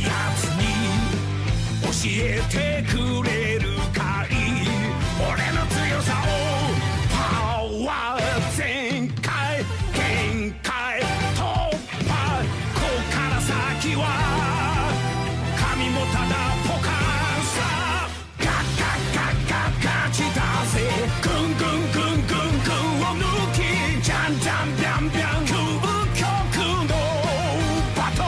やつに教えてくれるかい。俺の強さをパワー全開限界突破。こっから先は神もただポカンさ。ガッガッガッガッガチだぜ。グングングングングンを抜きジャンジャンビャンビャン究極のバトル。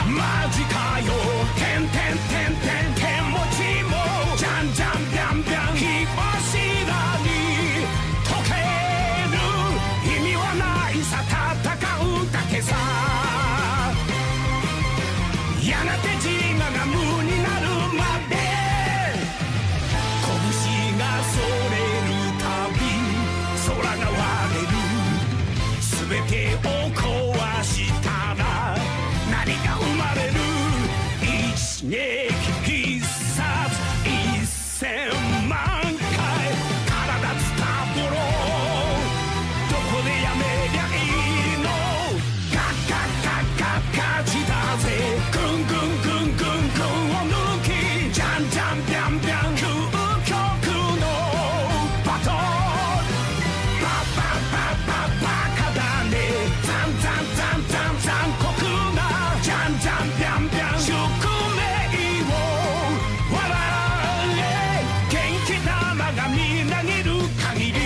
マジかよ。てんてんてんてんてんもちもジャンジャンビャンビャン火柱に溶ける。意味はないさ戦うだけさ。やがて自我が無になるまで拳がそれるたび空が割れる。全てを壊したら何が生まれる。一撃必殺一千万回体つたぼろ。どこでやめりゃいいの。ガッガッガッガッガチだぜ。グングングングングンを抜きジャンジャンビャンビャン究極のバトル。バカだね。ザンザンザンザン残酷なジャンジャンビャンビャン宿命を笑え。元気玉がみなぎる限り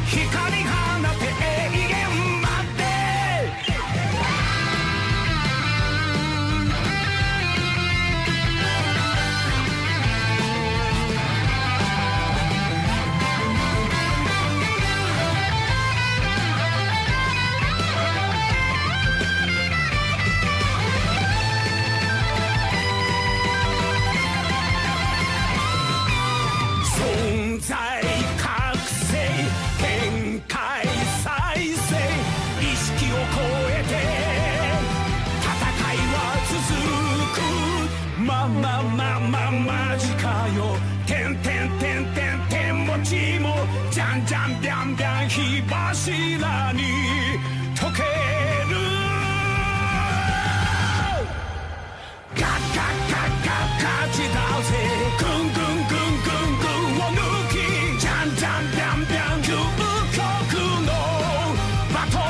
光放て永遠まで。存在覚醒限界再生意識を超えて戦いは続く。マジかよ。てんてんてんてんてんもちもじゃんじゃんビャンビャン火柱に溶ける。ガッガッガッガッガチだぜ。グングングングングンを抜きジャンジャンビャンビャン究極のバトル。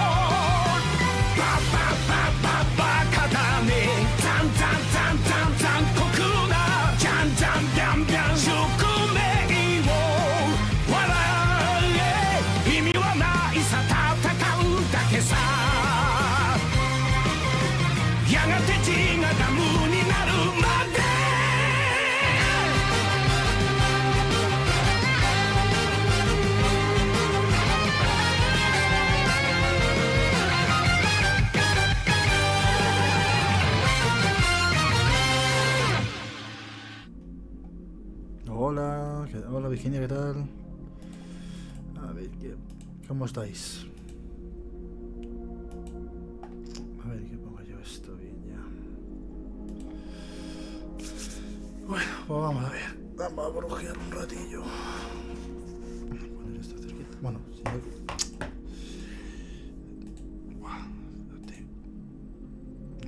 バカだね。ザンザンザンザン残酷なジャンジャンビャンビャン宿命を笑え。意味はないさ戦うだけさ。やがて自我が無になるまで。Hola, hola Virginia, ¿qué tal? A ver, ¿cómo estáis? A ver, que ponga yo esto bien ya. Bueno, pues vamos a ver. Vamos a brujear un ratillo. Poner esto cerquita. Bueno, si no...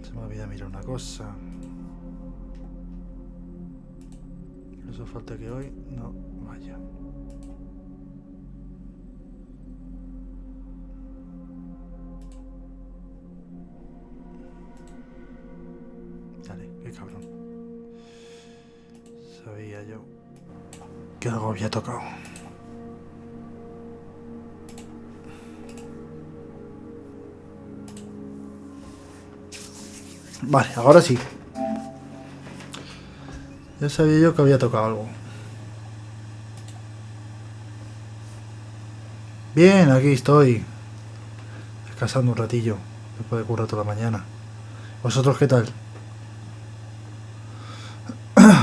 Se me olvida mirar una cosa. Eso falta que hoy no vaya. Dale, qué cabrón. Sabía yo que algo había tocado. Vale, ahora sí. Ya sabía yo que había tocado algo. Bien, aquí estoy. Descansando un ratillo. Después de currar toda la mañana. ¿Vosotros qué tal? Bueno.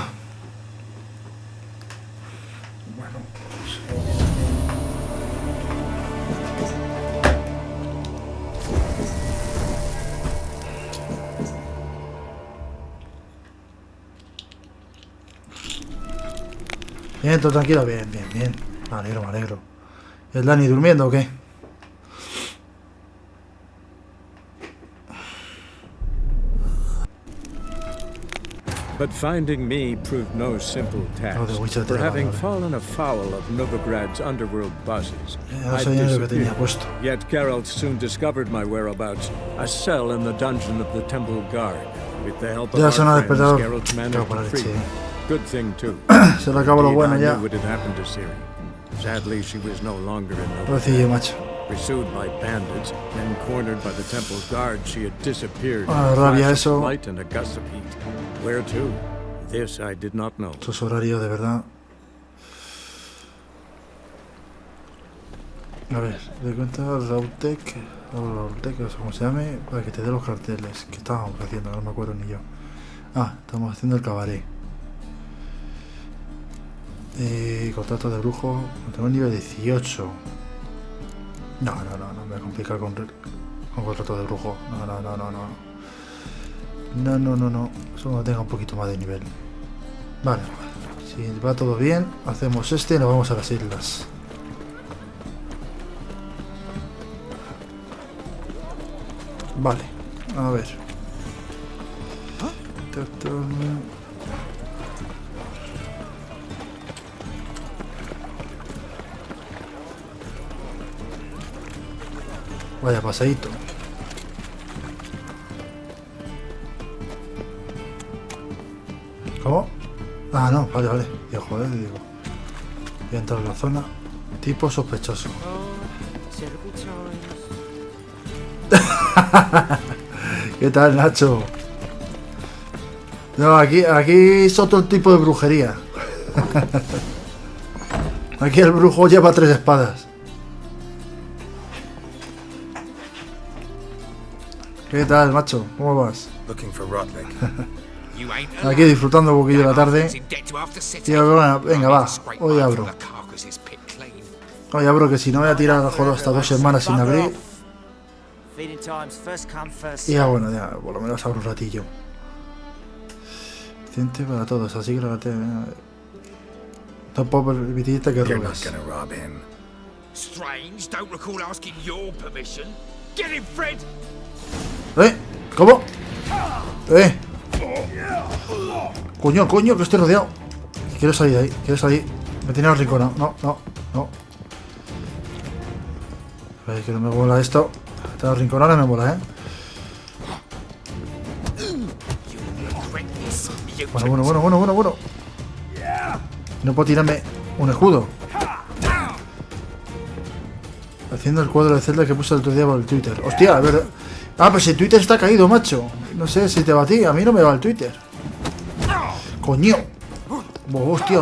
Bien, todo tranquilo, bien. Me alegro. ¿Y el Dani durmiendo o qué? But finding me proved no simple task. Oh, de Witcher For te having vale. fallen afoul of Novigrad's underworld bosses, No I sabía lo que tenía disappeared. puesto. Yet Geralt soon discovered my whereabouts, a cell in the dungeon of the Temple Guard. With the help of Ya our suena friends, despertador. Geralt Cago managed por la to free leche. me. Good thing too. Se le acabó lo Indeed, bueno I ya. knew what had happened to Ciri. Sadly, she was no longer in Novigrad. Pobrecillo, macho. Pursued by bandits, then cornered by the Temple Guard, she had disappeared. Ah, in a rabia flash eso. of light and a gust of heat. Where to? This I did not know. Estos horarios, de verdad. A ver, le cuenta Rautec, o Rautec, o sea, como se llame, para que te dé los carteles. ¿Qué estábamos haciendo? No me acuerdo ni yo. Ah, estamos haciendo el cabaret. Contrato de brujo. Tengo nivel 18. No me voy a complicar con contrato de brujo. No. Solo tenga un poquito más de nivel. Vale. Si va todo bien, hacemos este y nos vamos a las islas. Vale. A ver. Vaya pasadito. ¿Cómo? Ah, no, vale. Digo, joder, digo. Voy a entrar en la zona. Tipo sospechoso. ¿Qué tal, Nacho? No, aquí es otro tipo de brujería. Aquí el brujo lleva 3 espadas. ¿Qué tal, macho? ¿Cómo vas? Looking for Roderick. You ain't Aquí disfrutando un poquillo de la tarde. Y ahora, venga, va. Hoy abro. Hoy abro, que si no voy a tirar joder hasta 2 semanas sin abrir. Y ya bueno, ya por lo menos abro un ratillo. Suficiente para todos, así que la no puedo permitirte que You're not robes. gonna rob him. Strange, don't recall asking your permission. Get him, Fred! ¿Cómo? Coño, que estoy rodeado. Quiero salir de ahí, Me tiene arrinconado. No. A ver, que no me mola esto. Está arrinconado, no me mola, Bueno. No puedo tirarme un escudo. Haciendo el cuadro de celda que puse el otro día por el Twitter. Hostia, a ver. Ah, pues el Twitter está caído, macho. No sé si te va a ti. A mí no me va el Twitter. Coño. Hostia.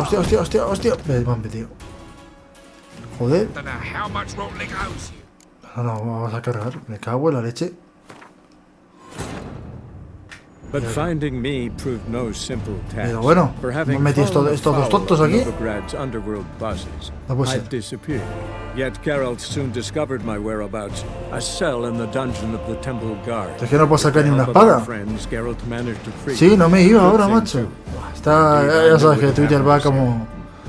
Me han metido. Joder. Don't know how much Roderick owes you. No, vamos a cargar. Me cago en la leche. But finding me proved no simple task. Pero bueno, For ¿me having metí estos fallen dos afoul tontos of aquí? Novigrad's underworld bosses, No puede I ser. disappeared. Yet Geralt soon discovered my whereabouts, a cell in the dungeon of the Temple Guard. Es que no puedo sacar ni una With the help of our espada. friends, Geralt managed to free Sí, no me iba Good ahora, thing, macho. too. Está, ya sabes que Twitter va como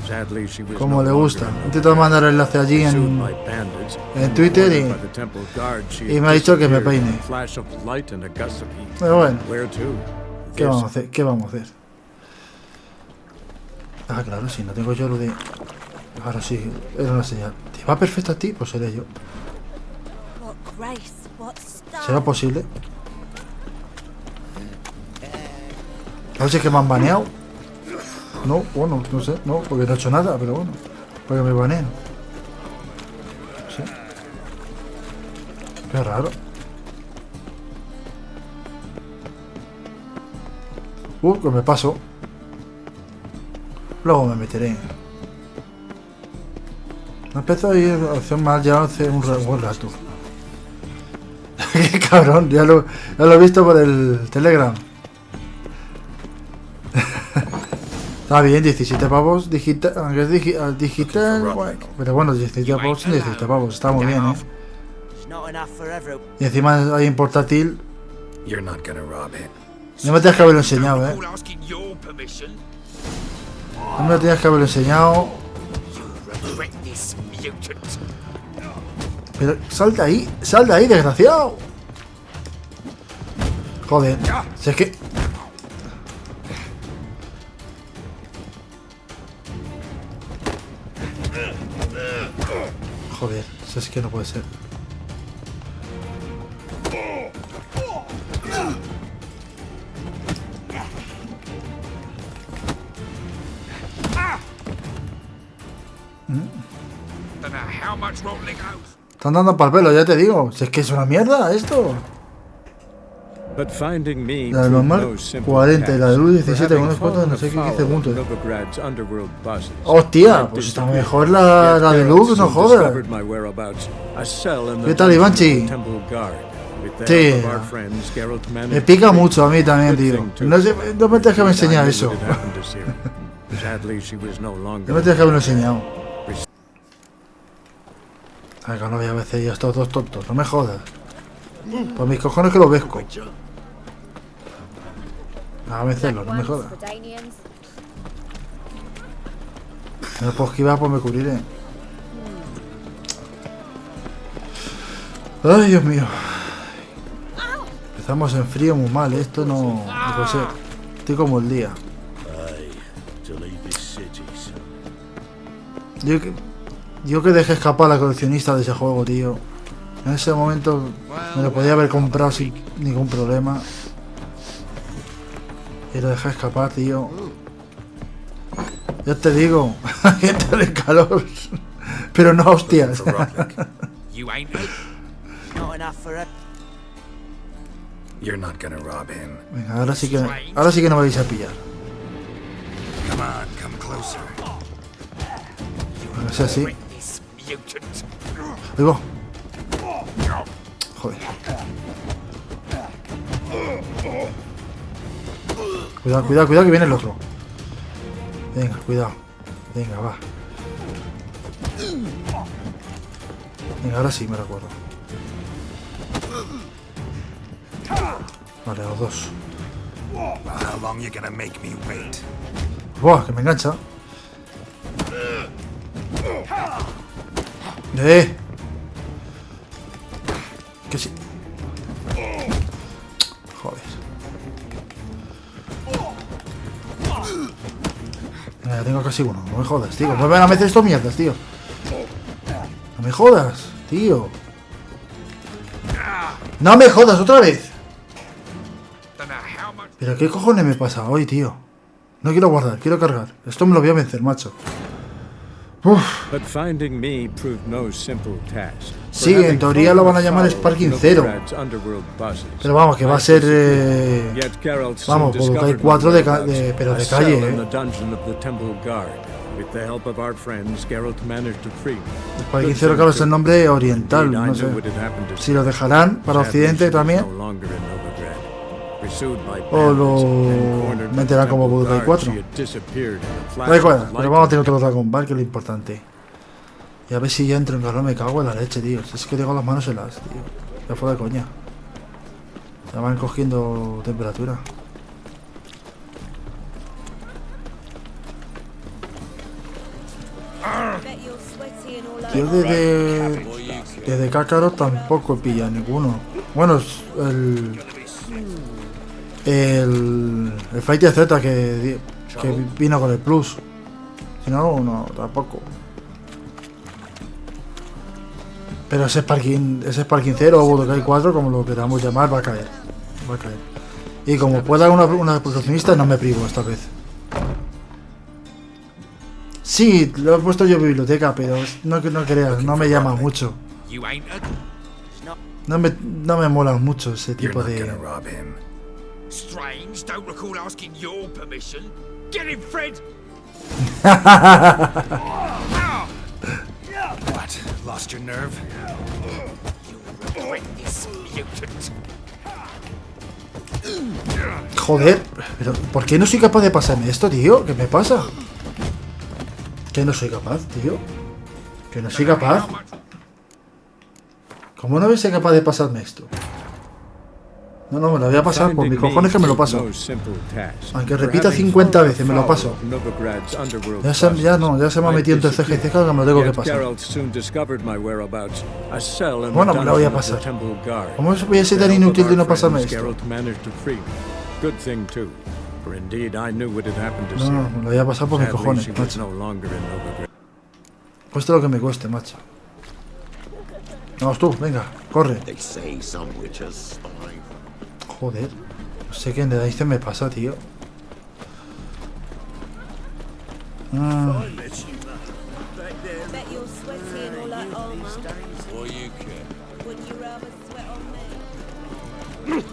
Sadly, she was le no gusta. longer Intento mandar el enlace allí pursued en... by bandits, en Twitter cornered y- by the Temple Guard, she y had me ha dicho que me disappeared in peine. a flash of light and a gust of heat. Pero bueno, Where to? ¿qué vamos a hacer? Ah, claro, sí, no tengo yo lo de... Ahora sí, era una señal. ¿Te va perfecto a ti? Pues seré yo. What grace, what style. ¿Será posible? A ver si es que me han baneado. No, bueno, no sé, no, porque no he hecho nada, pero bueno. Porque me baneen. Sí. Qué raro. Que me paso. Luego me meteré. No empezó a ir a hacer mal ya hace un buen rato. Qué cabrón, ya lo he visto por el Telegram. Está bien, 17 pavos digital, aunque es digital, bueno, pero bueno, 17 pavos son 17 pavos, está muy bien, It's not enough for everyone. Y encima hay en portátil, You're not gonna rob him. no me tenías que haberlo enseñado, Don't recall asking your permission. No me lo tenías que haberlo enseñado. You relentless mutant. Pero sal de ahí, desgraciado. Joder, si es que... Joder, eso es que no puede ser. Están dando pa'l pelo, ya te digo. Si es que es una mierda esto. But finding me La de proved normal, no simple 40 y la de task, luz for 17 con having unos cuantos, no sé qué, fallen 15 afoul puntos. of Novigrad's underworld bosses. Hostia, pues está mejor la de luz, no jodas. Discovered my whereabouts, a cell in the ¿Qué tal, dungeon Ivanchi? of the Temple Guard. With the Sí. help of our friends, Geralt Me managed pica to mucho a mí también, Good tío. thing, too. No me tienes que haber Indeed, I enseñado knew eso. what had happened to Ciri. Sadly, she was no longer. No me tienes que haberlo enseñado. Ay, que no voy a veces ya estos dos tontos, no me jodas. Pues mis cojones que lo vesco. A vencerlo, no me jodas. No puedo esquivar, pues me cubriré. Ay, Dios mío. Empezamos en frío muy mal, esto no puede ser. Estoy como el día. Yo que dejé escapar a la coleccionista de ese juego, tío. En ese momento me lo podía haber comprado sin ningún problema. Y lo dejé escapar, tío. Ya te digo, que entra el calor. Pero no hostias. You ain't. Not enough for everyone. You're not gonna rob him. Venga, ahora sí que no me vais a pillar. Come on, come closer. No sé así. This mutant. Ahí va. Joder. Cuidado, cuidado, cuidado que viene el otro. Venga, cuidado. Venga, va. Venga, ahora sí me recuerdo. Vale, los dos. How long you gonna make me wait? Buah, que me engancha. Que sí. Joder. Venga, ya tengo casi uno. No me jodas, tío. No me van a meter estos mierdas, tío. No me jodas, tío. No me jodas otra vez. Pero qué cojones me pasa hoy, tío. No quiero guardar, quiero cargar. Esto me lo voy a vencer, macho. Uf. But finding me proved no simple task. Sí, en teoría lo van a llamar Sparking 0. Pero vamos, que va a ser... vamos, Budokai 4 pero de calle, Sparking 0, claro, es el nombre oriental, no sé. Si lo dejarán para Occidente también. O lo meterán como Budokai 4. Da igual, pero vamos a tener otro Dragon Ball, que es lo importante. Y a ver si ya entro en calor, me cago en la leche, tío. Si es que tengo las manos heladas, tío. Ya fuera de coña. Ya van cogiendo temperatura. Yo desde Kakarot tampoco he pillado ninguno. Bueno, el Fighter Z que vino con el Plus. Si no, no, tampoco. Pero ese Sparking 0 o Budokai 4, como lo queramos llamar, va a caer. Va a caer. Y como pueda una protagonista, no me privo esta vez. Sí, lo he puesto yo en biblioteca, pero no creas, no me llama mucho. No me mola mucho ese tipo de... Strange, don't recall asking your permission. Get him, Fred! What? Lost your nerve? You'll regret this, mutant. Joder, pero ¿por qué no soy capaz de pasarme esto, tío? ¿Qué me pasa? Que no soy capaz, tío. Que no soy capaz. ¿Cómo no voy a ser capaz de pasarme esto? No, me lo voy a pasar por mis cojones que me lo paso. Aunque repita 50 veces, me lo paso. Ya se me ha metido entre ceja y ceja que me lo tengo que pasar. Bueno, me lo voy a pasar. ¿Cómo voy a ser tan inútil de no pasarme esto? No, me lo voy a pasar por mis cojones, macho. Cueste lo que me cueste, macho. Vamos tú, venga, corre. They say some witches spy. Joder. No sé qué narices me pasa, tío. Bet you're sweaty and all that armor. Or you care. Wouldn't you rather sweat on me?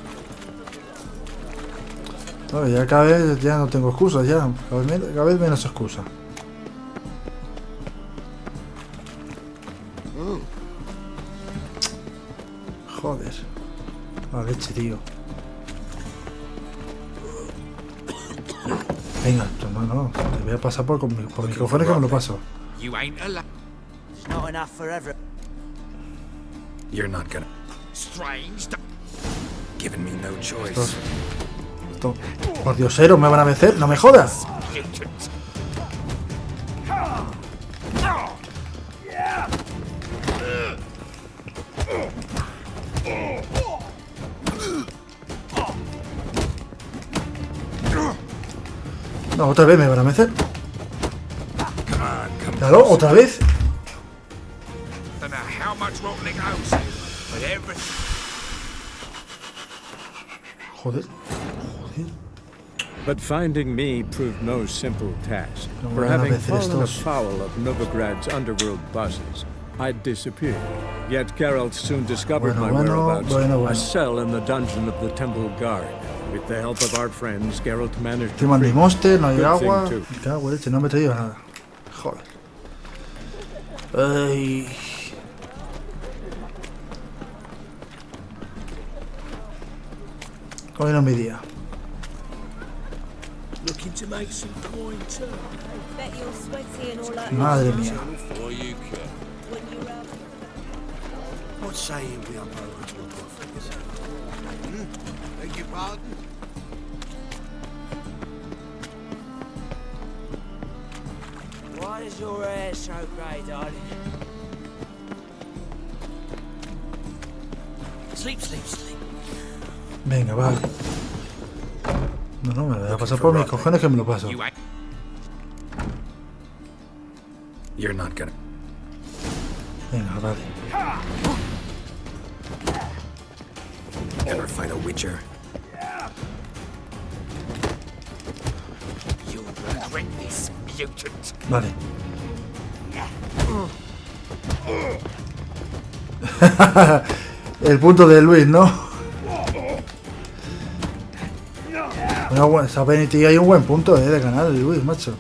No, ya cada vez ya no tengo excusas, ya. Cada vez menos excusa. Joder. La leche, tío. Venga, no. Te voy a pasar por mis cojones que me lo paso. You ain't alive. There's not enough for everyone. You're not gonna. Strange. Giving me no choice. Esto, por diosero, me van a vencer. No me jodas. Mutants. No, otra vez me van a vencer. Claro, otra vez. Don't know how much rottling else, but everything. Joder. But finding me proved no simple task. No For van a having vencer fallen estos. afoul of Novigrad's underworld bosses, I'd disappeared. Yet Geralt soon discovered my whereabouts, a cell in the dungeon of the Temple Guard. With the help of our friends, Geralt managed to Encima ni free monster, no hay Good agua. thing, too. Me cago en leche, no me he traído nada. Joder. Ay. Hoy no es mi día. Looking to make some coin too. Bet you're sweaty and all that Madre armor. mía. Or you care. Wouldn't you rather? What saying we are over to a prophet? Beg your pardon? Why is your hair so grey, darling? Sleep. Venga, vale. No, me voy a pasar por mis cojones que me lo paso. You ain't. You're not gonna. Venga, vale. Ever fight a witcher? You'll regret this, mutant. Vale. El punto de Luis, ¿no? Bueno, esa penitilla hay un buen punto de ganar el Luis, macho.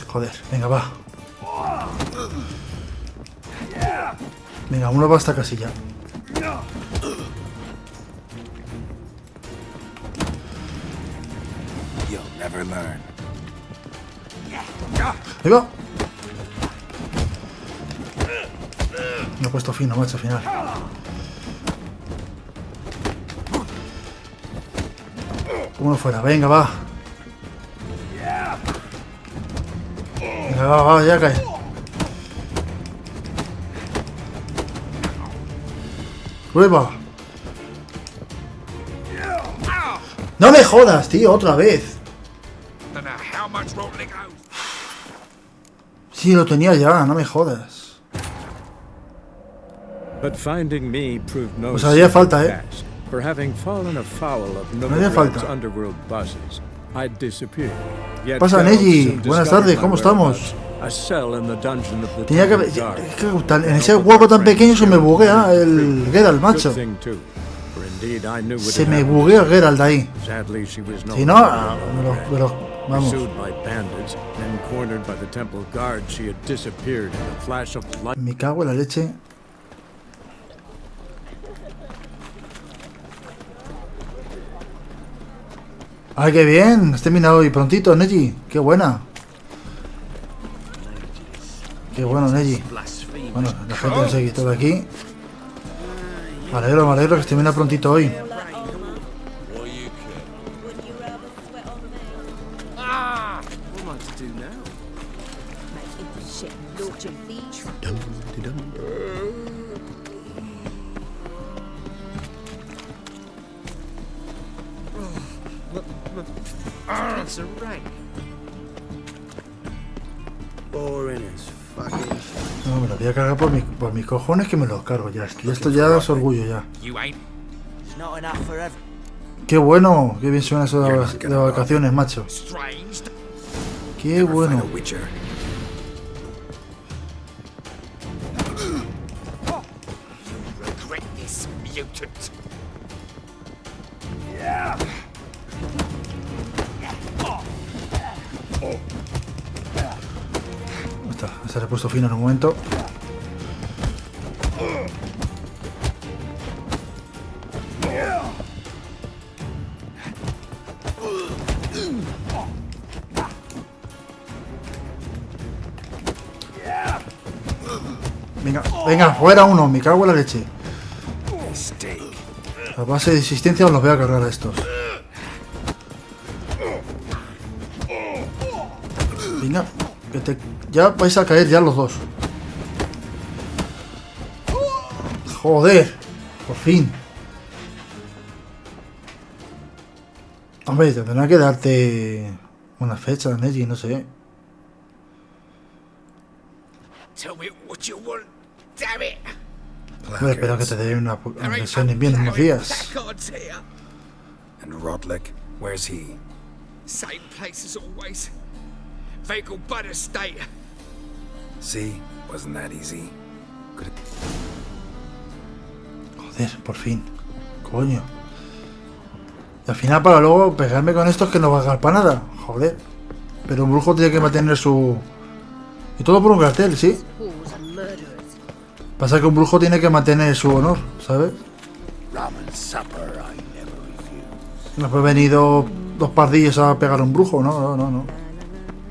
Joder, venga, va. Venga, uno va hasta casilla. You'll never learn. Ahí va. Me he puesto fino, macho, al final. Uno fuera, venga, va. Venga, va, ya cae. Prueba. No me jodas, tío, otra vez. Don't know how much rottling else. Sí, lo tenía ya, no me jodas. But finding me proved no Pues haría simple falta, task. For having fallen afoul of haría Novigrad's falta. underworld bosses, I'd disappeared. Yet Pasa, Geralt Neji. soon Buenas discovered tardes, my ¿cómo estamos? whereabouts, a cell in the dungeon of the Tenía que Temple Guard. en ese hueco tan pequeño se me buguea el Geralt, macho. Good thing, too, for indeed I knew what Se had me happened. buguea el Geralt de ahí. Sadly, she was no Si no, longer me lo, vamos. Pursued by bandits, then cornered by the Temple Guard, she had disappeared in a flash of light. Me cago en la leche. ¡Ay, qué bien! Has terminado hoy prontito, Neji. ¡Qué buena! ¡Qué bueno, Neji! Bueno, la gente no se quitó de aquí. Me alegro que se termina prontito hoy. All that armor. Or you care. Wouldn't you rather sweat on me? What am I to do now? Make shit, launching thieves. It's a rank. Boring as fucking shit. No, me lo voy a cargar por mis cojones que me los cargo ya. Esto ya es orgullo ya. There's not enough for everyone. Qué bueno, qué bien suena eso de vacaciones, macho. Qué bueno. Está, se le ha puesto fin en un momento. Venga, venga, fuera uno, me cago en la leche. A base de existencia os los voy a cargar a estos. Venga, que ya vais a caer ya los dos. Joder, por fin. Hombre, tendrá que darte una fecha, Neji, no sé. Tell me what you want, damn it. Hombre, espero que te dé una versión en bien unos días. Placards here. And Rodlick, where's he? Same place as always. Vehicle butter state. See? Wasn't that easy? Joder, por fin. Coño. Y al final para luego pegarme con estos que no va a dar para nada. Joder. Pero un brujo tiene que mantener su... Y todo por un cartel, ¿sí? Pasa que un brujo tiene que mantener su honor, ¿sabes? No he venido dos pardillos a pegar a un brujo, no, no, no, no.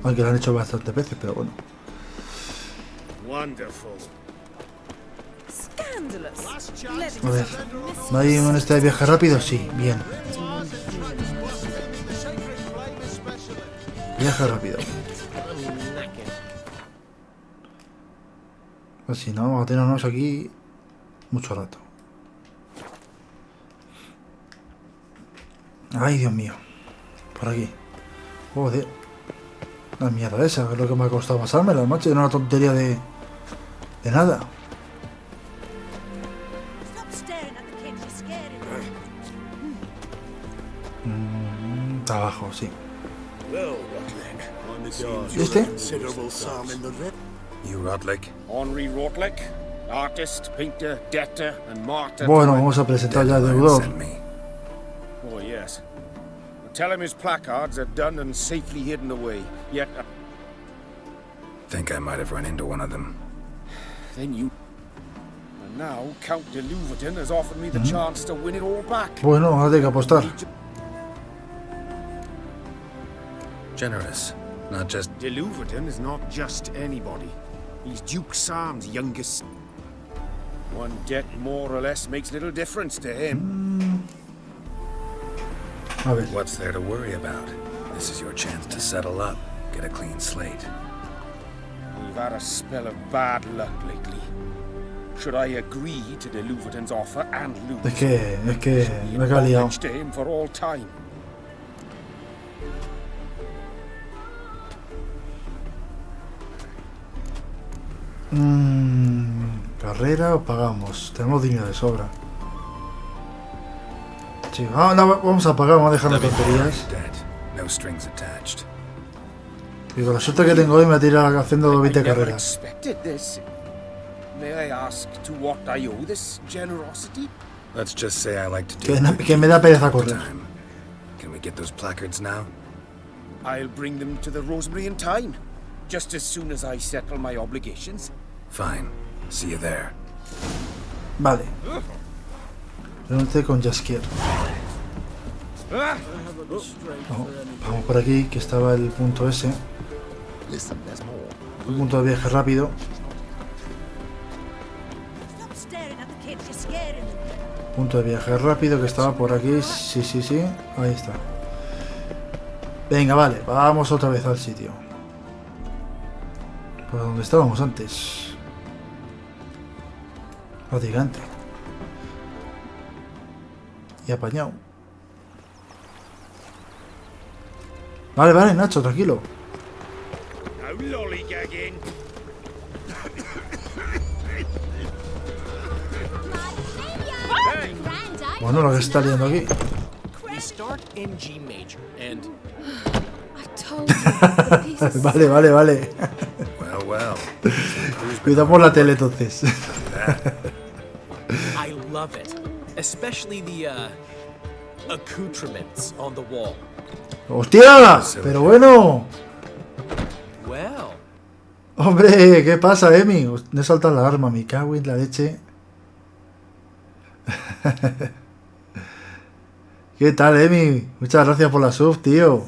Aunque lo han hecho bastantes veces, pero bueno. A ver, ¿no hay un este de viaje rápido? Sí, bien. Viaje rápido. Así no, vamos a tenernos aquí mucho rato. Ay, Dios mío. Por aquí. Joder. La mierda esa, es lo que me ha costado pasármela, macho. Era una tontería de nada. Está abajo, sí. ¿Y este? You Rodlick? Henri Rortlick, artist, painter, debtor, and martyr. Bueno, vamos a presentar ya al deudor. Send me. Oh, yes. Tell him his placards are done and safely hidden away. Yet, Think I might have run into one of them. then you. And now Count de Louverton has offered me the chance to win it all back. Bueno, ahora hay que apostar. Generous. Not just... De Louverton is not just anybody. He's Duke Sam's youngest. One debt more or less makes little difference to him. A ver. What's there to worry about? This is your chance to settle up. Get a clean slate. We've had a spell of bad luck lately. Should I agree to de Louverton's offer and lose? Es que me he liado. To him for all time. Carrera o pagamos. Tenemos dinero de sobra. Sí, vamos a pagar, vamos a dejar las tonterías. Debt. No strings attached. Y con la suerte que tengo hoy me tira haciendo 20 I never carreras. expected this. May I ask to what I owe this generosity? Let's just say I like to do Que me da pereza correr. time. Can we get those placards now? I'll bring them to the Rosemary in time, just as soon as I settle my obligations. Fine. See you there. Vale. Reúnete con Jaskier. No, vamos por aquí, que estaba el punto ese. Un punto de viaje rápido. Punto de viaje rápido que estaba por aquí. Sí, sí, sí. Ahí está. Venga, vale. Vamos otra vez al sitio. Por donde estábamos antes. Fatigante. Y apañado. Vale, vale, Nacho, tranquilo. No lollygagging. Bueno, lo que se está liando aquí. We start in G major, and I told you. The pieces. Vale, vale, vale. Well, well. Cuidamos la tele entonces. I love it, especially the accoutrements on the wall. ¡Hostia! Pero bueno. Well, Hombre, ¿qué pasa, Emi? Me salta la arma, me cago en la leche. ¿Qué tal, Emi? Muchas gracias por la sub, tío.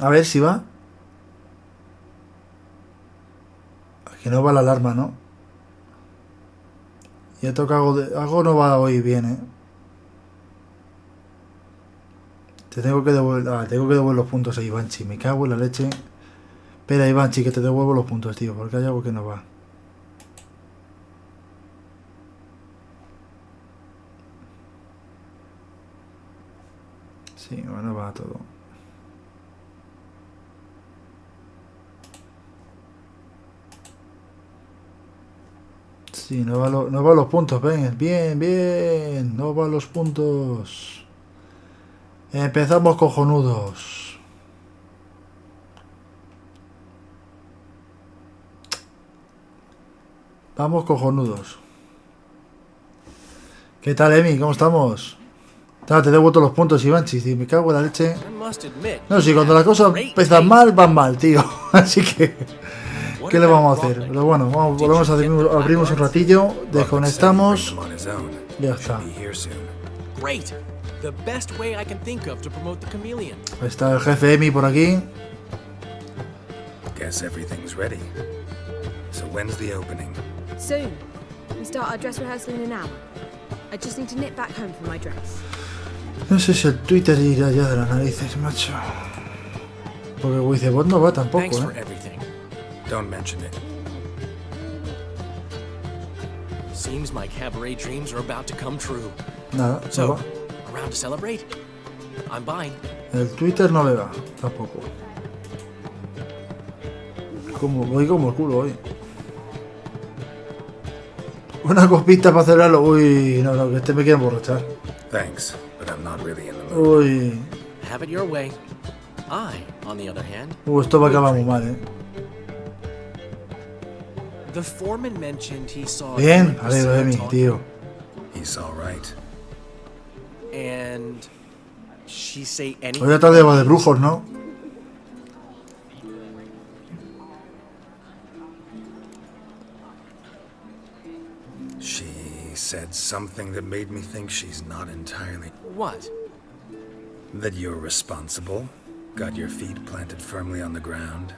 A ver si va. Que no va la alarma, ¿no? Ya toca algo no va hoy bien, ¿eh? Te tengo que devolver... tengo que devolver los puntos a Ivanchi. Me cago en la leche. Espera, Ivanchi, que te devuelvo los puntos, tío. Porque hay algo que no va. Sí, bueno, va todo. Sí, no va los puntos, ven. Bien, bien. No va los puntos. Empezamos cojonudos. Vamos cojonudos. ¿Qué tal, Emi? ¿Cómo estamos? Te he devuelto los puntos, Ivanchi. Si me cago en la leche. I must admit. No, si cuando las cosas empiezan mal, van mal, tío. Así que... ¿Qué le vamos a hacer? Pero bueno, volvemos a abrimos un ratillo. Desconectamos. Ya está. Great. The best way I can think of to promote the chameleon. Está el jefe Emi por aquí. Guess everything's ready. So when's the opening? Soon. We start our dress rehearsal in an hour. I just need to nip back home for my dress. No sé si el Twitter irá ya de las narices, macho. Porque Wizebot no va tampoco, Thanks for ¿eh? everything. Don't mention it. Seems my cabaret dreams are about to come true. Nada, no So, va. around to celebrate? I'm buying. El Twitter no le va, tampoco. Voy como el culo hoy. Una copita para celebrarlo. Uy, no, que este me quiere emborrachar. Thanks, but I'm not really in the mood. Uy. Have it your way. I, on the other hand, Esto va a acabar muy mal, ¿eh? the foreman mentioned he saw Bien, you and alegro de mí, Priscilla tío. He's all right. talking, and she say anything. Hoy tarde va de brujos, ¿no? She said something that made me think she's not entirely... What? That you're responsible. Got your feet planted firmly on the ground.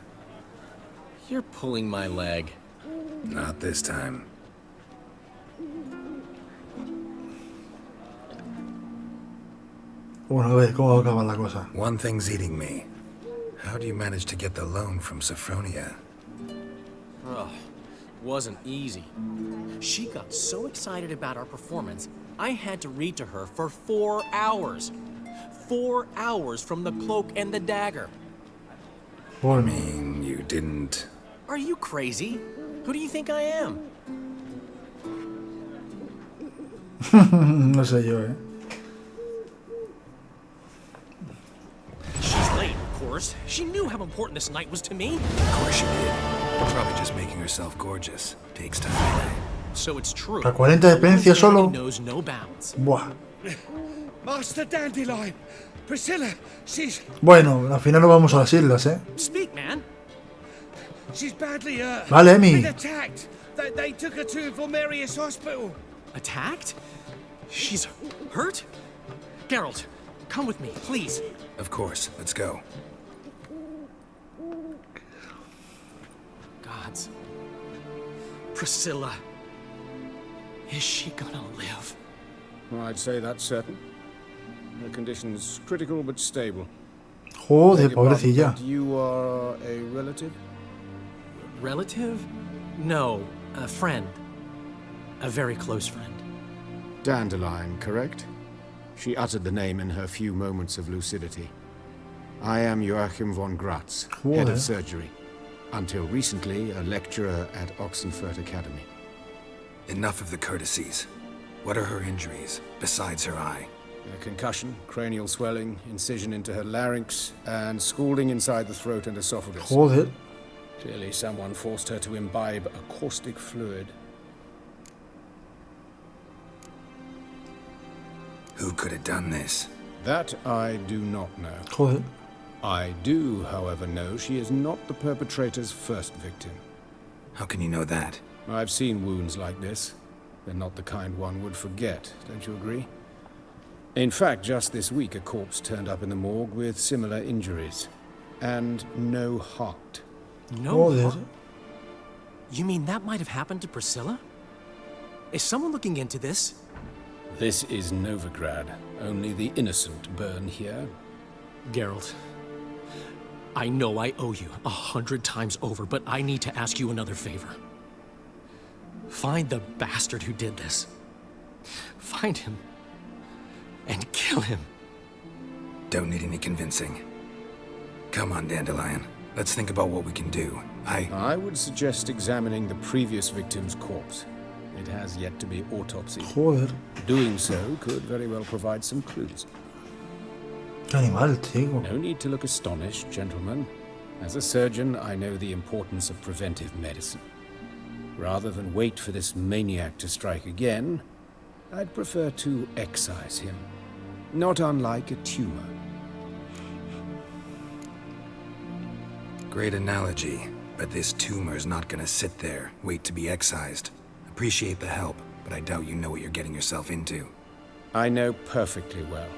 You're pulling my leg. Not this time. Bueno, a ver cómo va a acabar la cosa. One thing's eating me. How do you manage to get the loan from Sophronia? Ugh, wasn't easy. She got so excited about our performance, I had to read to her for 4 hours. 4 hours from the cloak and the dagger. Bueno, You didn't... Are you crazy? Who do you think I am? no sé yo, ¿eh? She's late, of course. She knew how important this night was to me. Of course she did. Probably just making herself gorgeous. Takes time. So it's true. La 40 de experiencia solo. Knows no bounds. Buah. Master Dandelion! Priscilla, she's Bueno, al final no vamos a las islas, ¿eh? Speak, man. badly hurt. Vale, Emi. Been attacked. They took her to Valmerius Hospital. Attacked? She's hurt? Geralt, come with me, please. Of course. Let's go. Gods. Priscilla. Is she gonna live? I'd say that's certain. Her condition's critical but stable. Joder, Beg your pardon, pobrecilla. but you are a relative? Relative? No, a friend. A very close friend. Dandelion, correct? She uttered the name in her few moments of lucidity. I am Joachim von Gratz, head of surgery. Until recently, a lecturer at Oxenfurt Academy. Enough of the courtesies. What are her injuries, besides her eye? A concussion, cranial swelling, incision into her larynx, and scalding inside the throat and esophagus. Joder. Clearly someone forced her to imbibe a caustic fluid. Who could have done this? That I do not know. Joder. I do, however, know she is not the perpetrator's first victim. How can you know that? I've seen wounds like this. They're not the kind one would forget, don't you agree? In fact, just this week, a corpse turned up in the morgue with similar injuries. And no heart. No heart? You mean that might have happened to Priscilla? Is someone looking into this? This is Novigrad. Only the innocent burn here. Geralt, I know I owe you 100 times over, but I need to ask you another favor. Find the bastard who did this. Find him. And kill him. Don't need any convincing. Come on, Dandelion. Let's think about what we can do. I would suggest examining the previous victim's corpse. It has yet to be autopsied. Joder. Doing so could very well provide some clues. Qué animal, tío. No need to look astonished, gentlemen. As a surgeon, I know the importance of preventive medicine. Rather than wait for this maniac to strike again, I'd prefer to excise him. Not unlike a tumor. Great analogy, but this tumor's not gonna sit there, wait to be excised. Appreciate the help, but I doubt you know what you're getting yourself into. I know perfectly well,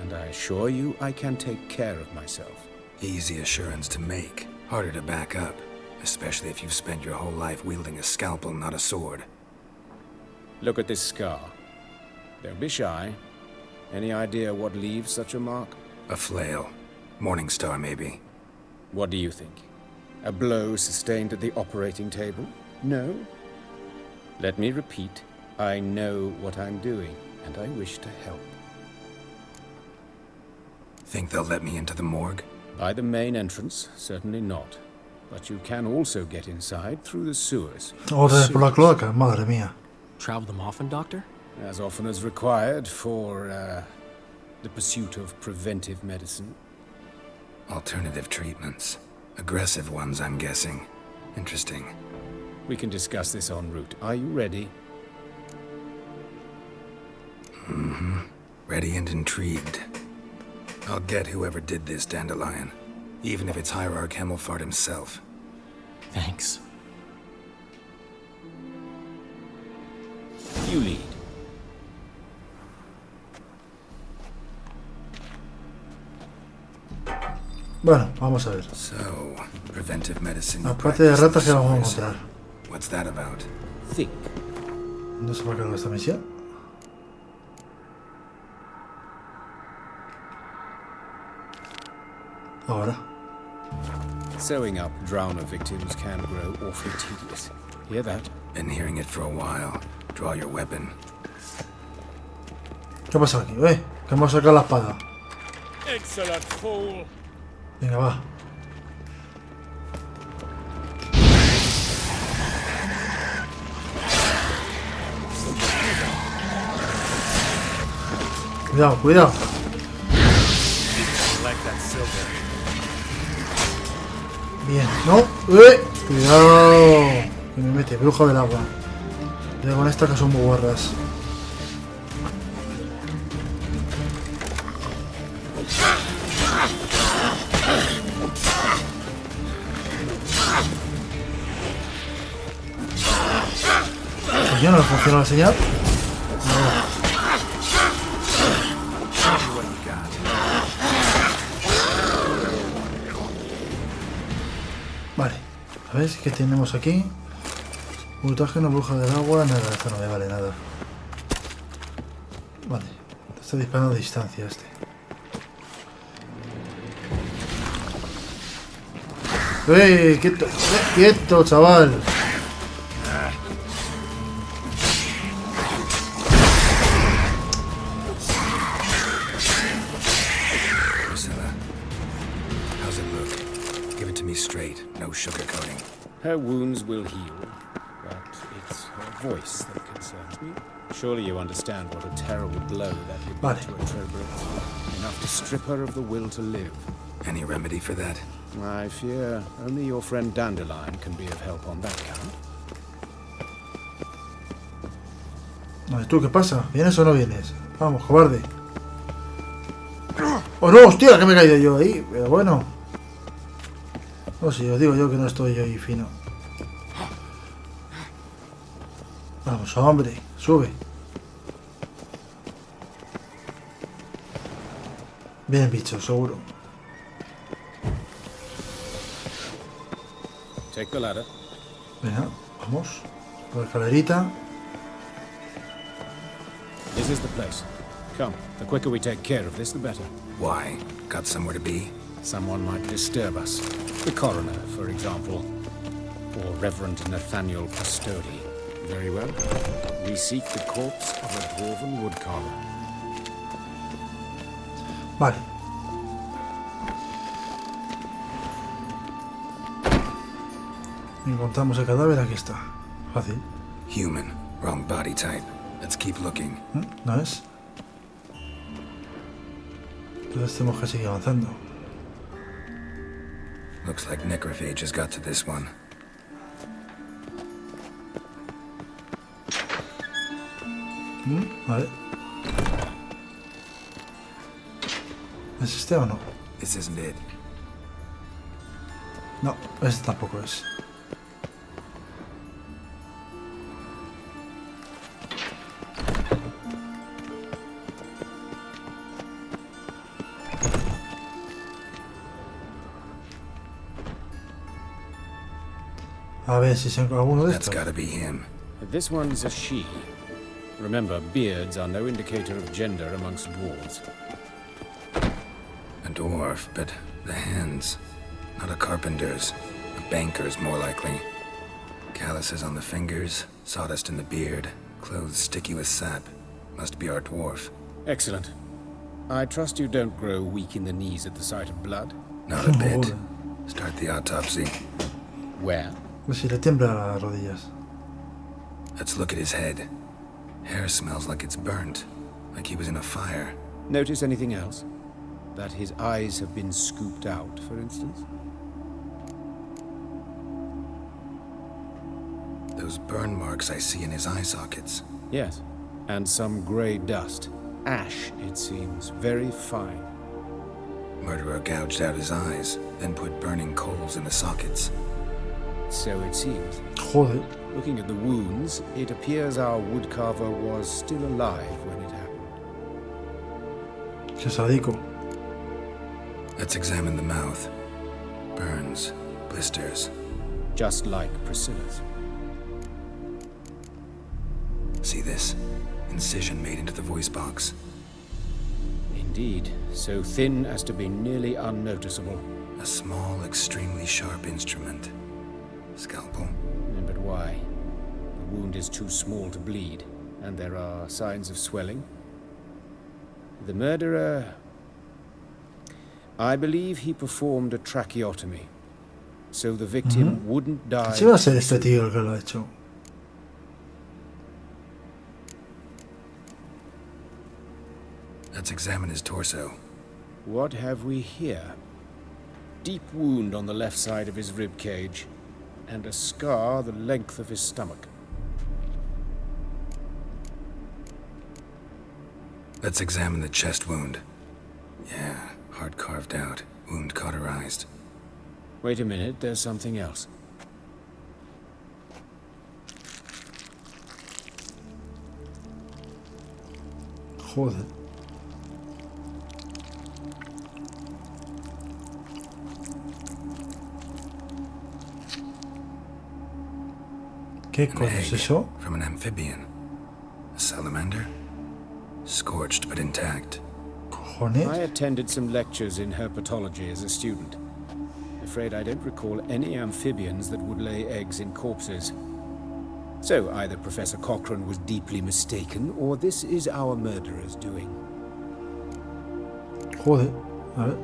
and I assure you I can take care of myself. Easy assurance to make, harder to back up, especially if you've spent your whole life wielding a scalpel, not a sword. Look at this scar. Don't be shy. Any idea what leaves such a mark? A flail. Morningstar, maybe. What do you think? A blow sustained at the operating table? No? Let me repeat. I know what I'm doing, and I wish to help. Think they'll let me into the morgue? By the main entrance, certainly not. But you can also get inside through the sewers. Otra vez por la cloaca, madre mía. Travel them often, Doctor? As often as required for, the pursuit of preventive medicine. Alternative treatments. Aggressive ones, I'm guessing. Interesting. We can discuss this en route. Are you ready? Mm-hmm. Ready and intrigued. I'll get whoever did this, Dandelion. Even if it's Hierarch Hemmelfart himself. Thanks. You lead. Bueno, vamos a ver. So, preventive medicine. Aparte de ratas que vamos a encontrar. What's that about? Think. ¿Dónde se va a cargar esta misión? Ahora. Sewing up drowner victims can grow awfully tedious. Hear that? Been hearing it for a while. Draw your weapon. ¿Qué pasa aquí? Que hemos sacado la espada. Excellent fool. Venga, va. Cuidado, cuidado. Bien, ¿no? Cuidado. Que me mete, bruja del agua. Cuidado con estas que son muy guarras. Pues ya no funciona la señal. Vale, a ver qué tenemos aquí. Mutágeno, bruja del agua, nada, esto no me vale nada. Vale, está disparando a distancia este. ¡Quieto! ¡Quieto, chaval! does it look? Give it to me straight, no sugarcoating. Her wounds will heal, but it's her voice that concerns me. Surely you understand what a terrible blow that would be to a Trowbridge. Enough to strip her of the will to live. Any remedy for that? I fear only your friend Dandelion can be of help on that count. ¿Tú qué pasa? ¿Vienes o no vienes? Vamos, cobarde. ¡Oh no, hostia! Que me he caído yo ahí. Pero bueno. No sé, os digo yo que no estoy yo ahí fino. Vamos, hombre. Sube. Bien, bicho, seguro. Take the ladder. Venga, vamos. Por la escalerita. This is the place. Come, the quicker we take care of this, the better. Why? Got somewhere to be? Someone might disturb us. The coroner, for example. Or Reverend Nathaniel Custody. Very well. We seek the corpse of a dwarven woodcarver. Vale. Encontramos el cadáver, aquí está. Fácil. Human. Wrong body type. Let's keep looking. ¿No es? Entonces tenemos que seguir avanzando. Looks like necrophage has got to this one. Vale. ¿Es este o no? This isn't it. No, este tampoco es. A ver si se encuentra alguno de That's estos. gotta be him. This one's a she. Remember, beards are no indicator of gender amongst dwarves. A dwarf, but the hands. Not a carpenter's. A banker's, more likely. Calluses on the fingers, sawdust in the beard, clothes sticky with sap. Must be our dwarf. Excellent. I trust you don't grow weak in the knees at the sight of blood. Not a bit. Start the autopsy. Where? Pues si le tiembla las rodillas. Let's look at his head. Hair smells like it's burnt, like he was in a fire. Notice anything else? That his eyes have been scooped out, for instance? Those burn marks I see in his eye sockets. Yes. And some grey dust. Ash, it seems. Very fine. Murderer gouged out his eyes, then put burning coals in the sockets. So it seems. Joder. Looking at the wounds, it appears our woodcarver was still alive when it happened. Qué sadico. Let's examine the mouth. Burns, blisters. Just like Priscilla's. See this? Incision made into the voice box. Indeed, so thin as to be nearly unnoticeable. A small, extremely sharp instrument. Scalpel. But why? The wound is too small to bleed, and there are signs of swelling. The murderer... I believe he performed a tracheotomy, so the victim wouldn't die... ¿Sí va a ser este tío el que lo ha hecho? Let's examine his torso. What have we here? Deep wound on the left side of his rib cage, and a scar the length of his stomach. Let's examine the chest wound. Yeah, heart carved out, wound cauterized. Wait a minute, there's something else. Joder. ¿Qué coño es eso? From an amphibian. A salamander? Scorched but intact. Cojones. I attended some lectures in herpetology as a student. Afraid I don't recall any amphibians that would lay eggs in corpses. So either Professor Cochrane was deeply mistaken, or this is our murderer's doing. Joder. A ver.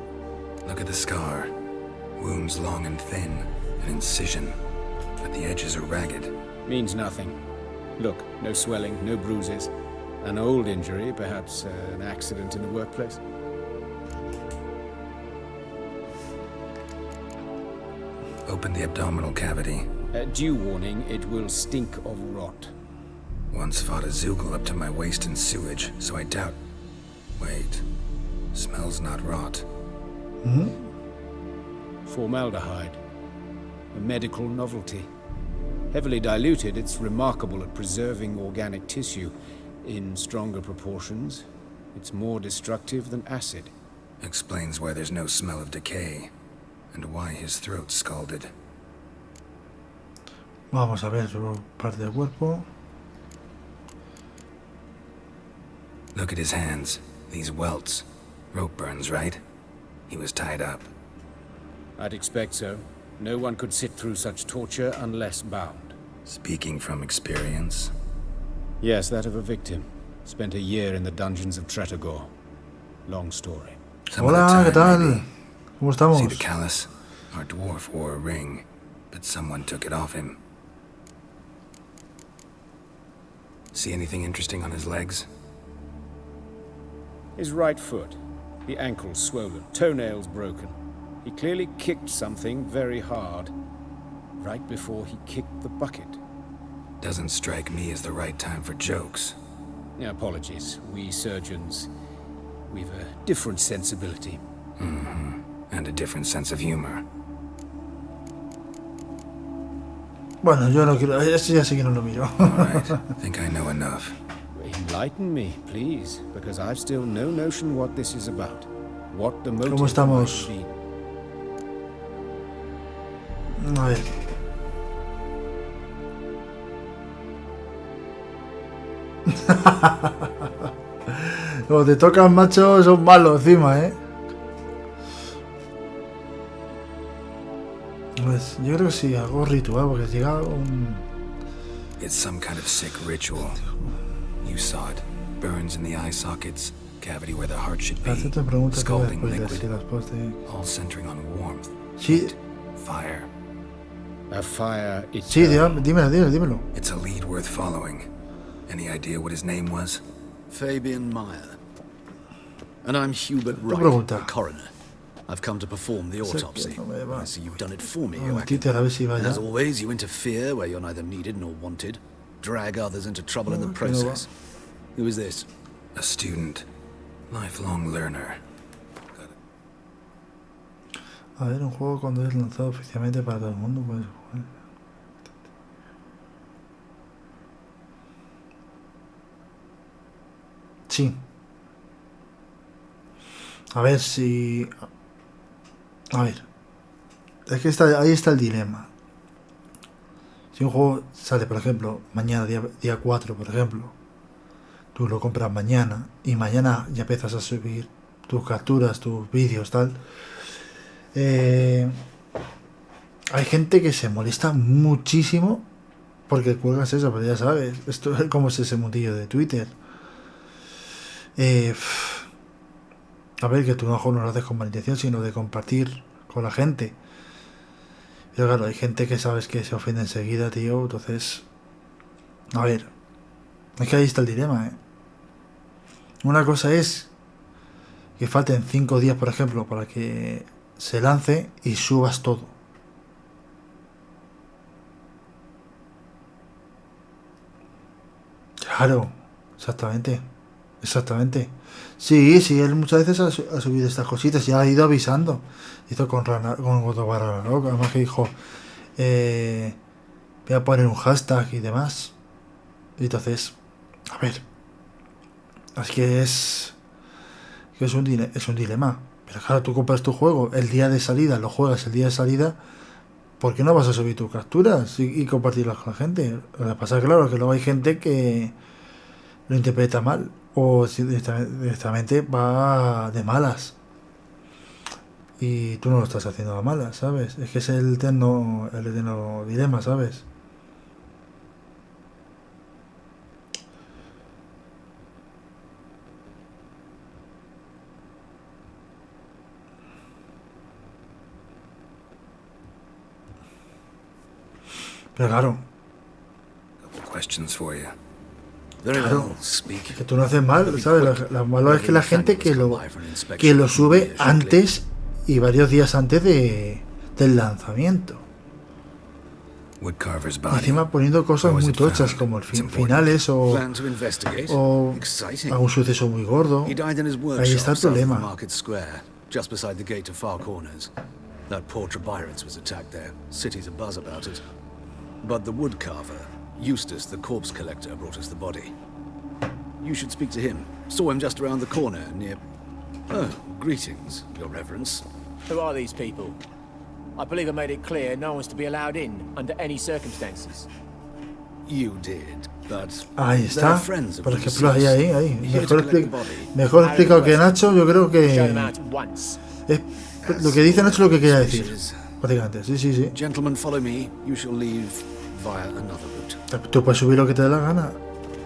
Look at the scar. Wounds long and thin, an incision, but the edges are ragged. Means nothing. Look, no swelling, no bruises. An old injury, perhaps an accident in the workplace. Open the abdominal cavity. Due warning, it will stink of rot. Once fought a Zoogle up to my waist in sewage, so I doubt... Wait. Smells not rot. Formaldehyde. A medical novelty. Heavily diluted, it's remarkable at preserving organic tissue. In stronger proportions, it's more destructive than acid. Explains why there's no smell of decay, and why his throat's scalded. Vamos a ver su parte del cuerpo. Look at his hands. These welts. Rope burns, right? He was tied up. I'd expect so. No one could sit through such torture unless bound. Speaking from experience? Yes, that of a victim. Spent a year in the dungeons of Tretogor. Long story. Hola, ¿qué tal? Maybe. ¿Cómo estamos? See the callus? Our dwarf wore a ring, but someone took it off him. See anything interesting on his legs? His right foot. The ankle swollen, toenails broken. He clearly kicked something very hard. Right before he kicked the bucket. Doesn't strike me as the right time for jokes. Apologies. We surgeons, we've a different sensibility. And a different sense of humor. Bueno, yo no quiero... Ese ya sí que no lo miro. Alright, think I know enough. Enlighten me, please, because I've still no notion what this is about. What the motive ¿Cómo estamos? might be. A ver. Como te tocan, macho, son malos encima, Pues yo creo que sí, algo ritual, porque llega un... It's some kind of sick ritual. You saw it. Burns in the eye sockets, cavity where the heart should be, Hacerte preguntas scalding después liquid, de después de... all centering on warmth, Sí, fire. A fire sí, eternal. dímelo. It's a lead worth following. Any idea what his name was? Fabian Meyer. And I'm Hubert Tu Wright, pregunta. the coroner. I've come to perform the autopsy. no me va. I see you've done it for me, Un Joachim. momentito, a ver si va And ya. as always, you interfere where you're neither needed nor wanted. Drag others into trouble in the que no va. process. Who is this? A student. Lifelong learner. A ver, un juego cuando es lanzado oficialmente para todo el mundo, pues... jugar. Sí. A ver si... A ver. Es que ahí está el dilema. Si un juego sale, por ejemplo, mañana, día 4, por ejemplo, tú lo compras mañana y mañana ya empiezas a subir tus capturas, tus vídeos, tal. Hay gente que se molesta muchísimo porque cuelgas eso, pero ya sabes, esto es como es ese mundillo de Twitter. A ver, que tú no lo haces con mala intención, sino de compartir con la gente. Pero claro, hay gente que sabes que se ofende enseguida, tío, entonces... A ver, es que ahí está el dilema, Una cosa es que falten 5 días, por ejemplo, para que se lance y subas todo. Claro, exactamente. Sí, él muchas veces ha subido estas cositas y ha ido avisando. Hizo con God of War Ragnarok, además que dijo, voy a poner un hashtag y demás. Y entonces, a ver, es un dilema. Pero claro, tú compras tu juego el día de salida, lo juegas el día de salida, ¿por qué no vas a subir tus capturas y compartirlas con la gente? Lo que pasa es claro que luego hay gente que lo interpreta mal o directamente va de malas y tú no lo estás haciendo a malas, ¿sabes? Es que es el eterno dilema, ¿sabes? Pero claro, Questions for you. Very Claro. well, speak. que tú no haces mal, ¿sabes? Lo malo es que la gente que lo sube antes y varios días antes del lanzamiento. Woodcarver's body. Encima poniendo cosas muy tochas como el finales o Plan to investigate. o Exciting. algún suceso muy gordo. He died in his Ahí workshop está el south of problema. Market Square, just beside the gate to Far Corners. That poor Trebyritz was attacked there. City's abuzz about it. But the woodcarver, Eustace, the corpse collector, brought us the body. You should speak to him. Saw him just around the corner near... Oh, greetings, Your Reverence. Who are these people? I believe I made it clear no one's to be allowed in under any circumstances. You did, but Ahí they're está. friends of Por the ejemplo, ahí. deceased. Here to Mejor, collect the body. mejor explicado que Nacho, yo creo Show them que out once. lo que dice Nacho es lo que quería decir. Wishes. Prácticamente, sí. Gentlemen, follow me. You shall leave via another route. Tú puedes subir lo que te dé la gana.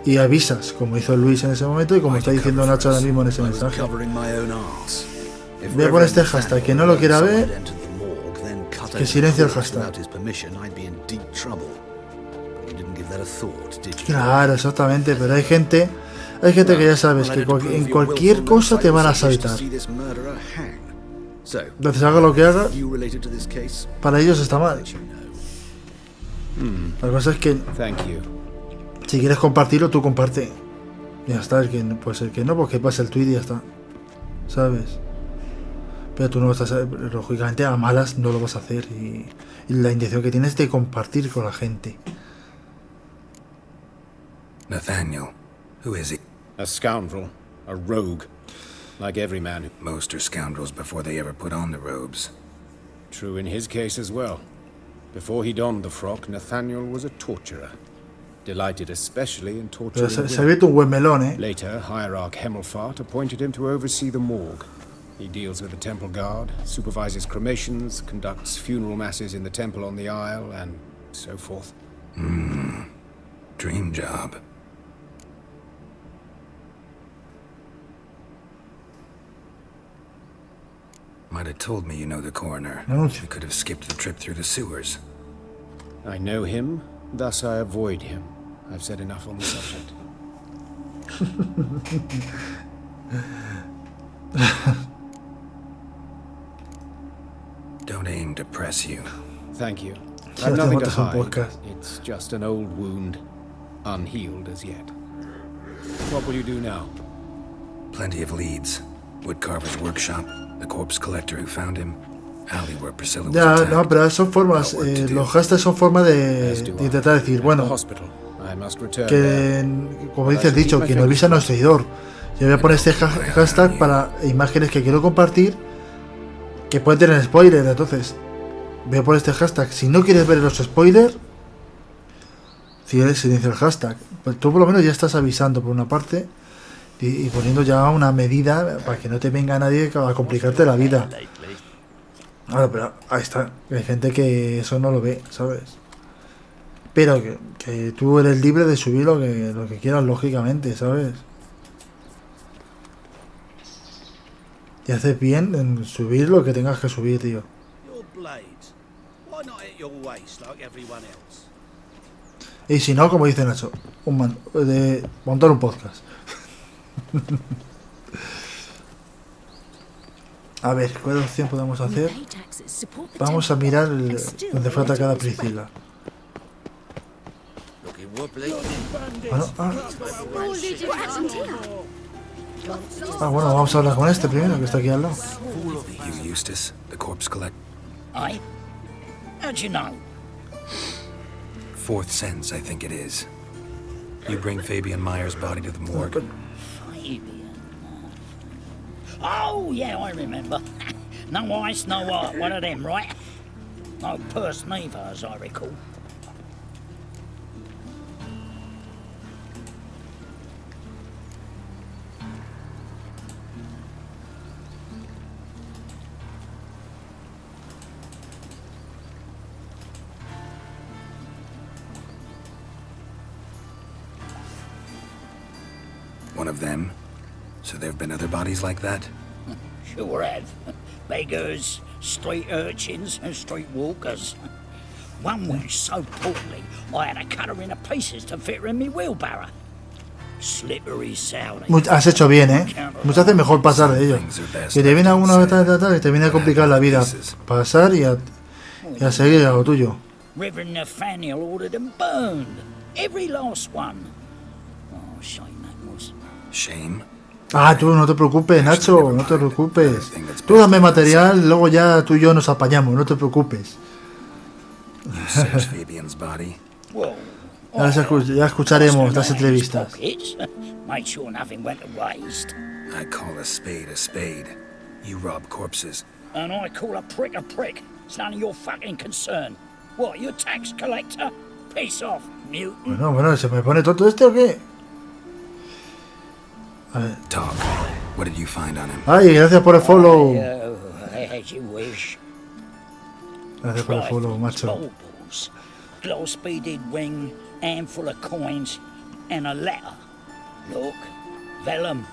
Y avisas, como hizo Luis en ese momento y como está diciendo Nacho ahora mismo en ese mensaje. Voy a poner este hashtag. Quien no lo quiera ver, que silencie el hashtag. Claro, exactamente, pero hay gente que ya sabes que en cualquier cosa te van a saltar. Entonces haga lo que haga, para ellos está mal. La cosa es que Thank you. si quieres compartirlo, tú comparte. Ya está, el que no, pues que pase el tweet y ya está. ¿Sabes? Pero tú no estás, lógicamente a malas no lo vas a hacer y la intención que tienes es de compartir con la gente. Nathaniel. Who is he? A scoundrel. A rogue. Like every man who... Most are scoundrels before they ever put on the robes. True in his case as well. Before he donned the frock, Nathaniel was a torturer. Delighted especially in torturing Pero se ha women. abierto un buen melón, ¿eh? Later, Hierarch Hemmelfart appointed him to oversee the morgue. He deals with the temple guard, supervises cremations, conducts funeral masses in the temple on the Isle, and so forth. Dream job. Might have told me you know the coroner. Anuncio. We could have skipped the trip through the sewers. I know him, thus I avoid him. I've said enough on the subject. Don't aim to press you. Thank you. Ya I've te nothing to montas un hide. podcast. It's just an old wound, unhealed as yet. What will you do now? Plenty of leads. Woodcarver's workshop, the corpse collector who found him, alley where Priscilla was Ya, attacked. no, pero son formas, los hashtags son formas de intentar decir, The bueno, hospital. I must return there. que como dice el dicho, quien no avisa no es traidor. Yo voy a poner este hashtag para imágenes que quiero compartir que pueden tener spoilers, entonces voy a poner este hashtag. Si no quieres ver los spoilers, silencia el hashtag. Pues tú por lo menos ya estás avisando por una parte y poniendo ya una medida para que no te venga nadie a complicarte la vida. Ahora, pero ahí está. Hay gente que eso no lo ve, ¿sabes? Pero que tú eres libre de subir lo que quieras, lógicamente, ¿sabes? Y haces bien en subir lo que tengas que subir, tío. Your blades. Why not at your waist like everyone else? Y si no, como dice Nacho, montar un podcast. A ver, ¿cuál opción podemos hacer? Vamos a mirar donde fue atacada Priscilla. Looking wobbly. Bueno, bueno, vamos a hablar con este primero, que está aquí al lado. You, Eustace, the corpse collector. Aye? How'd you know? Fourth sense, I think it is. You bring Fabian Meyer's body to the morgue. Fabian. Oh, yeah, I remember. No ice, no art, one of them, right? No purse neither, as I recall. One of them? So there have been other bodies like that? Sure have. Beggars, street urchins, and street walkers. One went so poorly, I had to cut her into pieces to fit her in my wheelbarrow. Slippery Saudi. Has hecho bien, Muchas veces mejor pasar de ello. Que te viene alguna vez que te viene a complicar la vida. Pasar y a seguir a lo tuyo. Reverend Nathaniel ordered them burned. Every last one. Oh, shame that was. Shame? Ah, tú no te preocupes, Nacho, no te preocupes. Tú dame material, luego ya tú y yo nos apañamos, no te preocupes. You searched Fabian's body. Well, Ya escucharemos las entrevistas. Made sure nothing went to waste. I call a spade. You rob corpses. And I call a prick a prick. It's none of your fucking concern. What, you a tax collector? Piss off, mutant. Bueno, ¿se me pone todo este o qué? A ver. Talk. What did you find on him? Ay, gracias por el follow. As you wish. Gracias por el follow, macho. Baubles, glass-beaded ring, handful of coins, and a letter. Look, vellum,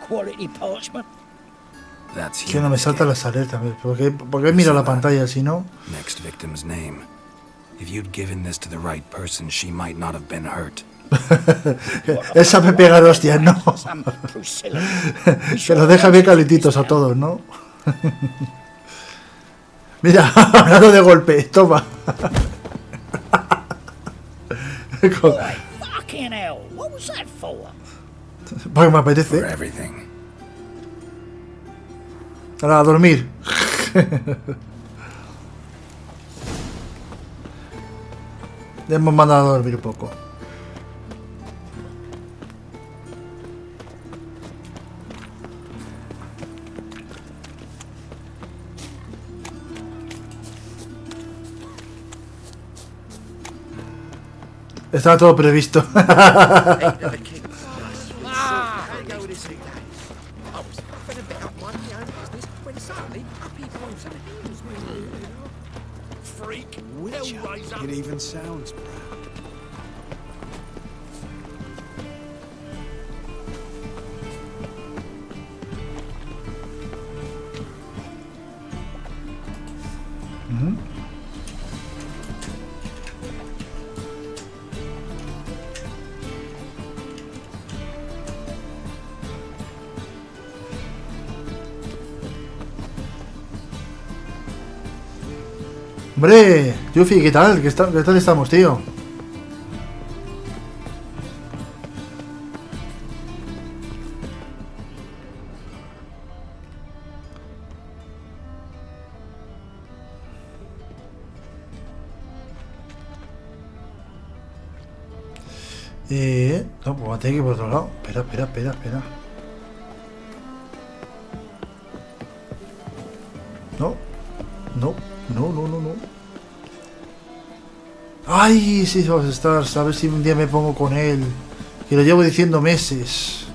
quality parchment. That's Que no me saltan las alertas. ¿Por qué miro la pantalla si no? Next victim's name. If you'd given this to the right person, she might not have been hurt. Esa me pega de hostias, ¿no? Se los deja bien calentitos a todos, ¿no? Mira, hablando de golpe, toma. Fucking hell, what was that for? Porque me apetece. Ahora a dormir. Le hemos mandado a dormir un poco. Estaba todo previsto. It even sounds proud. Hombre, Yuffie, ¿qué tal? ¿Qué tal estamos, tío? No, pues va a tener que ir por otro lado. Espera. No. Ay, sí, vamos a estar. A ver si un día me pongo con él. Que lo llevo diciendo meses.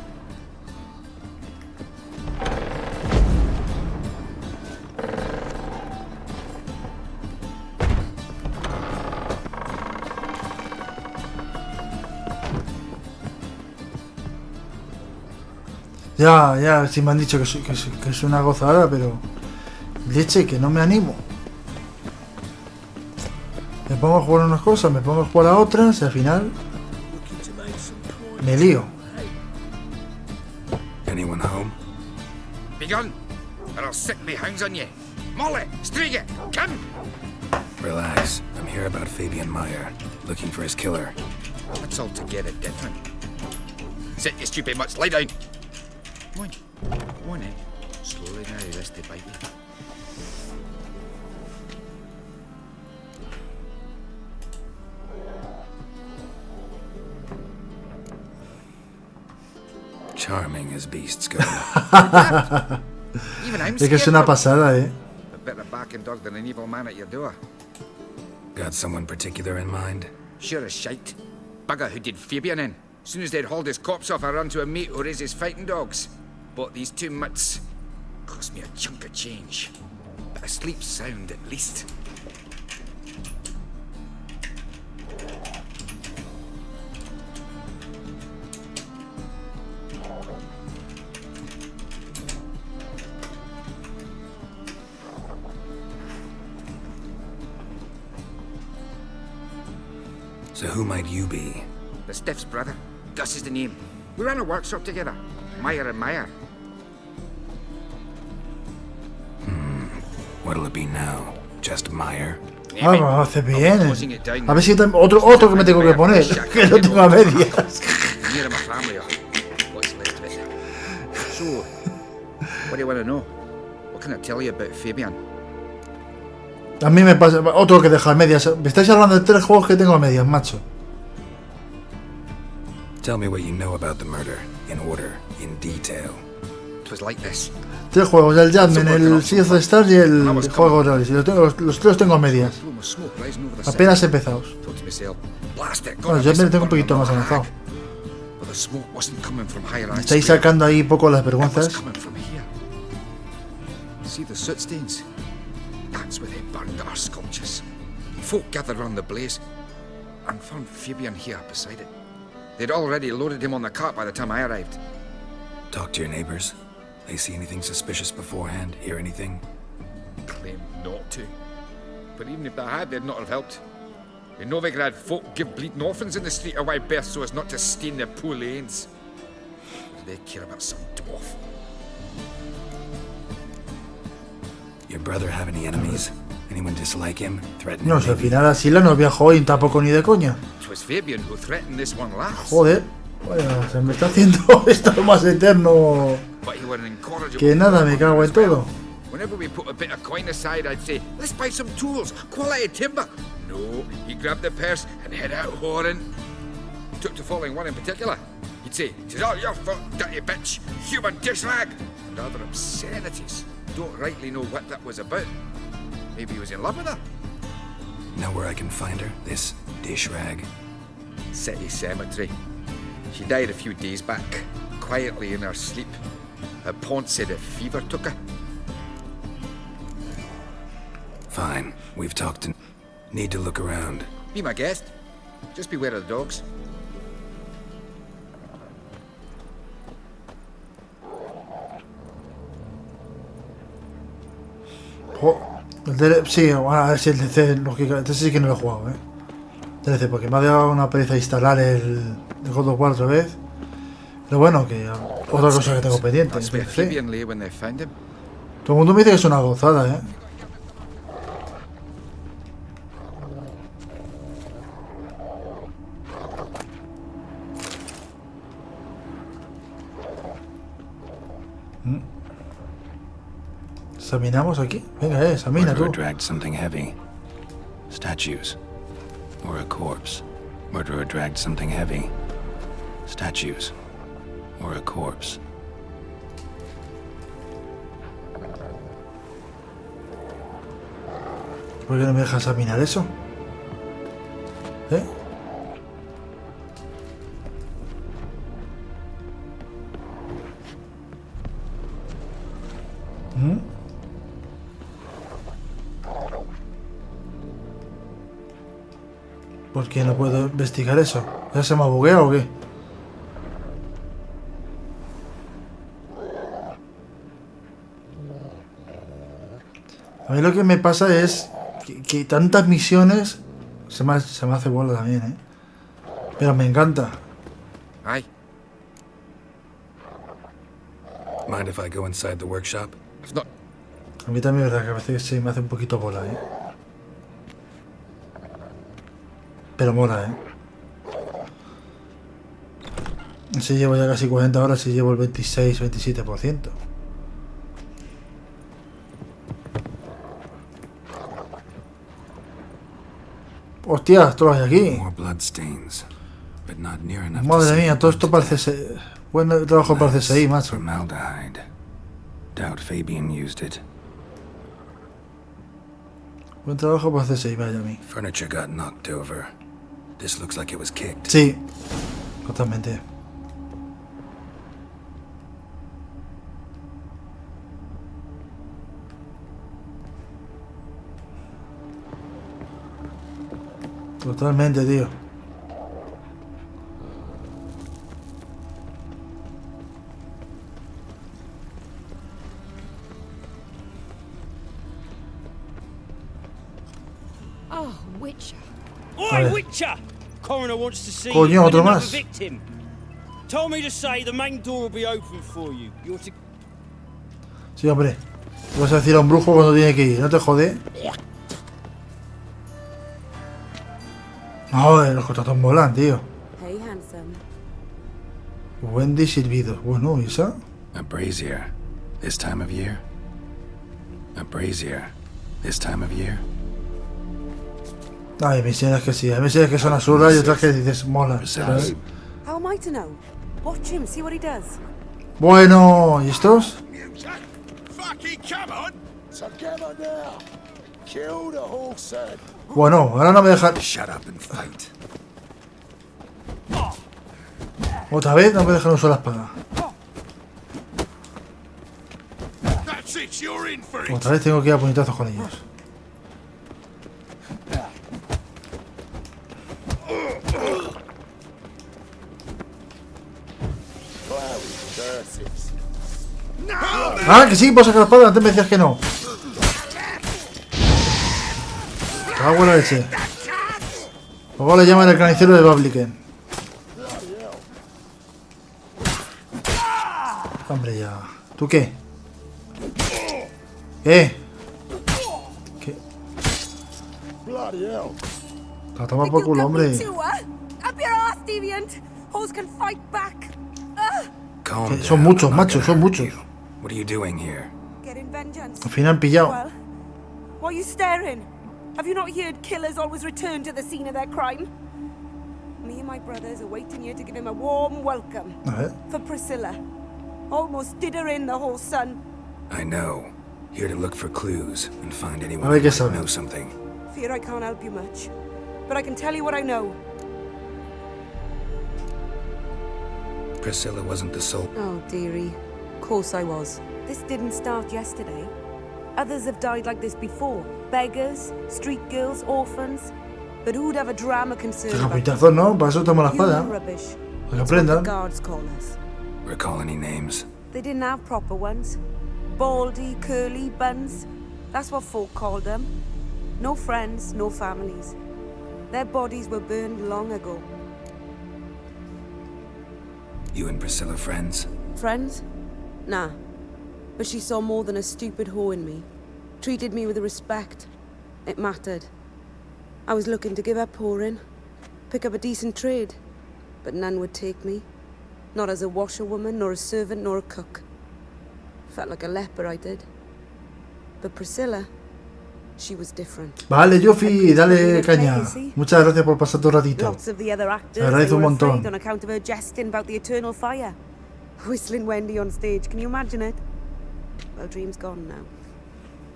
Ya, sí me han dicho que es una gozada, pero... Leche, que no me animo. Me pongo a jugar unas cosas, me pongo a jugar a otras y al final... me lío. Anyone home? Be gone, or I'll sick me hounds on you. Molly, Striga, come! Relax. I'm here about Fabian Meyer, looking for his killer. That's altogether different. Sit, you stupid mutts, lie down. Come on, eh? Slowly now, this to bite you. Charming as beasts go. Even I'm Es que es una pasada, A better barking dog than an evil man at your door. Got someone particular in mind? Sure as shite. Bugger who did Fabian in. As soon as they'd hauled his corpse off, I run to a mate who raised his fighting dogs. Bought these 2 mutts. Cost me a chunk of change. But I sleep sound at least. So who might you be? The Stiff's brother. Gus is the name. We ran a workshop together. Meyer and Meyer. What'll it be now? Just Meyer? Ah, lo hace bien. A ver si otro que me tengo que poner. Que lo tengo a medias. Near my family, or what's left of it. So, what do you want to know? What can I tell you about Fabian? A mí me pasa otro que deja a medias. Me estáis hablando de 3 juegos que tengo a medias, macho. Tell me what you know about the murder, in order, in detail. It was like this. 3 juegos, el Jadman, el Sea of Stars y el juego Reality. Los 3 tengo a medias. Apenas empezados. Bueno, yo me tengo un poquito más avanzado. Me estáis sacando ahí poco las vergüenzas. See the soot stains? That's where they burned our sculptures. Folk gathered around the blaze and found Fabian here beside it. They'd already loaded him on the cart by the time I arrived. Talk to your neighbors. They see anything suspicious beforehand? Hear anything? Claimed not to. But even if they had, they'd not have helped. In Novigrad, folk give bleeding orphans in the street a wide berth so as not to stain their poor lanes. They care about some dwarf. Your brother have any enemies? Anyone dislike him? Threaten No, him? si al final así la novia joven tampoco ni de coña. It was Fabian who threatened this one last. Joder, vaya, se me está haciendo esto más eterno But he were an incorrigible. que nada, me cago en todo. Whenever we put a bit of coin aside, I'd say, let's buy some tools, quality timber. No, he grabbed the purse and head out whoring. He took to following one in particular. He'd say, "'Tis all your fault, dirty bitch, human dish rag," and other obscenities. Don't rightly know what that was about. Maybe he was in love with her. Know where I can find her? This dish rag? City Cemetery. She died a few days back, quietly in her sleep. Her pawn said a fever took her. Fine. We've talked and need to look around. Be my guest. Just beware of the dogs. Sí, bueno, a ver si el DC, lógicamente, sí que no lo he jugado, DLC, porque me ha dado una pereza instalar el God of War otra vez. Pero bueno, que otra cosa que tengo pendiente. That's where Fabian lay when they found him. Todo el mundo me dice que es una gozada, ¿Examinamos aquí? Venga, examina tú. Murderer dragged something heavy. Statues. Or a corpse. Murderer dragged something heavy. Statues. Or a corpse. ¿Por qué no me dejas examinar eso? ¿Por qué no puedo investigar eso? ¿Ya se me ha bugueado o qué? A mí lo que me pasa es que tantas misiones se me hace bola también, Pero me encanta. Aye. Mind if I go inside the workshop? If not, A mí también es verdad que a veces se me hace un poquito bola, Pero mola, Si llevo ya casi 40 horas, si llevo el 26-27%. Hostia, esto lo hay aquí. More bloodstains, but not near enough. Madre mía, todo esto parece buen trabajo para CSI, macho. Formaldehyde. Doubt Fabian used it. Buen trabajo para CSI, vaya a mí. Furniture got knocked over. This looks like it was kicked. Sí, totalmente. Totalmente, tío. Oh, Witcher. Oi, Witcher! Coroner wants to see Coño, you with otro another más. victim. Told me to say the main door will be open for you. You're to... Sí, hombre. Le vas a decir a un brujo cuando tiene que ir. No te jode. Ay, los contratos molan, tío. Hey, handsome. Wendy Silvido. Bueno, ¿y esa? A brazier. This time of year? A brazier. This time of year? Hay misiones que sí. Hay misiones que son absurdas y otras que dices mola. ¿Sabes? How am I to know? Watch him, see what he does. Bueno, ¿y estos? Fucking come on! So come on now. Kill the horse head. Bueno, ahora no me dejan. Shut up and fight. Otra vez no me dejan usar la espada. That's it, you're in for it. Otra vez tengo que ir a puñetazos con ellos. Ah, que sí, puedo sacar la espada. Antes me decías que no. Ah, buena leche. Luego le llaman el carnicero de Babliken. Hombre, ya. ¿Tú qué? ¿Qué? ¿Qué? La toma por culo, hombre. Calm Son down. muchos, I'm not macho, gonna son hurt muchos. you. What are you doing here? Al fin han pillado. Well, why are you staring? Have you not heard killers always return to the scene of their crime? Me and my brothers are waiting here to give him a warm welcome. A ver. For Priscilla. Almost did her in, the whole son. I know. Here to look for clues and find anyone A ver who qué might sabe. know something. Fear I can't help you much. But I can tell you what I know. Priscilla wasn't the sole. Oh, dearie. Of course I was. This didn't start yesterday. Others have died like this before. Beggars, street girls, orphans. But who'd have a drama concern Saca about puñetazos, ¿no? Para eso toma la espada. human rubbish? Para que That's what the aprendan. guards call us. Recall any names? They didn't have proper ones. Baldy, curly, buns. That's what folk called them. No friends, no families. Their bodies were burned long ago. You and Priscilla friends? Friends? Nah. But she saw more than a stupid whore in me. Treated me with respect. It mattered. I was looking to give up whoring. Pick up a decent trade. But none would take me. Not as a washerwoman, nor a servant, nor a cook. Felt like a leper, I did. But Priscilla, she was different. Vale, Yuffie, dale caña. Muchas gracias por pasar tu ratito. Lots of the other actors, Te agradezco they un were montón. afraid on account of her jesting about the eternal fire. Whistling Wendy on stage, can you imagine it? Well, dream's gone now.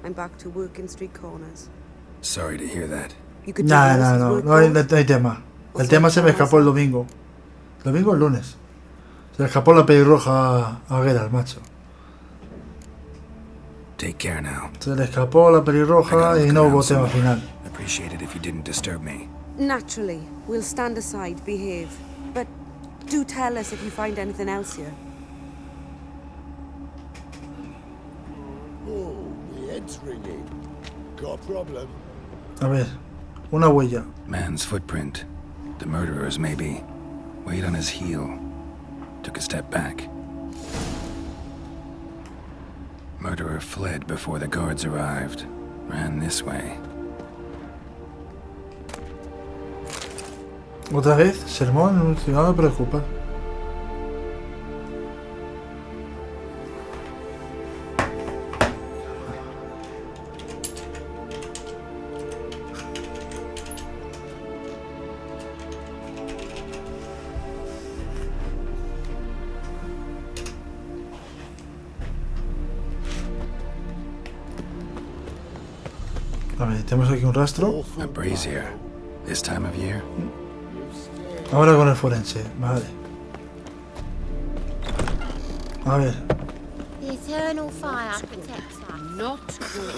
I'm back to working street corners. Sorry to hear that. You could No, do no, most no, work no hay, goals. no hay tema. El tema se me escapó el domingo. ¿El domingo o el lunes? Se le escapó la pelirroja a Geralt, macho. Take care now. Se le escapó la pelirroja y no hubo tema final. Appreciate it if you didn't disturb me. Naturally, we'll stand aside, behave. But do tell us if you find anything else here. Oh, the head's ringing. Got a problem? A ver, una huella. Man's footprint. The murderer's maybe. Weight on his heel. Took a step back. Murderer fled before the guards arrived. Ran this way. ¿Otra vez? ¿Sermón? No me preocupa. A ver, tenemos aquí un rastro. A brazier. This time of year? Ahora con el forense, vale. A ver, The eternal fire protects us. Not good.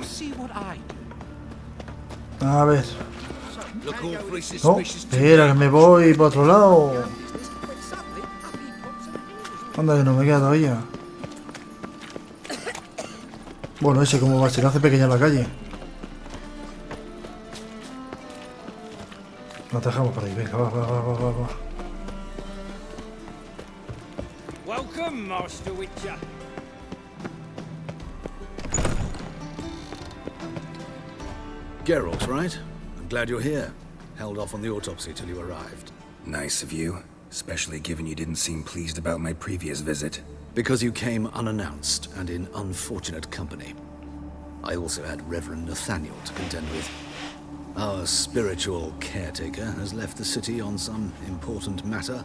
See what I a ver. Look awfully No, suspicious to espera, que me voy para otro lado. Anda, que no me queda todavía. Bueno, ese como va, se le hace pequeña la calle. Nos dejamos por ahí, venga, va. Welcome, Master Witcher. Geralt, right? I'm glad you're here. Held off on the autopsy till you arrived. Nice of you, especially given you didn't seem pleased about my previous visit. Because you came unannounced and in unfortunate company. I also had Reverend Nathaniel to contend with. Our spiritual caretaker has left the city on some important matter.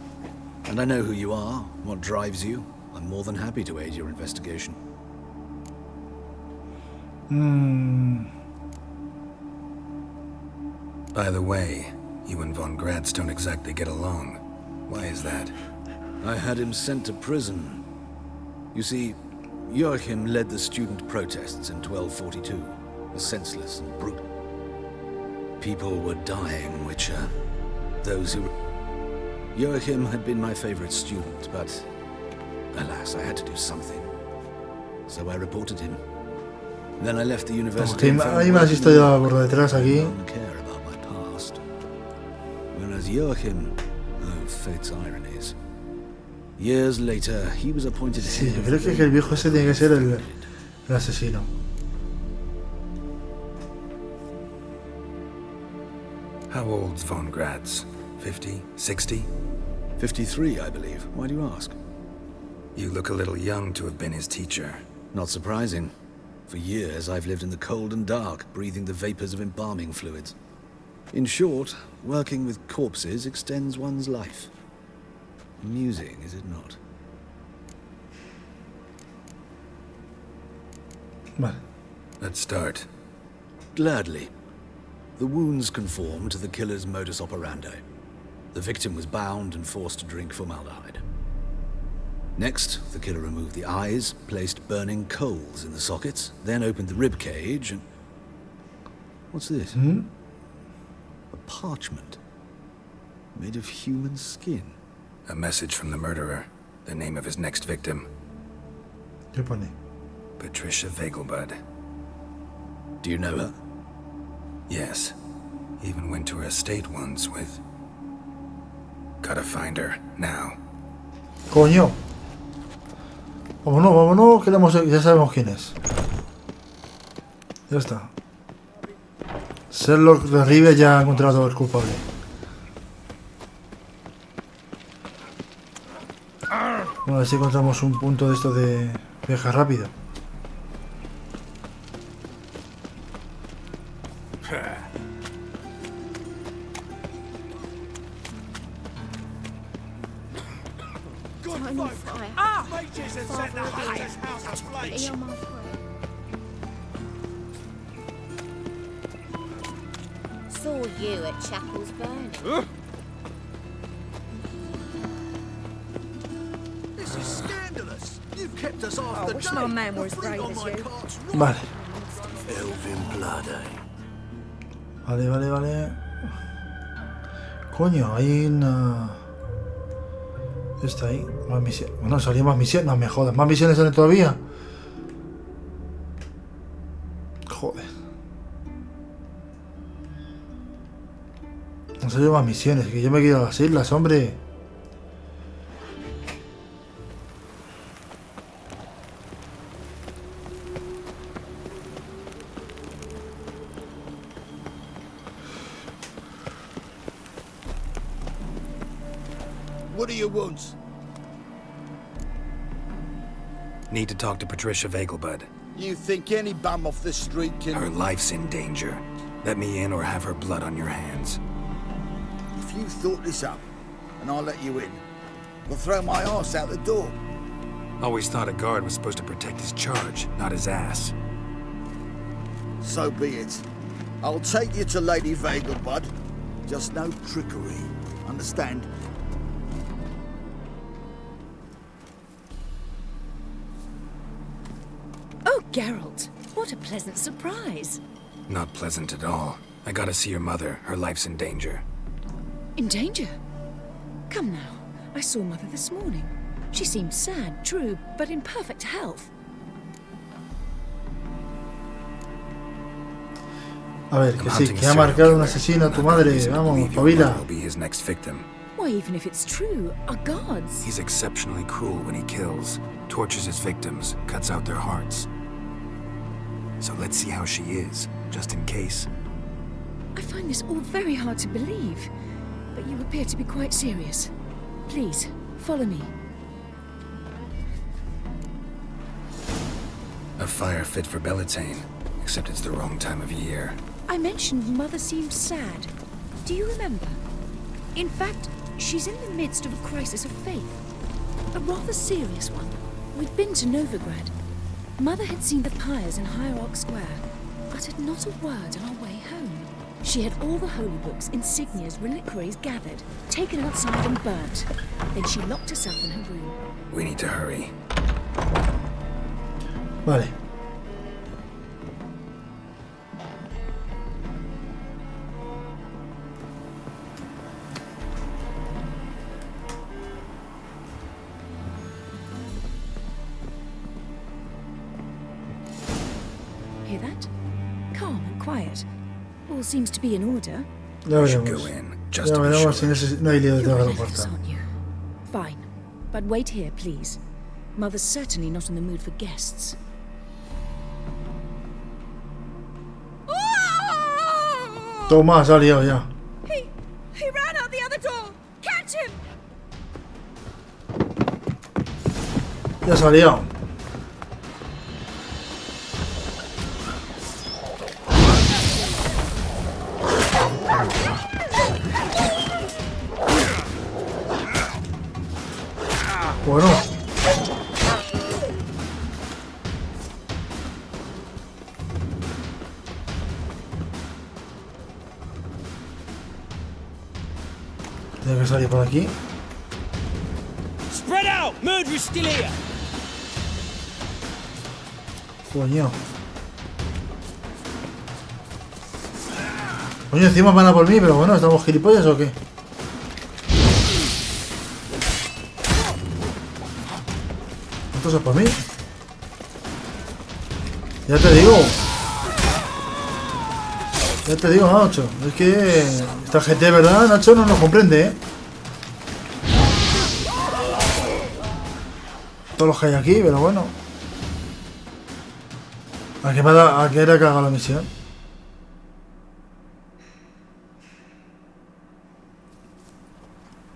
And I know who you are, what drives you. I'm more than happy to aid your investigation. By the way, you and Von Gratz don't exactly get along. Why is that? I had him sent to prison. You see, Joachim led the student protests in 1242. Was senseless and brutal. People were dying, Witcher. Those who... Joachim had been my favorite student, but... alas, I had to do something. So I reported him. Then I left the university. Hay más historia por detrás aquí. Whereas Joachim, oh, fate's ironies. Years later, he was appointed Sí, yo creo que el viejo ese tiene que ser el asesino. How old's Von Gratz? 50? 60? 53, I believe. Why do you ask? You look a little young to have been his teacher. Not surprising. For years, I've lived in the cold and dark, breathing the vapors of embalming fluids. In short, working with corpses extends one's life. Amusing, is it not? Vale. Let's start. Gladly. The wounds conform to the killer's modus operandi. The victim was bound and forced to drink formaldehyde. Next, the killer removed the eyes, placed burning coals in the sockets, then opened the rib cage and... What's this? A parchment. Made of human skin. A message from the murderer. The name of his next victim. ¿Qué pone? Patricia Vegelbud. Do you know her? Yes. Even went to her estate once with... Gotta find her, now. Coño. Vámonos, que ya sabemos quién es. Ya está. Sherlock de Rive ya ha encontrado al culpable. Bueno, a ver si encontramos un punto de esto de viaje rápido. Saw you at Chapel's Burning. This is scandalous. You've kept us off I the wish day. my man were as brave as you. Vale. Elvin blood, eh? Vale. Coño, hay una... Está ahí. Más misiones. Bueno, salía más misiones. No me jodas. ¿Más misiones salen todavía? Joder. No salen más misiones. Que yo me quiero a las islas, hombre. What do you want? Need to talk to Patricia Vegelbud. You think any bum off the street can... Her life's in danger. Let me in or have her blood on your hands. If you thought this up, and I'll let you in, we'll throw my ass out the door. Always thought a guard was supposed to protect his charge, not his ass. So be it. I'll take you to Lady Vegelbud. Just no trickery. Understand? Oh, Geralt, what a pleasant surprise. Not pleasant at all. I gotta see your mother. Her life's in danger. In danger? Come now. I saw Mother this morning. She seemed sad, true, but in perfect health. A ver, que sí, que ha marcado un asesino a tu madre. Vamos, pavila. Why, even if it's true, our gods. He's exceptionally cruel when he kills, tortures his victims, cuts out their hearts. So let's see how she is, just in case. I find this all very hard to believe, but you appear to be quite serious. Please, follow me. A fire fit for Bellatane, except it's the wrong time of year. I mentioned Mother seemed sad. Do you remember? In fact, she's in the midst of a crisis of faith. A rather serious one. We'd been to Novigrad. Mother had seen the pyres in Hierarch Square, uttered not a word on our way home. She had all the holy books, insignias, reliquaries gathered, taken outside and burnt. Then she locked herself in her room. We need to hurry. Vale. Hear that? Calm and quiet. All seems to be in order. Ya veremos. Ya veremos si no hay lío detrás de la puerta. Fine. But wait here, please. Mother's certainly not in the mood for guests. Toma, se ha liado ya. He ran out the other door. Catch him. Ya se ha liado. Bueno. Tiene que salir por aquí. Spread out! Murderer's still here! Coño. Coño, encima van a por mí, pero bueno, ¿estamos gilipollas o qué? ¿Esto es por mí? Ya te digo. Ya te digo, Nacho. Es que esta gente, ¿verdad, Nacho? No nos comprende, ¿eh? Todos los que hay aquí, pero bueno. ¿A qué era que haga la misión?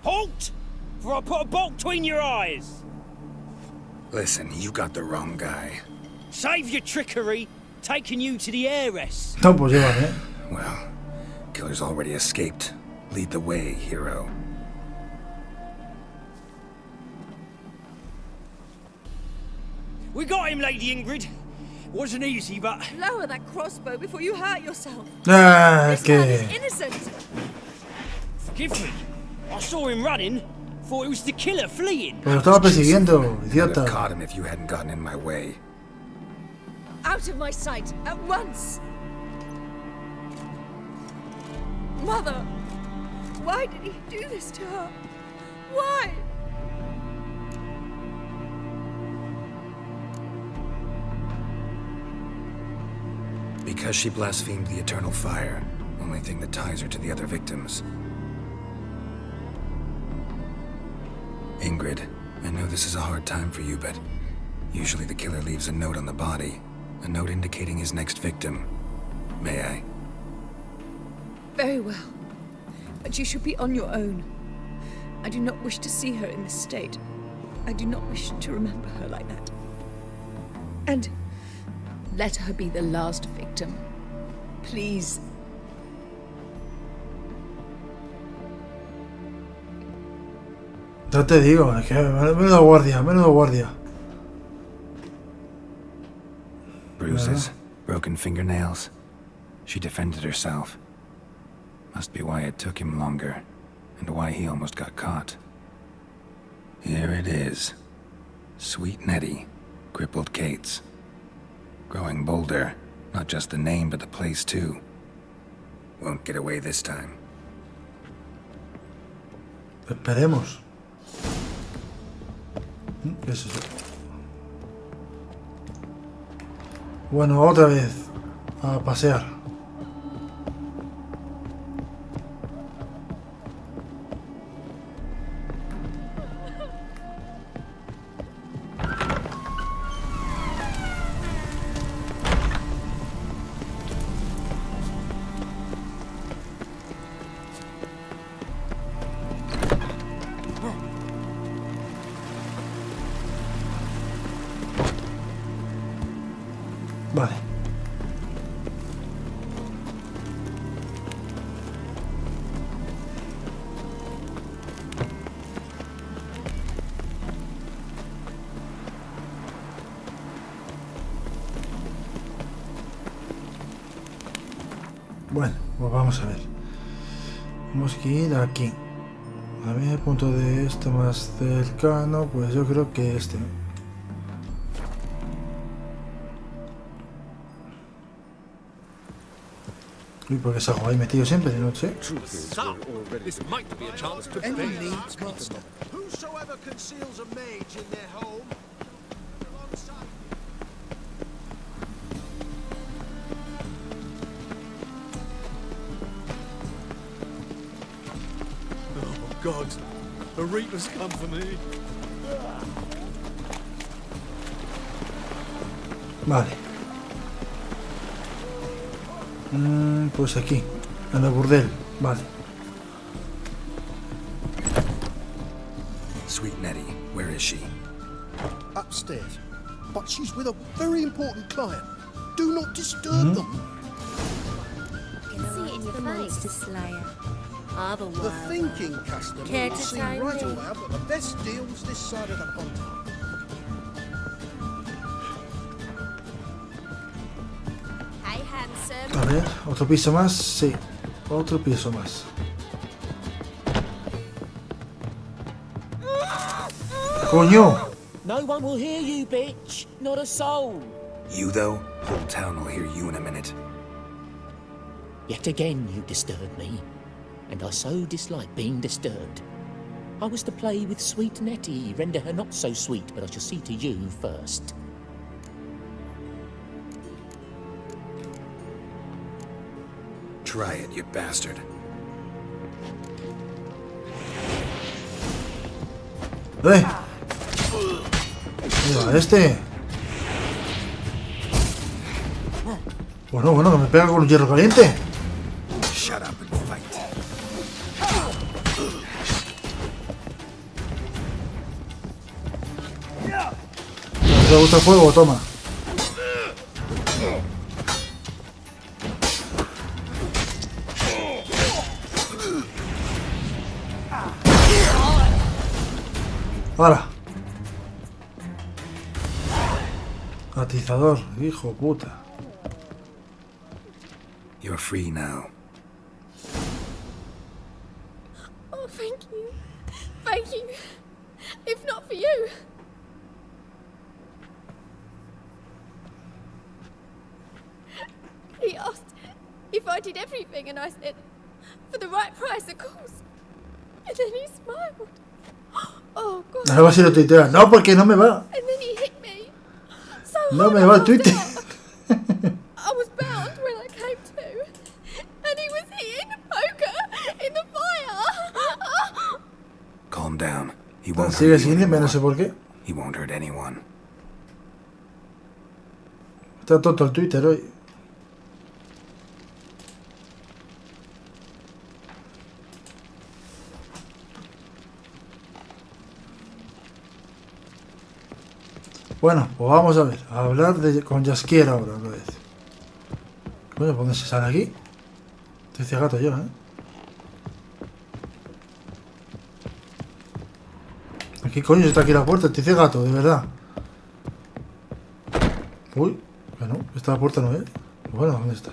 Halt! For I put a bolt between your eyes! Listen, you got the wrong guy. Save your trickery, taking you to the heiress. No, pues llévame, ¿eh? Well, killer's already escaped. Lead the way, hero. We got him, Lady Ingrid. Wasn't easy, but... Lower that crossbow before you hurt yourself. Ah, This man is innocent. Forgive me. I saw him running. Thought it was the killer fleeing. Pero estaba persiguiendo, idiota. Caught him if you hadn't gotten in my way. Out of my sight, at once. Mother, why did he do this to her? Why? Because she blasphemed the eternal fire. Only thing that ties her to the other victims. Ingrid, I know this is a hard time for you, but usually the killer leaves a note on the body. A note indicating his next victim. May I? Very well. But you should be on your own. I do not wish to see her in this state. I do not wish to remember her like that. And let her be the last victim. Please. Ya te digo, es que menudo guardia, menudo guardia. Bruises, broken fingernails. She defended herself. Must be why it took him longer, and why he almost got caught. Here it is. Sweet Nettie, crippled Kate's. Growing bolder, not just the name but the place too. Won't get away this time. Esperemos. ¿Qué es eso? Bueno, otra vez a pasear. Bueno, pues vamos a ver. Tenemos que ir aquí. A ver, punto de este más cercano, pues yo creo que este. Uy, ¿por qué salgo ahí metido siempre de noche? God, the Reapers come for me. Vale. Pues aquí, en el burdel. Vale. Sweet Nettie, where is she? Upstairs. But she's with a very important client. Do not disturb them. You can see it in your monster slayer. Otherwise, The thinking customer Care will to see tell right me? away I've got the best deals this side of the pond. Hey, handsome. A ver, otro piso más. Sí, otro piso más. ¡Coño! No one will hear you, bitch. Not a soul. You, though? Whole town will hear you in a minute. Yet again you disturb me, and I so dislike being disturbed. I was to play with sweet Nettie, render her not so sweet, but I shall see to you first. Try it, you bastard. Mira, este. Bueno, que me pega con un hierro caliente. Shut up and fight. ¿No te gusta el fuego? Toma. Ahora. Atizador, hijo puta. You're free now. Oh, thank you. Thank you. If not for you. He asked if I did everything, and I said, for the right price, of course. And then he smiled. Oh, God. No va a ser lo tuitera. No, porque no me va. And then he hit me. So No me va el Twitter. I was bound when I came to. And he was hitting poker in the fire. Calm down. He won't Sigue hurt you sin irme, no anymore. sé por qué. He won't hurt anyone. Está tonto el Twitter hoy. Bueno, pues vamos a ver. A hablar con Jaskier ahora otra vez. Bueno, ¿por dónde se sale aquí? Estoy cegato yo, ¿eh? ¿Qué coño está aquí la puerta? Estoy cegato, de verdad. Uy, que no, esta puerta no es. Bueno, ¿dónde está?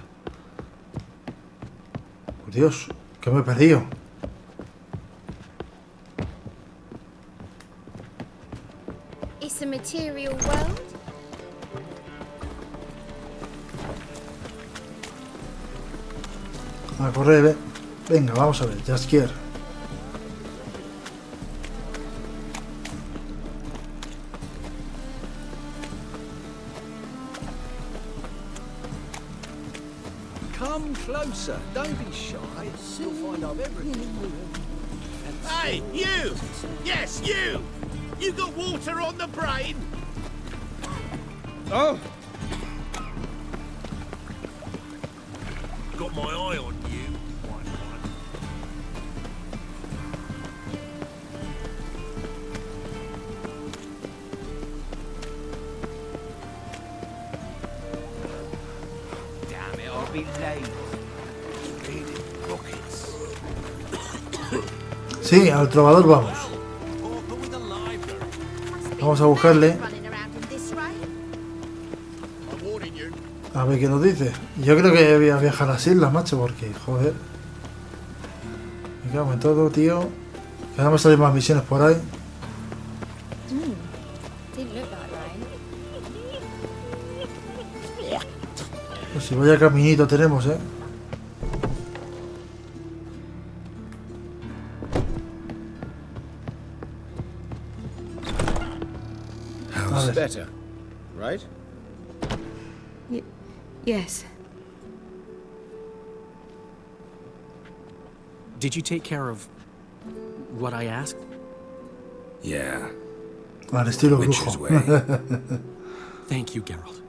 Por Dios, que me he perdido. It's a material world. A correr, venga, vamos a ver, Jaskier. Come closer. Don't be shy. You'll find I've everything. Hey, you! Yes, you! You got water on the brain? Oh! Got my eye on you. Damn it, I'll be late. Reading pockets. Sí, al trovador vamos. Vamos a buscarle A ver qué nos dice. Yo creo que voy a viajar a las islas, macho, porque, joder. Me cago en todo, tío. Que vamos a salir más misiones por ahí. Didn't look like rain. Pues si vaya caminito tenemos, How's better, right? Yes. Did you take care of what I asked? Yeah. Al estilo Witcher's brujo. way. Thank you, Geralt.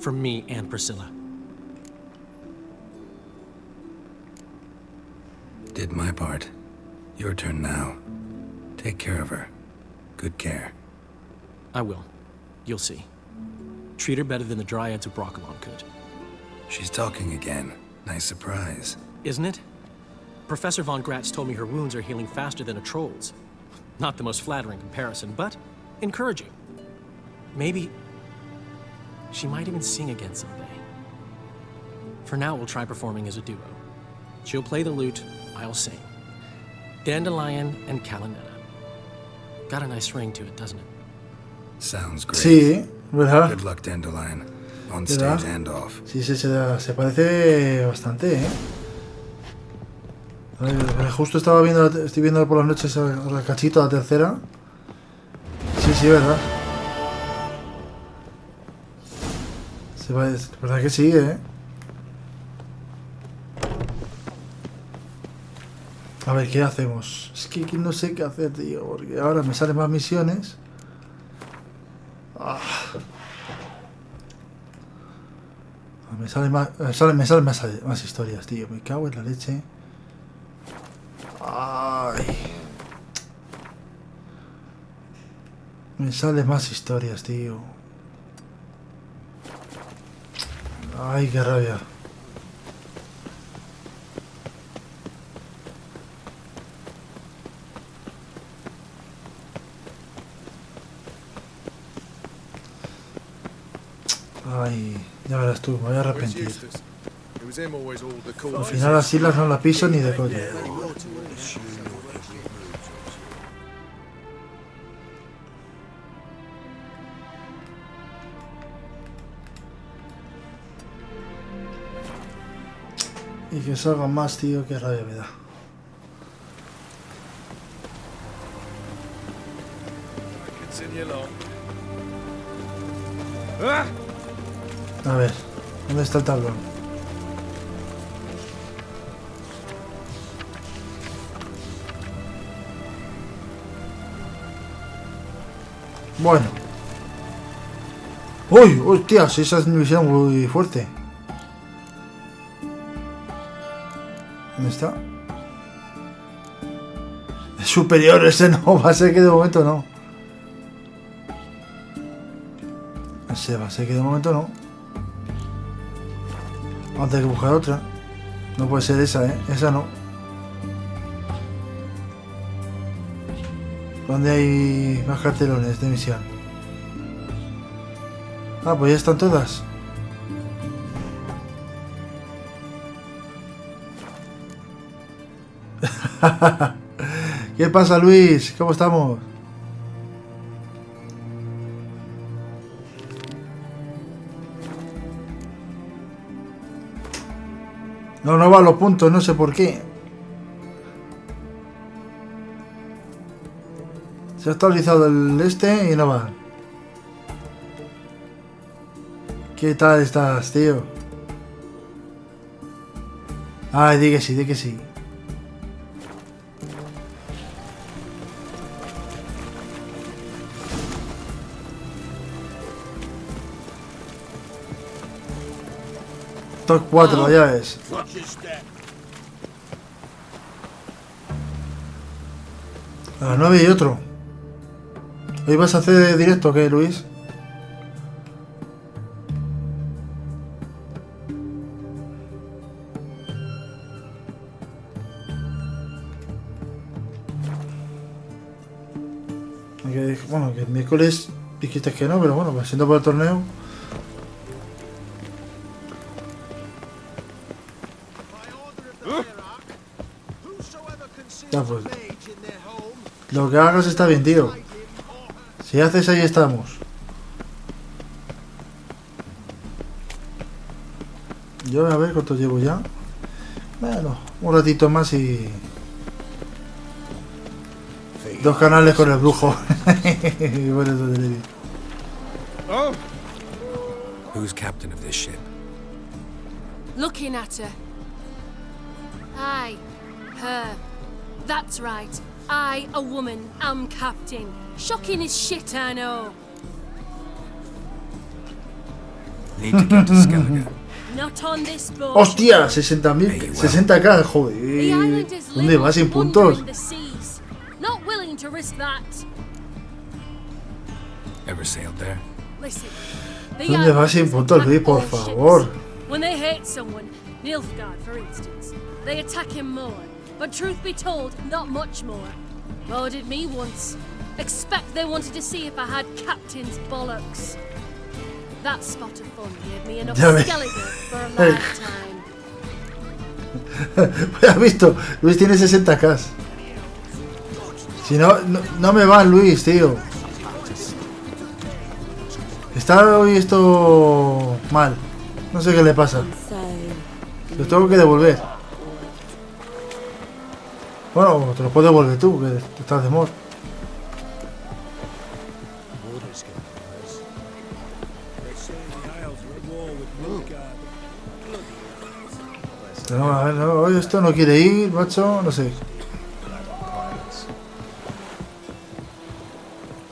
From me and Priscilla. Did my part. Your turn now. Take care of her. Good care. I will. You'll see. Treat her better than the Dryads of Brokilon could. She's talking again. Nice surprise. Isn't it? Professor Von Gratz told me her wounds are healing faster than a troll's. Not the most flattering comparison, but encouraging. Maybe she might even sing again someday. For now, we'll try performing as a duo. She'll play the lute, I'll sing. Dandelion and Calinetta. Got a nice ring to it, doesn't it? Sounds great. Sí, ¿verdad? Good luck, Dandelion. On ¿Verdad? stage and off. Sí, se parece bastante, A ver, justo estoy viendo por las noches la cachito, la tercera. Sí, verdad. Se parece, verdad que sí, A ver, ¿qué hacemos? Es que no sé qué hacer, tío, porque ahora me salen más misiones. Me salen más historias, tío. Me cago en la leche. Ay. Me salen más historias, tío. Ay, qué rabia. Ay, ya verás tú, me voy a arrepentir. Al final las islas no las piso ni de coña. Y que salgan más, tío, qué rabia me da. A ver, ¿dónde está el tablón? Bueno. ¡Uy! ¡Hostias! Esa es una visión muy fuerte. ¿Dónde está? Es superior, ese no. Va a ser que de momento no. Ese va a ser que de momento no. Vamos a tener que buscar otra. No puede ser esa, Esa no. ¿Dónde hay más cartelones de misión? Ah, pues ya están todas. ¿Qué pasa, Luis? ¿Cómo estamos? No va a los puntos, no sé por qué. Se ha actualizado el este y no va. ¿Qué tal estás, tío? Ay, di que sí, di que sí. Top 4, ya ves. A las 9 y otro. ¿Hoy vas a hacer directo o qué, Luis? Bueno, que el miércoles dijiste que no, pero bueno, pues siendo por el torneo. Ya pues. Lo que hagas está bien, tío. Si haces, ahí estamos. Yo voy a ver cuánto llevo ya. Bueno, un ratito más y... 2 canales con el brujo. Bueno, eso te digo. Who's captain of this ship? Looking at her. Aye, her. That's right. I, a woman, am captain. Shocking as shit, I know. Need to get to Skellige. Not on this boat. ¡Hostia! 60.000, 60k, joder. ¿Dónde vas sin puntos? Not willing to risk that. Ever sailed there? Listen. ¿Dónde vas sin puntos, Luis? Por favor. When they hate someone, Nilfgaard, for instance, they attack him more. But truth be told, not much more. More did me once. Expect they wanted to see if I had captain's bollocks. That spot of fun gave me enough Skellige for a lifetime. ¿Has visto? Luis tiene 60k. Si no, no me van, Luis, tío. Está hoy esto mal. No sé qué le pasa. Lo tengo que devolver. Bueno, te lo puedes devolver tú, que estás de mod. No, a ver, no, hoy esto no quiere ir, macho, no sé.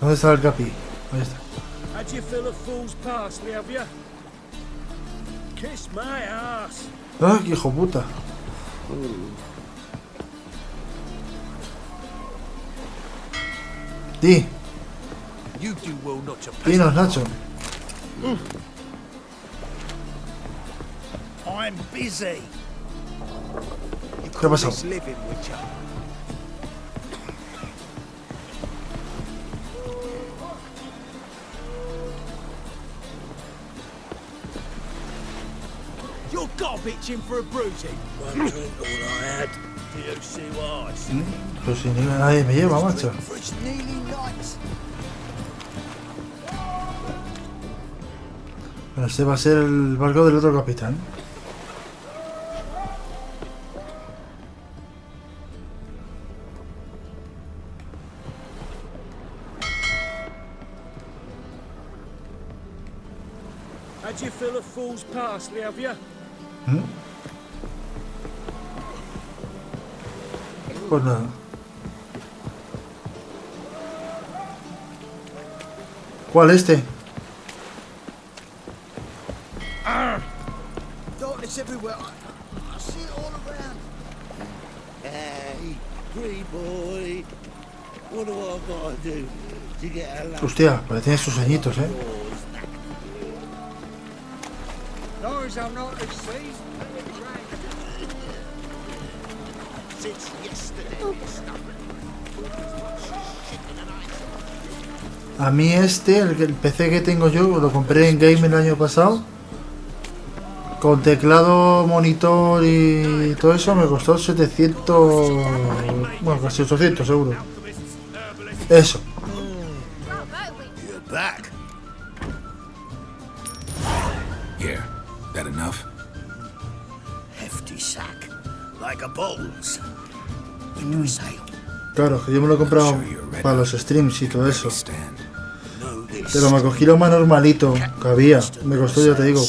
¿Dónde está el capi? Ahí está. Had you fill a fool's parsley, have you? Kiss my ass. ¡Ay, qué hijo puta! Di. Dinos, Nacho. I'm busy. ¿Qué ha pasado? You're gob itching for a bruising. One drink all I had. Do you see what I see? Pues si nadie me lleva, macho. It's nearly night. Bueno, este va a ser el barco del otro capitán. Had you fill a fool's parsley, have you? Pues nada. ¿Cuál este? Darkness everywhere. I see it all around. Hey, free boy. What do I gotta do to get along? Hostia, pues tiene sus añitos, Those I'm not to see. Since yesterday. A mí este, el PC que tengo yo, lo compré en Game el año pasado. Con teclado, monitor y todo eso me costó 700... Bueno, casi 800 seguro. Eso. You're back. Here, that enough? Hefty sack. Like a bull's. When do we sail? Claro, que yo me lo he comprado para los streams y todo eso. Pero me cogí lo más normalito que había. Me costó, ya te digo.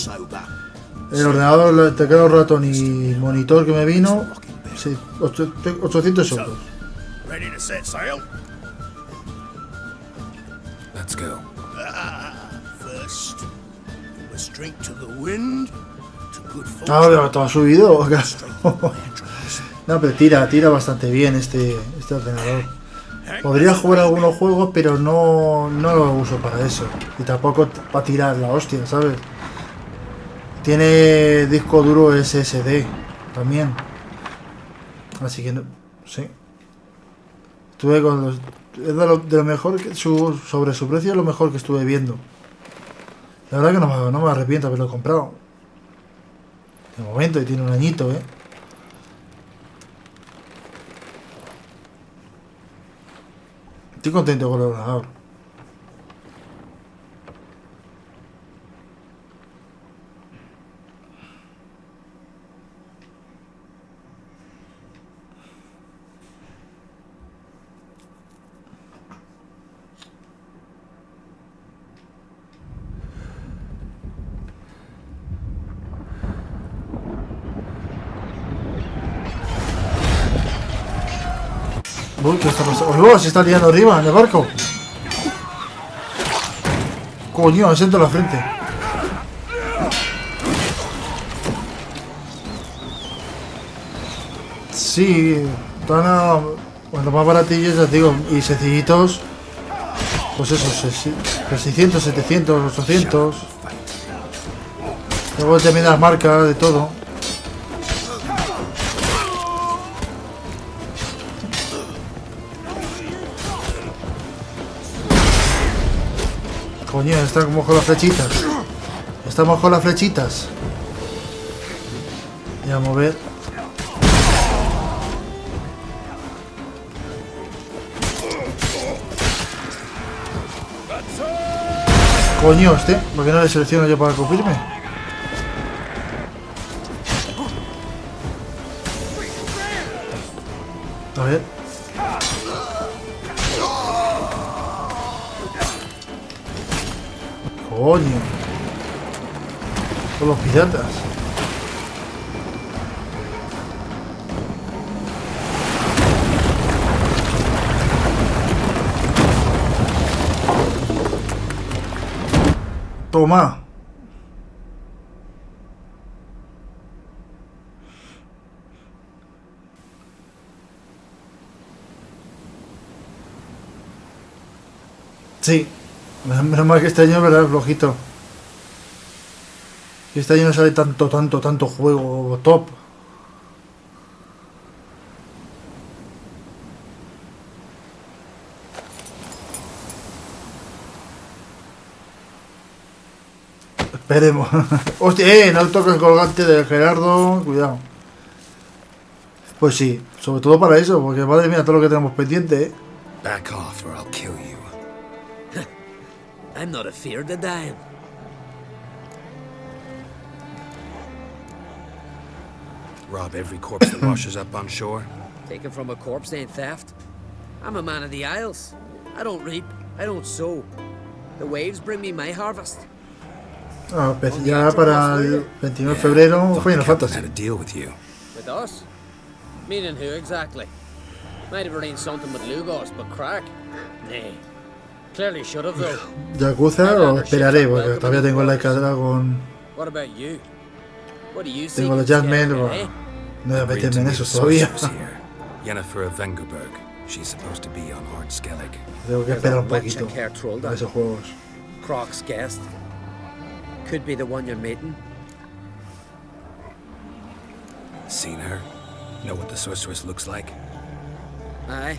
El ordenador, el teclado, ratón y monitor que me vino, sí, 800 euros. Ready to set sail? Let's go. First, we must drink to the wind, to good fortune. Ah, pero todo subido. No, pero tira bastante bien este ordenador. Podría jugar algunos juegos, pero no lo uso para eso. Y tampoco para tirar la hostia, ¿sabes? Tiene disco duro SSD también. Así que no sé. Estuve con los... Es de lo mejor que sobre su precio es lo mejor que estuve viendo. La verdad que no me arrepiento de haberlo comprado. De momento, y tiene un añito, Estoy contento con el ordenador. Uy, ¿qué está pasando? ¡Oh, se está liando arriba en el barco! Coño, me siento en la frente. Sí, bueno, más baratillos, ya te digo, y sencillitos. Pues eso, 600, 700, 800. Luego también las marcas, de todo. Coño, está como con las flechitas. Estamos con las flechitas. Ya a mover. Coño, ¿por qué no le selecciono yo para cubrirme? A ver. Coño. Son los piratas. Toma. Sí. Menos mal que este año, ¿verdad? Flojito. Este año no sale tanto juego top. Esperemos. Hostia, no toques el colgante de Gerardo. Cuidado. Pues sí, sobre todo para eso, porque madre mía, todo lo que tenemos pendiente, Back off or I'll kill you. I'm not afeard of dying. Rob every corpse that washes up on shore? Taken from a corpse ain't theft. I'm a man of the Isles. I don't reap, I don't sow. The waves bring me my harvest. ya para el 29 de febrero Final Fantasy. Had a deal with you. With us? Meaning who exactly? Might have arranged something with Lugos, but crack? Nay. Clearly should have though. Yakuza o esperaré, porque todavía tengo la Dragon. What about you? What do you see? Tengo los Jasmine, no voy a meterme en eso todavía. Yennefer of Vengerberg. She's supposed to be on Hard Skellig. Tengo que esperar un poquito a esos juegos. Croc's guest. Could be the one you're meeting. Seen her? Know what the sorceress looks like? Aye.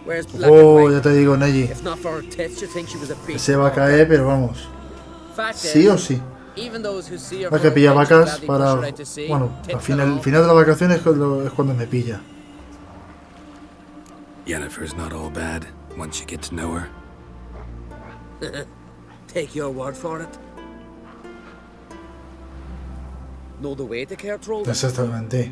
Where's black Oh, and ya te digo, Neji. If not for her tits, you think she was a beast. Se va a caer, pero vamos. Fact Sí is, o sí. even those who see her Hay for que pillar her vacas gladly para... push her out to sea, Bueno, al tits final, and el final de las vacaciones es cuando me pilla. Yennefer's not all bad once you get to know her. all. Take your word for it. Know the way to Cairtroll? Exactamente.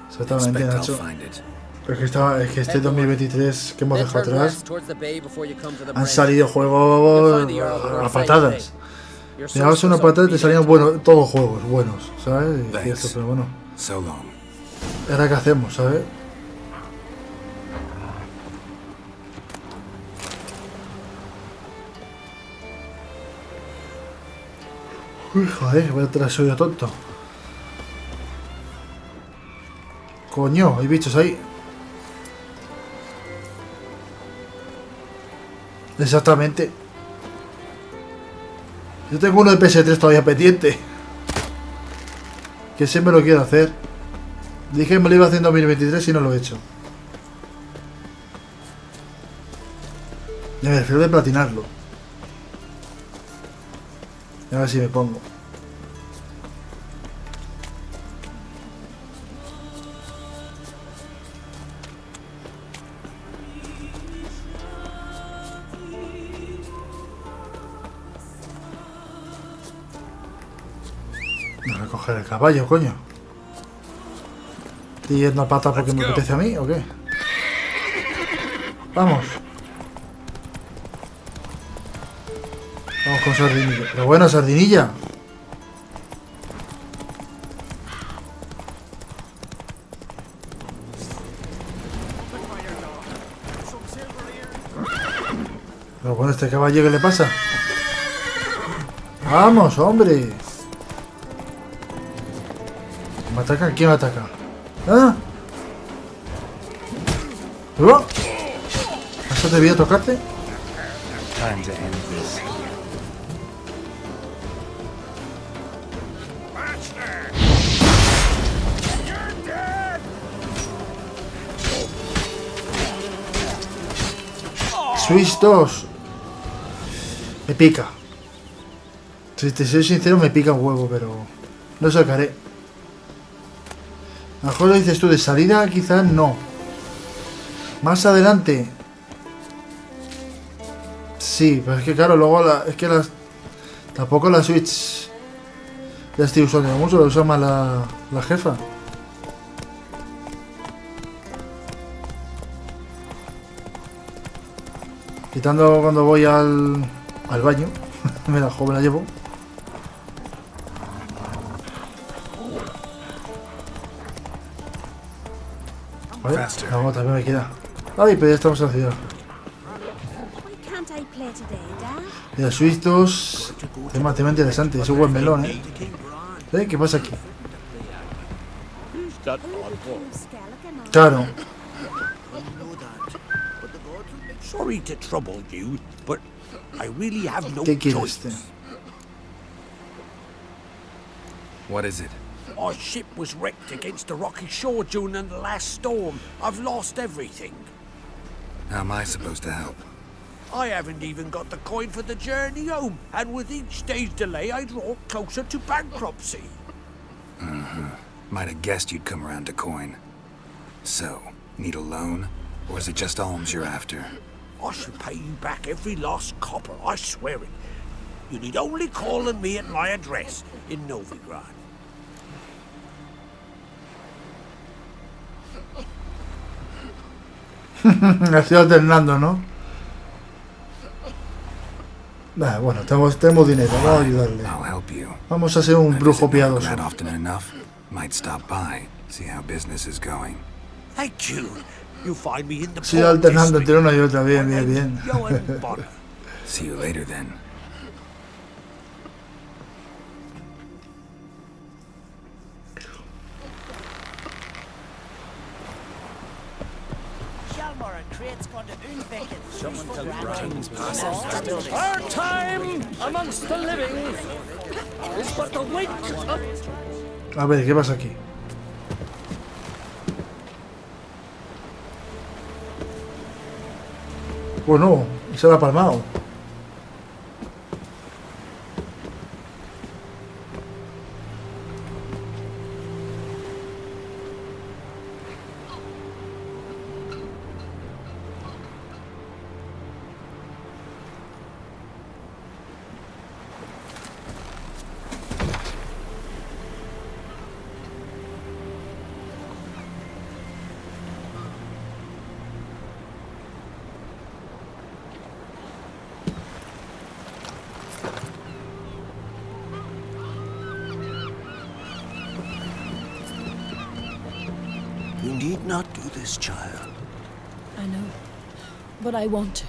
Exactamente, Expect I'll Nacho. find it. Es que este 2023 que hemos Then dejado turn atrás west towards the bay before you come to the han bridge. salido juegos a patadas. Le dabas una patada y te salían todos juegos buenos, ¿sabes? Y esto, pero bueno. So long. Ahora qué hacemos, ¿sabes? Uy, joder, voy a traer suyo tonto. Coño, hay bichos ahí. Exactamente. Yo tengo uno de PS3 todavía pendiente. Que siempre lo quiero hacer. Dije que me lo iba a hacer en 2023 y no lo he hecho. Ya me refiero de platinarlo. A ver si me pongo. coger el caballo, coño. ¿Estoy yendo a pata porque me apetece a mí o qué? Vamos. Vamos con Sardinilla. Pero bueno, Sardinilla. Pero bueno, este caballo, ¿qué le pasa? ¡Vamos, hombre! ¿Me ataca? ¿Quién me ataca? ¿Ah? ¿Pero? ¿Eso debía tocarte? Switch 2. Me pica. Si te soy sincero, me pica un huevo, pero no sacaré. A lo mejor lo dices tú de salida, quizás no. Más adelante. Sí, pero es que claro, luego tampoco la Switch la estoy usando mucho, la usa más la jefa. Quitando cuando voy al baño. me la llevo. Vale, no, también me queda. Ay, pero ya estamos en la ciudad. Y los suizos, tema interesante, es un buen melón, ¿eh? ¿Qué pasa aquí? Claro. Sorry to trouble you, but I really have no ¿Qué quiere choice. este? What is it? Our ship was wrecked against the rocky shore during the last storm. I've lost everything. How am I supposed to help? I haven't even got the coin for the journey home, and with each day's delay, I draw closer to bankruptcy. Might have guessed you'd come around to coin. So, need a loan? Or is it just alms you're after? I shall pay you back every last copper, I swear it. You need only call on me at my address in Novigrad. Estoy alternando, ¿no? Bueno, tenemos dinero, vamos a ayudarle. Vamos a ser un brujo piadoso. Estoy alternando entre una y otra, bien. See you later then. Our time amongst the living is but the wake up. A ver, ¿qué pasa aquí? Bueno, se lo ha palmado. You need not do this, child. I know, but I want to.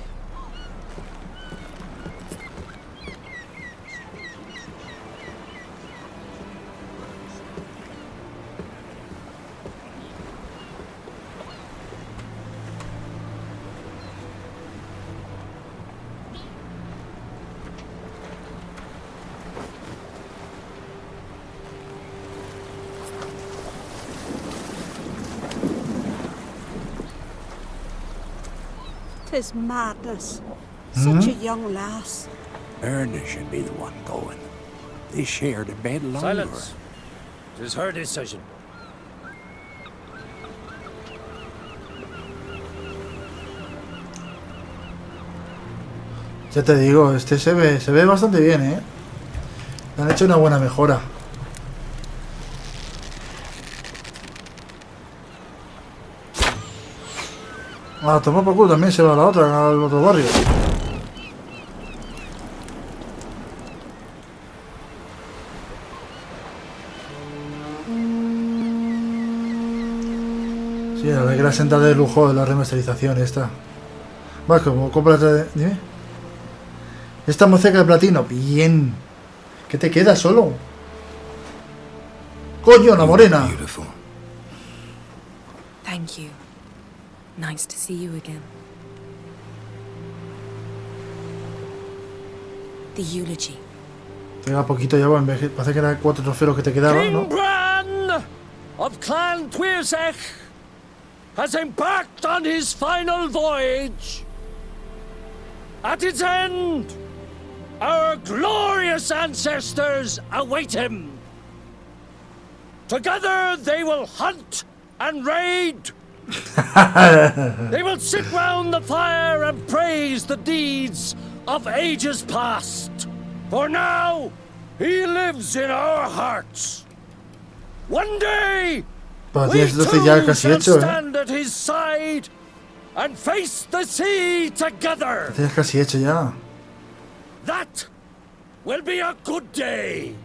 Tis madness. Such a young lass. Erna should be the one going. They shared a bed longer. Silence. It is her decision. Ya te digo, este se ve bastante bien, ¿eh? Le han hecho una buena mejora. A tomar por culo también se va a la otra, al otro barrio. Sí, la verdad que la sentada de lujo de la remasterización esta. Va, como cómprate. Dime. Estamos cerca de platino. Bien. ¿Qué te queda solo? ¡Coño, la morena! Thank you. Nice to see you again. The eulogy. Llega poquito ya, bueno, parece que eran 4 trofeos que te quedaban, ¿no? King Bran of Clan Tuirsech has embarked on his final voyage. At its end, our glorious ancestors await him. Together they will hunt and raid. They will sit round the fire and praise the deeds of ages past. For now, he lives in our hearts. One day, we too shall stand at his side and face the sea together. Tienes casi hecho ya. That will be a good day.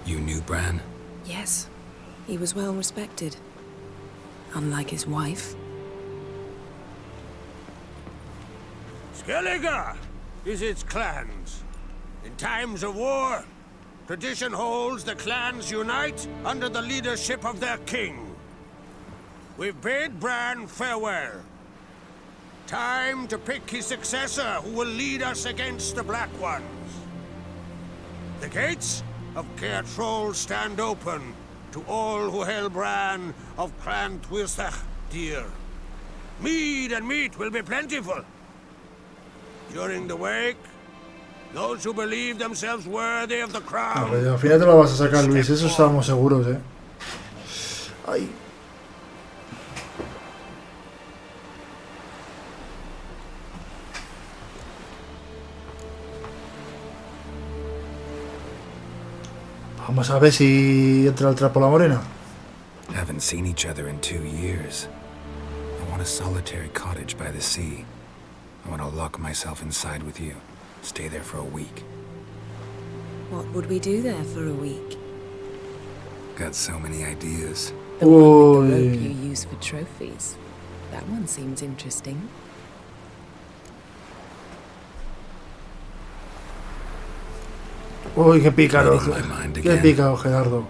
You knew Bran? Yes, he was well respected. Unlike his wife. Skellige is its clans. In times of war, tradition holds the clans unite under the leadership of their king. We've bid Bran farewell. Time to pick his successor who will lead us against the Black Ones. The gates of Caer Troll stand open to all who held Bran of Clan Tuirsech dear. Mead and meat will be plentiful. During the wake, those who believe themselves worthy of the crown. Al final te lo vas a sacar, Luis, eso estábamos seguros, Ay. Vamos a ver si entra el trapo la morena. Haven't seen each other in 2 years. I want a solitary cottage by the sea. I want to lock myself inside with you. Stay there for a week. What would we do there for a week? Got so many ideas. The one with the rope you use for trophies. That one seems interesting. Uy, qué pícaro. Qué pícaro, Gerardo.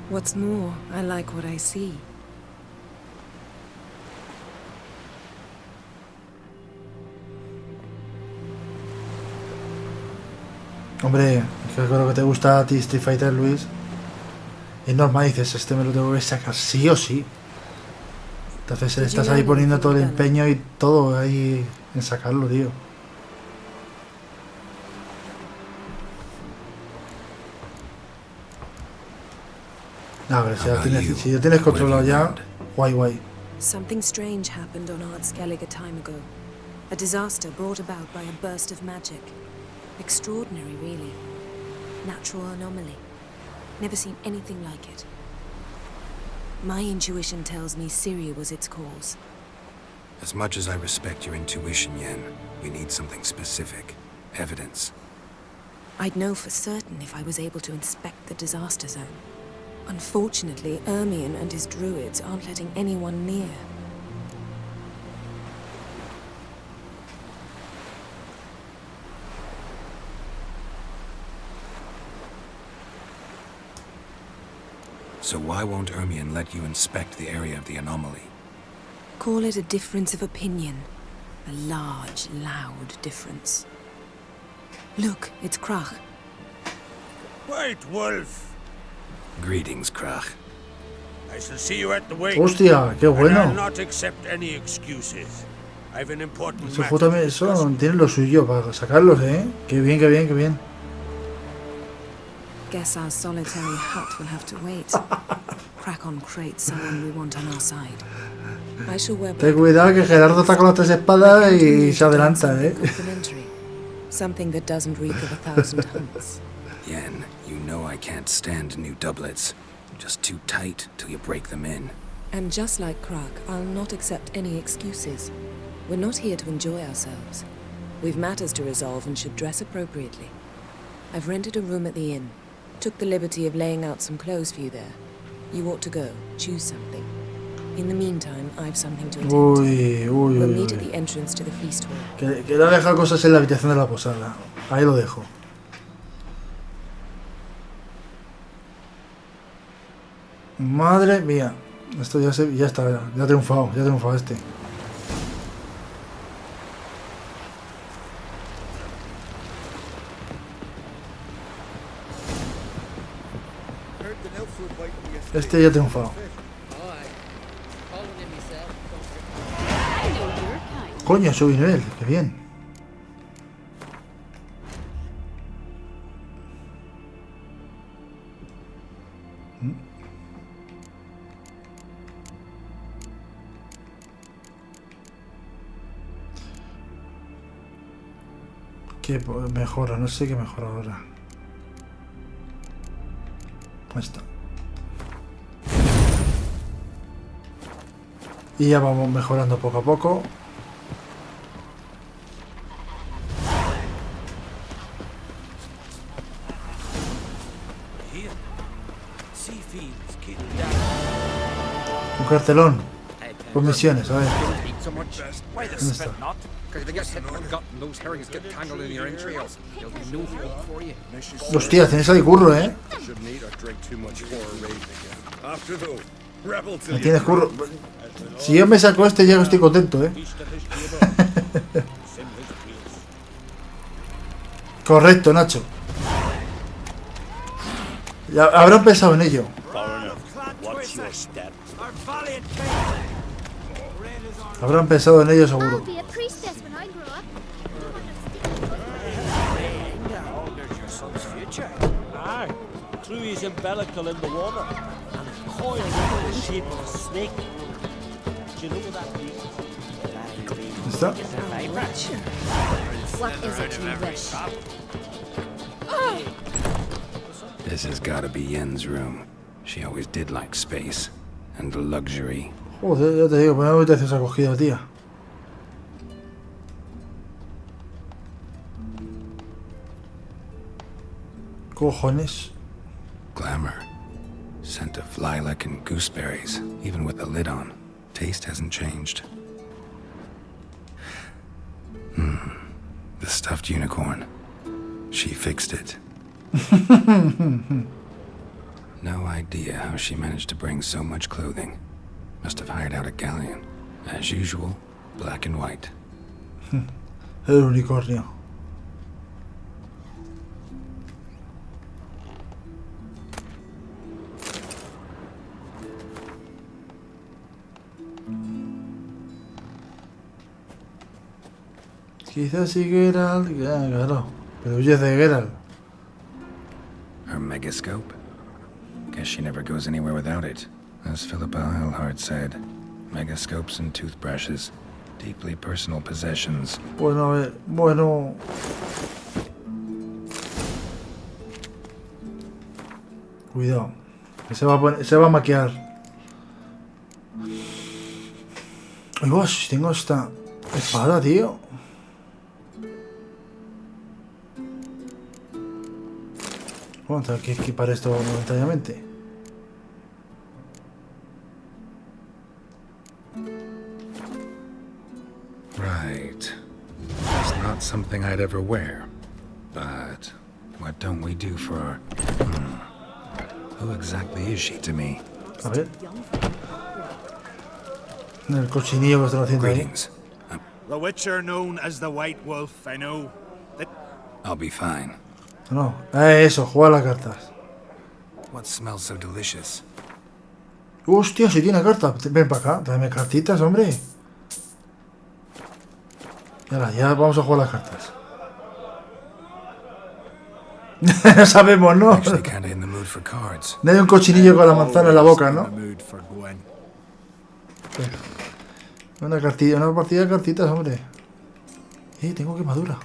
What's more, I like what I see. Hombre, que creo que te gusta a ti Street Fighter, Luis. Y normal, dices, este me lo tengo que sacar sí o sí. Entonces estás ahí poniendo todo el empeño y todo ahí en sacarlo, tío. No, pero si ya tienes controlado ya, guay. Something strange happened on Ard Skellige a time ago. A disaster brought about by a burst of magic. Extraordinary, really. Natural anomaly. Never seen anything like it. My intuition tells me Syria was its cause. As much as I respect your intuition, Yen, we need something specific. Evidence. I'd know for certain if I was able to inspect the disaster zone. Unfortunately, Ermion and his druids aren't letting anyone near. So why won't Ermion let you inspect the area of the anomaly? Call it a difference of opinion. A large, loud difference. Look, it's Krach. White Wolf. Greetings, Krach. I shall see you at the wake. Hostia, qué bueno. And I'll not accept any excuses. I've an important Eso también, eso tiene lo suyo para sacarlos, Qué bien. Guess our solitary hut will have to wait. Crack on crate someone we want on our side. I shall wear. Ten cuidado que Gerardo está con las 3 espadas y se adelanta, Something that doesn't reek of 1,000 hunts. Yen, you know I can't stand new doublets. Just too tight till you break them in. And just like Krak, I'll not accept any excuses. We're not here to enjoy ourselves. We've matters to resolve and should dress appropriately. I've rented a room at the inn. Took the liberty of laying out some clothes for you there. You ought to go. Choose something. In the meantime, I've something to attend to. We'll meet at the entrance to the feast hall. Que le ha dejado cosas en la habitación de la posada. Ahí lo dejo. Madre mía. Esto ya está, ya ha triunfado este. Este ya ha triunfado. Coño, subí nivel, qué bien. ¿Qué mejora? No sé qué mejora ahora. Ahí está. Y ya vamos mejorando poco a poco. Un cartelón. Con misiones, a ver. ¿Dónde está? Hostia, tenéis ahí curro, Me tienes curro. Si yo me saco este ya estoy contento, Correcto, Nacho. Ya habrán pensado en ello. Habrán pensado en ello seguro. Chloe's umbilical in the water and coiled into the shape of a snake. Do you know what that means? ¿Está? What is it you wish? This has gotta be Yen's room. She always did like space and luxury. Joder, ya te digo, me apetece esa acogida, tía. Cojones. Glamour. Scent of lilac and gooseberries, even with the lid on. Taste hasn't changed. The stuffed unicorn. She fixed it. No idea how she managed to bring so much clothing. Must have hired out a galleon. As usual, black and white. El unicornio. Quizás si Geralt, claro, pero huye de Geralt. Her megascope? Guess she never goes anywhere without it. As Philippa Eilhart said, megascopes and toothbrushes, deeply personal possessions. Bueno, a ver, bueno. Cuidado, que se va a maquiar. Ay, vos, tengo esta espada, tío. Bueno, tengo que equipar esto momentáneamente. Right. It's not something I'd ever wear. But what don't we do for our... Who exactly is she to me? A ver. El cochinillo que están haciendo ahí. The Witcher known as the White Wolf, I know. I'll be fine. No, eso, juega las cartas. What smells so delicious? Hostia, si tiene cartas. Ven para acá, tráeme cartitas, hombre. Ya vamos a jugar las cartas. Sabemos, ¿no? No hay un cochinillo con la manzana en la boca, ¿no? Una partida de cartitas, hombre. Tengo quemadura.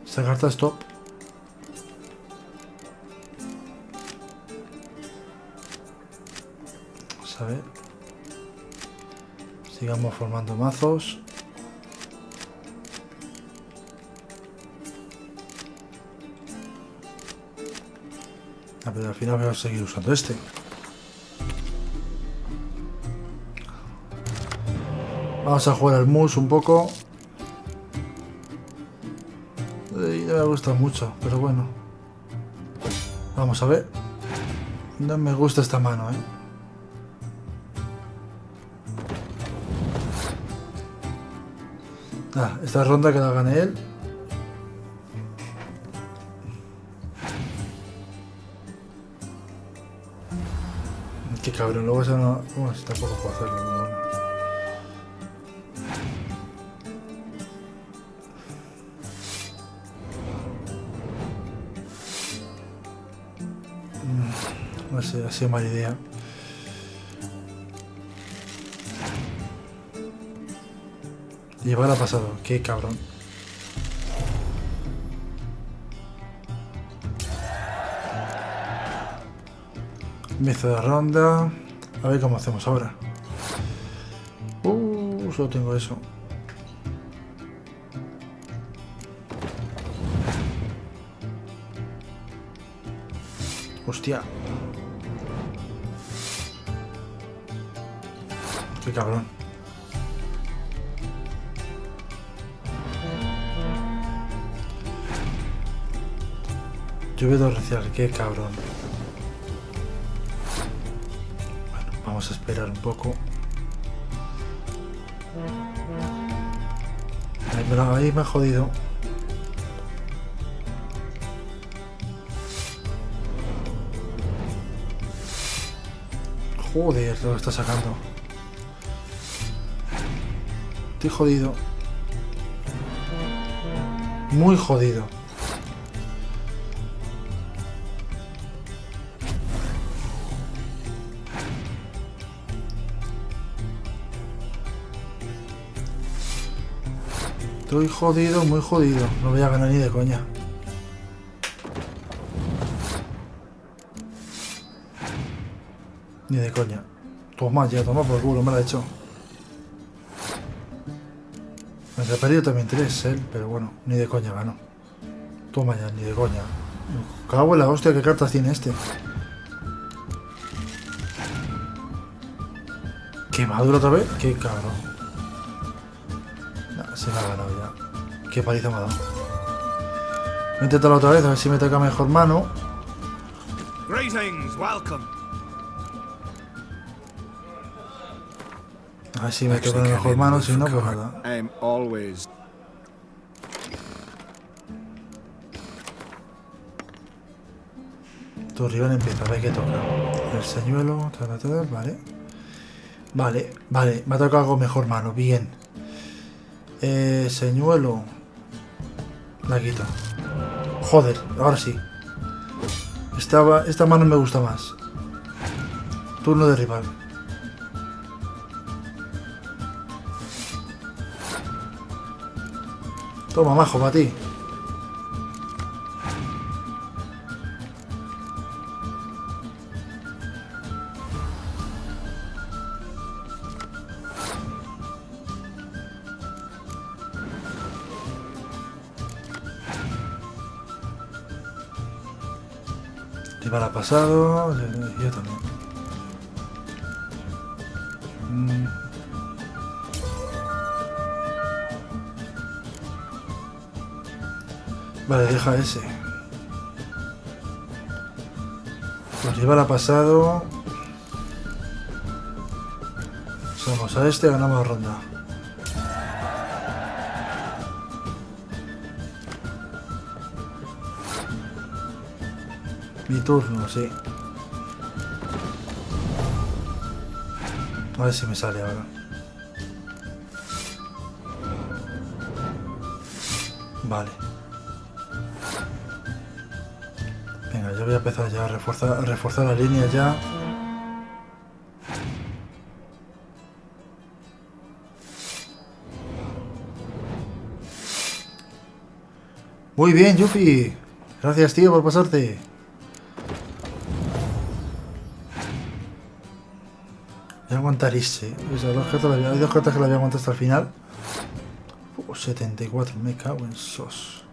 Esta carta es top. a ver. Sigamos formando mazos. Pero al final voy a seguir usando este. Vamos a jugar al mus un poco. No me gusta mucho, pero bueno. Vamos a ver. No me gusta esta mano, esta ronda que la gane él. Qué cabrón, luego eso no... Bueno, si tampoco puedo hacerlo. Bueno. No sé, ha sido mala idea. Llevar a pasado, qué cabrón. Inicio de ronda. A ver cómo hacemos ahora. Solo tengo eso. Hostia. Qué cabrón. Lluvia torrencial, qué cabrón. Bueno, vamos a esperar un poco. Ahí me ha jodido. Joder, lo está sacando. Estoy jodido. Muy jodido. Estoy jodido, muy jodido. No voy a ganar ni de coña. Ni de coña. Toma ya, toma por culo, me la he hecho. Me ha perdido también 3, pero bueno, ni de coña gano. Toma ya, ni de coña. Me cago en la hostia, qué cartas tiene este. ¿Qué madura otra vez? Qué cabrón. No, se me ha ganado ya. Qué paliza me ha dado. Voy a intentarlo otra vez, a ver si me toca mejor mano. Greetings, welcome. A ver si me toca mejor mano, si no, pues nada. I'm always... Tu rival empieza, a ver qué toca. El señuelo, vale. Vale, me ha tocado algo mejor mano, bien. Señuelo. La quito. Joder, ahora sí. Esta mano me gusta más. Turno de rival. Toma, majo, para ti. Rival ha pasado. Yo también. Vale, deja ese. Pues rival ha pasado. Somos a este, ganamos ronda. Mi turno, sí. A ver si me sale ahora. Vale. Venga, yo voy a empezar ya a reforzar la línea ya. Muy bien, Yuffie. Gracias, tío, por pasarte. Voy a aguantar ese. Esas dos cartas hay dos cartas que las voy a aguantar hasta el final. 74, me cago en sos.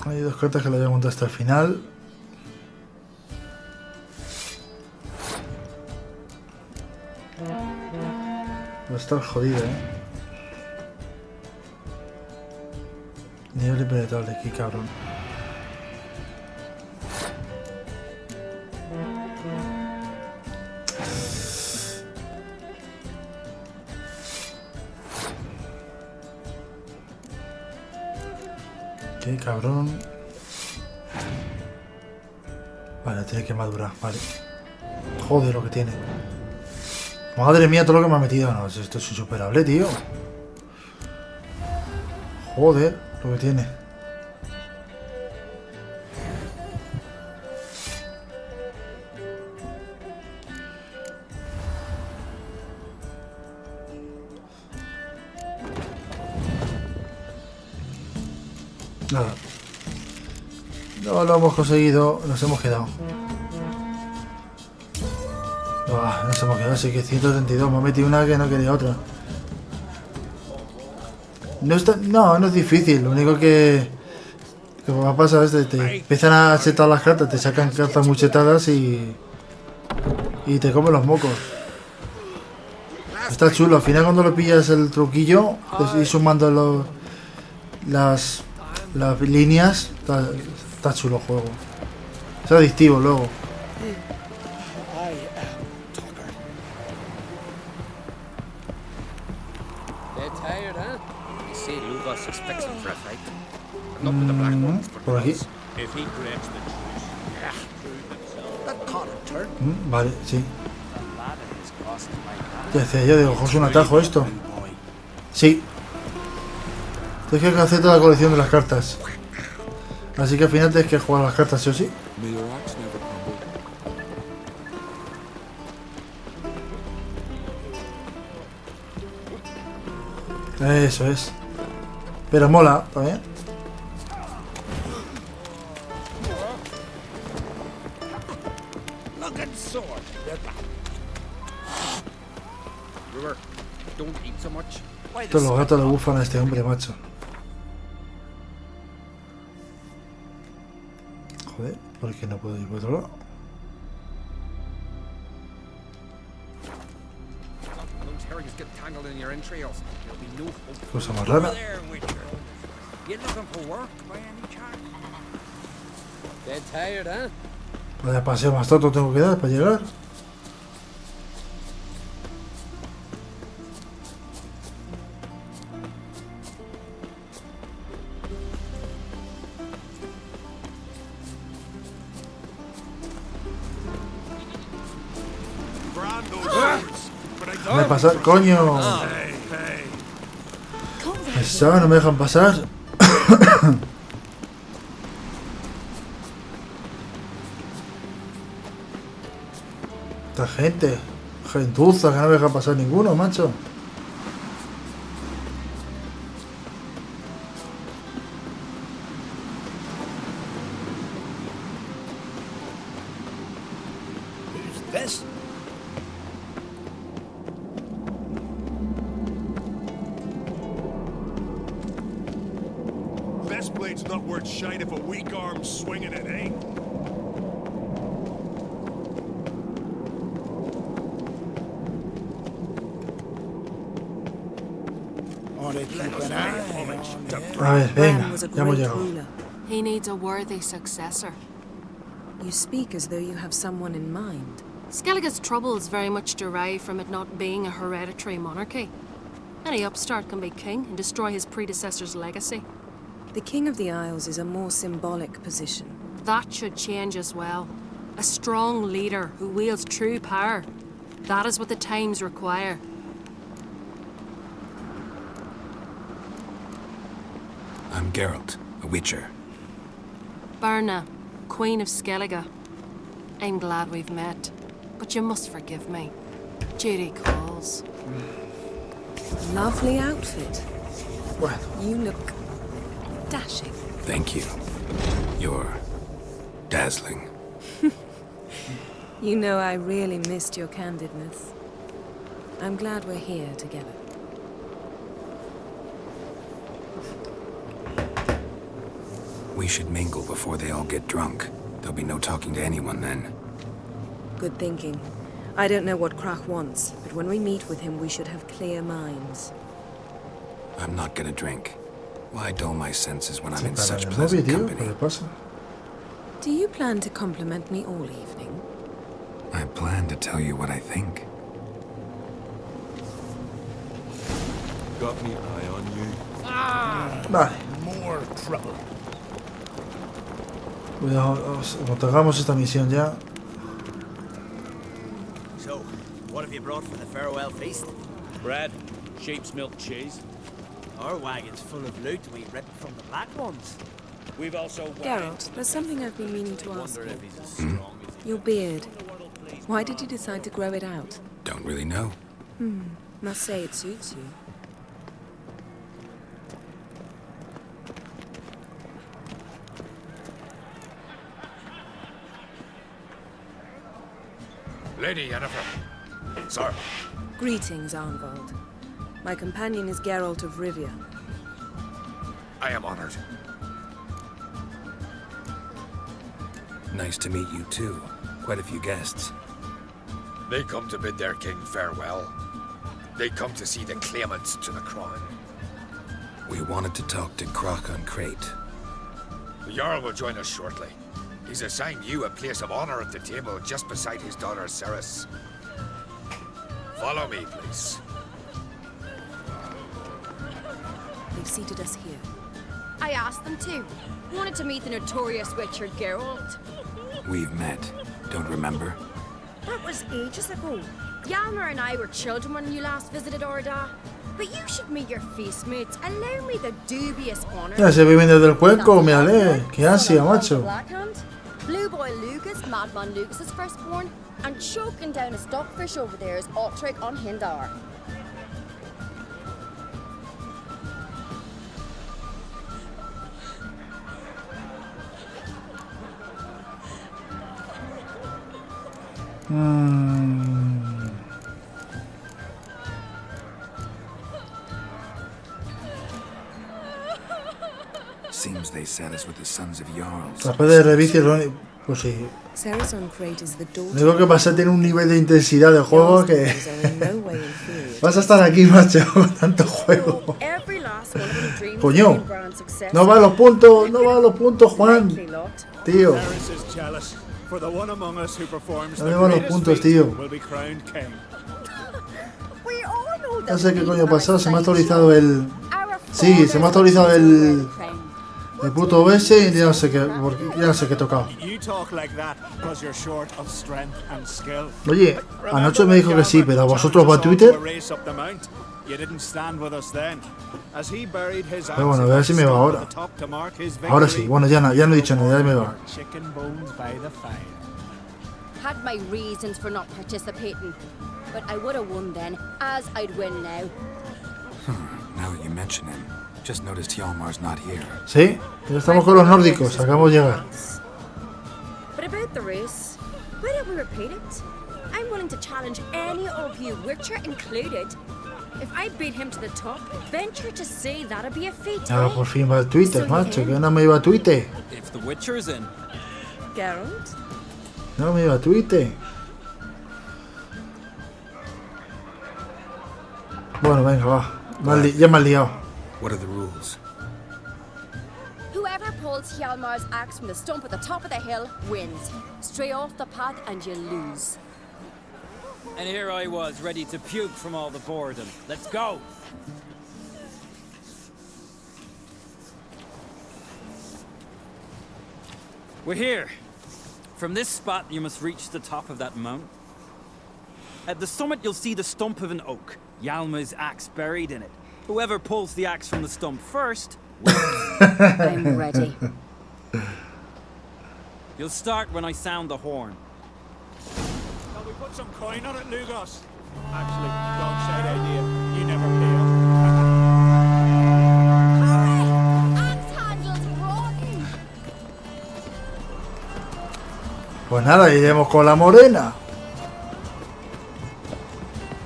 Hay dos cartas que las voy a aguantar hasta el final. Va a estar jodido, Nivel impenetrable, qué cabrón. Qué cabrón. Vale, tiene que madurar, vale. Joder lo que tiene. Madre mía, todo lo que me ha metido. No, esto es insuperable, tío. Joder, lo que tiene. Nada. No lo hemos conseguido, nos hemos quedado. Nos hemos quedado, así que 132. Me he metido una que no quería otra. No es difícil. Lo único que va a pasar es que te empiezan a setar las cartas, te sacan cartas muy setadas y te comen los mocos. Está chulo. Al final cuando lo pillas el truquillo, ir sumando las líneas, está chulo el juego. Es adictivo luego. Por aquí. Vale, sí. Ya decía yo, digo, es un atajo esto. Sí. Tienes que hacer toda la colección de las cartas. Así que al final tienes que jugar las cartas, sí o sí. Eso es. Pero mola, también. Todos los gatos le bufan a este hombre, macho. Joder, ¿por qué no puedo ir por otro lado? Cosa más rara. Vaya paseo más tonto tengo que dar para llegar. Déjame pasar, coño. Eso, no me dejan pasar. Esta gente, gentuza, que no me deja pasar ninguno, macho. Bestblade's not worth shite if a weak arm's swinging it, eh? A ver, venga, ya hemos llegado. He needs a worthy successor. You speak as though you have someone in mind. Skellige's troubles very much derive from it not being a hereditary monarchy. Any upstart can be king and destroy his predecessor's legacy. The King of the Isles is a more symbolic position. That should change as well. A strong leader who wields true power. That is what the times require. I'm Geralt, a Witcher. Birna, Queen of Skellige. I'm glad we've met, but you must forgive me. Duty calls. Lovely outfit. Bueno. You look dashing. Thank you. You're dazzling. You know I really missed your candidness. I'm glad we're here together. We should mingle before they all get drunk. There'll be no talking to anyone then. Good thinking. I don't know what Krach wants, but when we meet with him, we should have clear minds. I'm not gonna drink. Why dull my senses when I'm in Para such el novio, pleasant tío, company? ¿qué le pasa? Do you plan to compliment me all evening? I plan to tell you what I think. Got me eye on you. Vale. More trouble. Cuidado, cuando hagamos esta misión ya. So, what have you brought for the farewell feast? Bread, sheep's milk cheese. Our wagon's full of loot we ripped from the Black Ones. We've also... Geralt, there's something I've been meaning to ask Wonder you. if he's as strong as... Your beard. Why did you decide to grow it out? Don't really know. Must say it suits you. Lady Yennefer. Sir. Greetings, Arnvald. My companion is Geralt of Rivia. I am honored. Nice to meet you too. Quite a few guests. They come to bid their king farewell. They come to see the claimants to the crown. We wanted to talk to Krach on Crate. The Jarl will join us shortly. He's assigned you a place of honor at the table just beside his daughter Ceres. Follow me, please. They've seated us here. I asked them to. Wanted to meet the notorious Witcher Geralt. We've met. Don't remember? That was ages ago. Hjalmar and I were children when you last visited Orda. But you should meet your feast mates. Allow me the dubious honor. Ya se viven desde el cuenco, mírale. Qué ansia, macho. Blackhand, Blue Boy Lucas, Madman Lucas's firstborn, and choking down a stockfish over there is Otric on Hindar. Seems they sat us with the sons of Jarls. Capaz de revicios, pues sí. Ceres on Crate is the daughter. Lo único que pasa es tener un nivel de intensidad de juego que vas a estar aquí, macho, con tanto juego. Coño, no va a los puntos, Juan. Tío. No me van los puntos, tío. No sé qué coño ha pasado, se me ha actualizado el... Sí, se me ha actualizado el puto OBS y ya no sé qué, ya no sé qué he tocado. Oye, anoche me dijo que sí, pero ¿a vosotros va a Twitter? Pero bueno, a ver si me va ahora. Ahora sí, bueno, ya no he dicho nada, ya me va. Had my reasons for not participating, but I would have won then, as I'd win now. Now that you mention him, just noticed Hjalmar's not here. Sí, ya estamos con los nórdicos, acabamos de llegar. But about the race, why don't we repeat it? I'm willing to challenge any of you, Witcher included. If I beat him to the top, venture to say that'd be a feat. Ahora por fin va al Twitter, macho, que no me iba a Twitter. If the Witcher's in. Geralt? No me iba a Twitter. Bueno, venga, va. Ya me has liado. What are the rules? Whoever pulls Hjalmar's axe from the stump at the top of the hill wins. Stray off the path and you lose. And here I was, ready to puke from all the boredom. Let's go! We're here. From this spot, you must reach the top of that mountain. At the summit, you'll see the stump of an oak. Hjalmar's axe buried in it. Whoever pulls the axe from the stump first wins. I'm ready. You'll start when I sound the horn. Shall we put some coin on it, Lugos? Actually, dog shite idea. You never pay up. Axe handles rotten! Pues nada, iremos con la morena.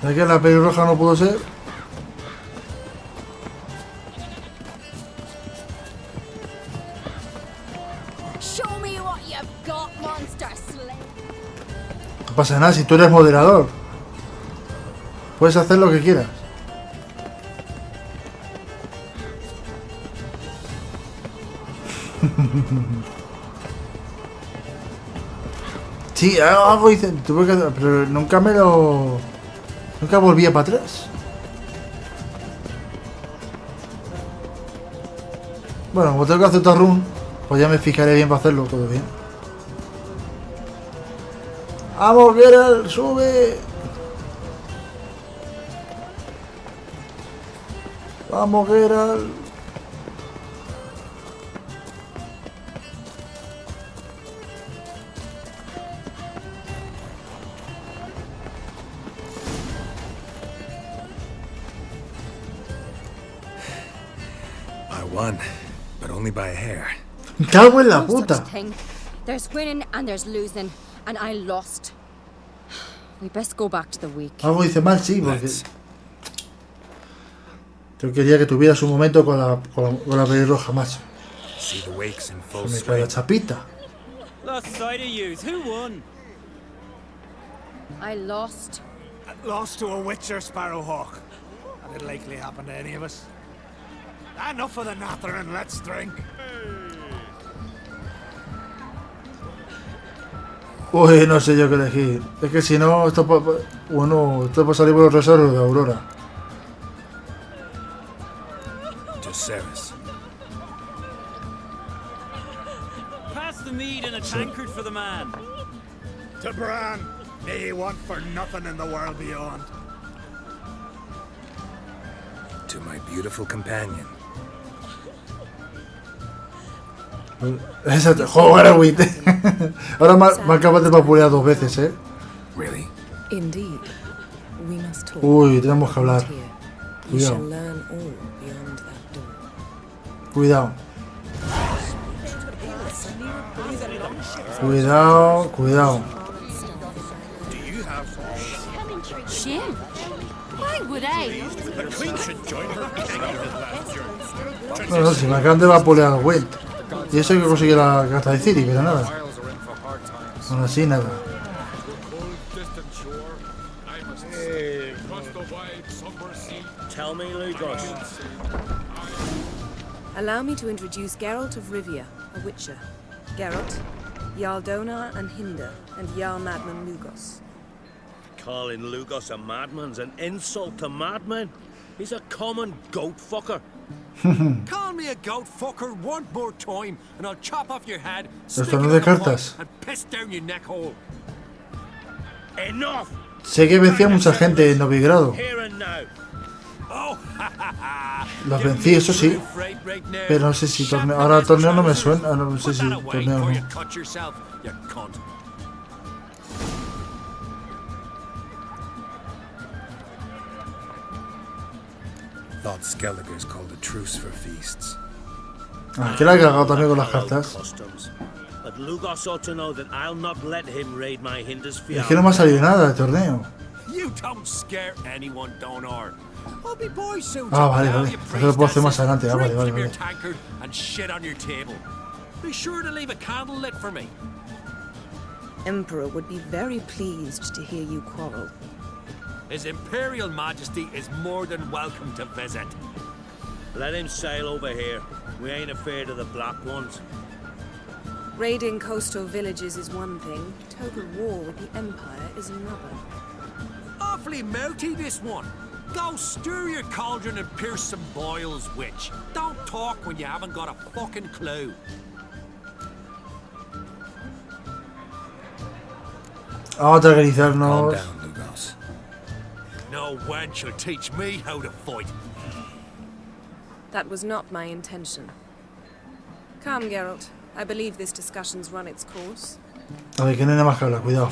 ¿Es que la pelirroja no pudo ser? Show me what you've got, monster slave. No pasa nada si tú eres moderador. Puedes hacer lo que quieras. Sí, algo hice, tuve que, pero nunca me lo... Nunca volvía para atrás. Bueno, como tengo que hacer otra run, pues ya me fijaré bien para hacerlo todo bien. ¡Vamos, Geralt! ¡Sube! ¡Vamos, Geralt! Won, but only by a hair. Cago en la puta. There's winning and there's losing, and I lost. We best go back to the week. Algo hice mal, sí, porque yo quería que tuviera su momento con la pelirroja, macho. See the wakes in full Se me cae la chapita. Lost sight of yous. Who won? I lost. Lost to a Witcher, Sparrowhawk. That'd likely happen to any of us. Enough of the natter and let's drink. Uy, no sé yo qué elegir. Es que si no, esto puede salir por los reservos de Aurora. To Ceres. Pass the mead in a tankard for the man. To Bran, may he want for nothing in the world beyond. To my beautiful companion. Exacto, joder, Wit. Ahora me acabas de vapulear 2 veces, ¿eh? Really? Indeed. We must talk. Uy, tenemos que hablar. You shall Cuidado. learn all beyond that door. Cuidado. Cuidado, cuidado. Shin? Why would I? The Queen should join her king in his last journey. No, si me acaban de vapulear al Wit. Y eso hay que conseguir la carta de Ciri, pero nada. Aún así, nada. Tell me, Lugos. Allow me to introduce Geralt of Rivia, a Witcher. Geralt, Jarl Donar and Hinder, and Jarl Madman Lugos. Calling Lugos a madman's an insult to madmen. He's a common goat fucker. Call me a goat fucker one more time, and I'll chop off your head, stick Esto it no in de a pipe, cartas. and piss down your neck hole. Enough! Sé que vencí a mucha gente en Novigrado. Here and now. Oh, Los vencí, eso sí. Pero no sé si torneo. Ahora el torneo no me suena. No sé si torneo no. cut yourself, you cunt. Thought Skelliger's called a truce for feasts. Ah, que la he cagado también con las cartas. Customs. But Lugos ought to know that I'll not let him raid my Hinder's Es field. que no me ha salido nada de torneo. You don't scare anyone, Donar. I'll be boy soon. Ah, vale, Now vale. you Eso lo puedo hacer más priestesses, adelante. Ah, vale, drink vale, from your vale. tankard and shit on your table. Be sure to leave a candle lit for me. Emperor would be very pleased to hear you quarrel. His Imperial Majesty is more than welcome to visit. Let him sail over here. We ain't afraid of the black ones. Raiding coastal villages is one thing. Total war with the Empire is another. Awfully melty, this one. Go stir your cauldron and pierce some boils, witch. Don't talk when you haven't got a fucking clue. Vamos a Calm tranquilizarnos. down, Lugos. No wench will teach me how to fight. That was not my intention. Come, Geralt. I believe this discussion's run its course. A ver, que no hay nada más que hablar. Cuidado.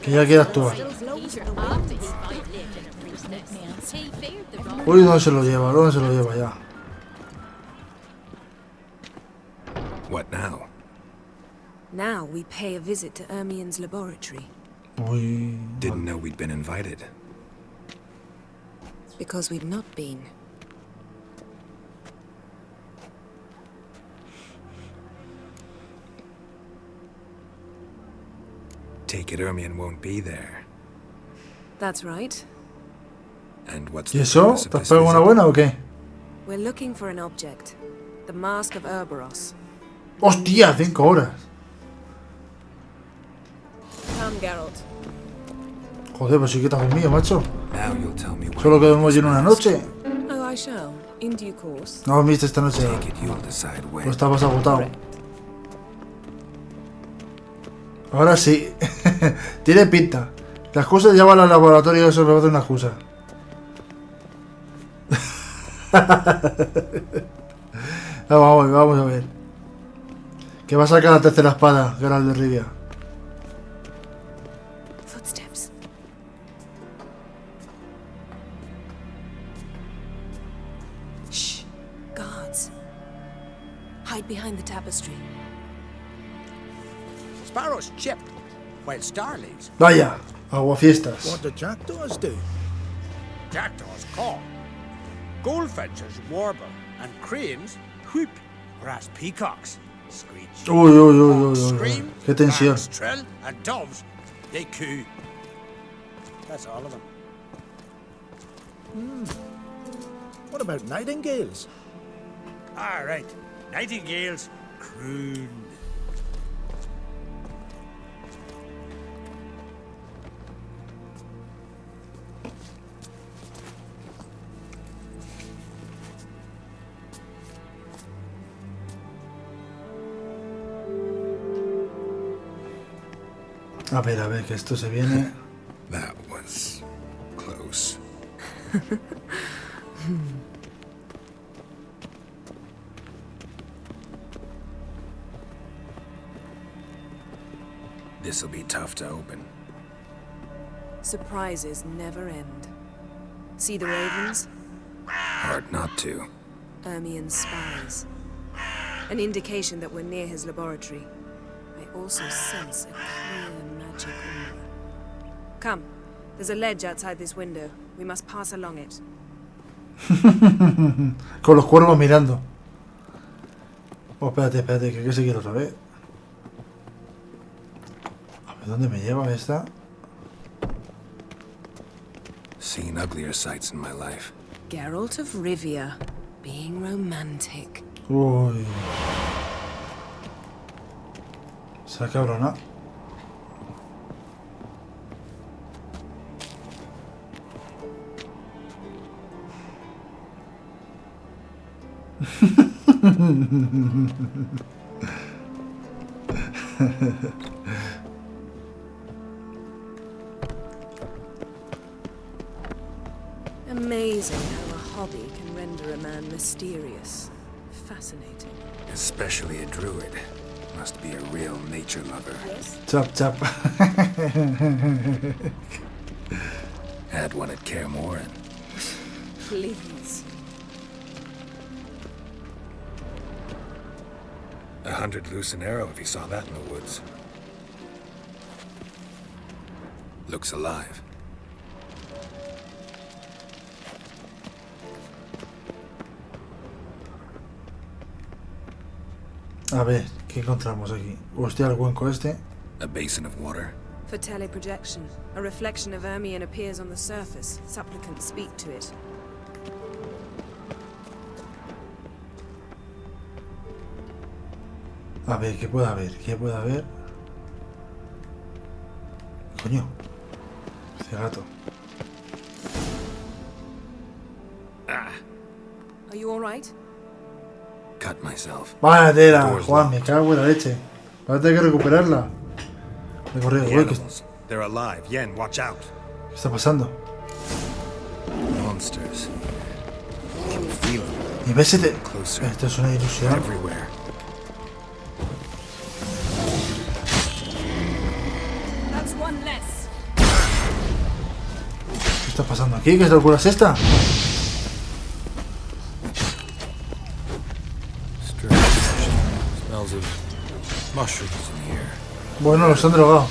Que ya quiere actuar. Uy, ¿dónde se lo lleva? ¿Dónde se lo lleva ya? What now? Now we pay a visit to Ermien's laboratory. Uy. Didn't know we'd been invited. Because we've not been. Take it Ermien won't be there. That's right. And what's ¿Y the eso? purpose of ¿Te has this pegado una visit? buena o qué? We're looking for an object. The Mask of Urboros. ¡Hostia! 5 horas. Come, Geralt. Joder, pues sí que te haces mío, macho. Now you'll tell me what Solo que duermo yo en una noche. Oh, I shall. In due course. No dormiste esta noche. Take it, you'll decide when. Pues estabas agotado. Ahora sí. Tiene pinta. La excusa de llevar al laboratorio eso me va a hacer una excusa. Vamos a ver. Que va a sacar la tercera espada, Geralt de Rivia. Footsteps. Shh. Guards. Hide behind the tapestry. Sparrows chip, while starlings. Vaya, aguafiestas. What do jackdaws do? Jackdaws caw. Goldfinches warble, and cranes whoop, whereas peacocks screech. Uy. Scream, Qué tensión. bats trill, and doves, they coo. That's all of them. What about nightingales? Ah, right. Nightingales croon. A ver, que esto se viene. That was close. This'll be tough to open. Surprises never end. See the ravens? Hard not to. Ermien's spies. An indication that we're near his laboratory. I also sense a clear magic aura. Come, there's a ledge outside this window. We must pass along it. Con los cuervos mirando. Oh, espérate, que hay que seguir otra vez. A ver, ¿dónde me lleva esta? Seen uglier sights in my life. Geralt of Rivia, being romantic. Uy. Se ha cabronado. Amazing how a hobby can render a man mysterious. Fascinating. Especially a druid. Must be a real nature lover. Yes? Chap. Had one at Kaer Morhen. Please. 100 loose an arrow if you saw that in the woods. Looks alive. A ver, ¿qué encontramos aquí? Hostia, el cuenco este. A basin of water. For teleprojection, a reflection of Ermien appears on the surface. Supplicants speak to it. A ver, ¿qué puede haber? Coño. Este gato. Are you all right? Cut myself. Vaya tela, Juan, me cago en la leche. Ahora tengo que recuperarla. Me corrido, The güey, ¿qué animals. They're alive. Yen, watch out. está pasando? Monsters. Can feel them. Y ves este. Closer. Esto es una ilusión. Everywhere. That's one less. ¿Qué está pasando aquí? ¿Qué locura es esta? Smells of Mushrooms in here. Bueno, los han drogado.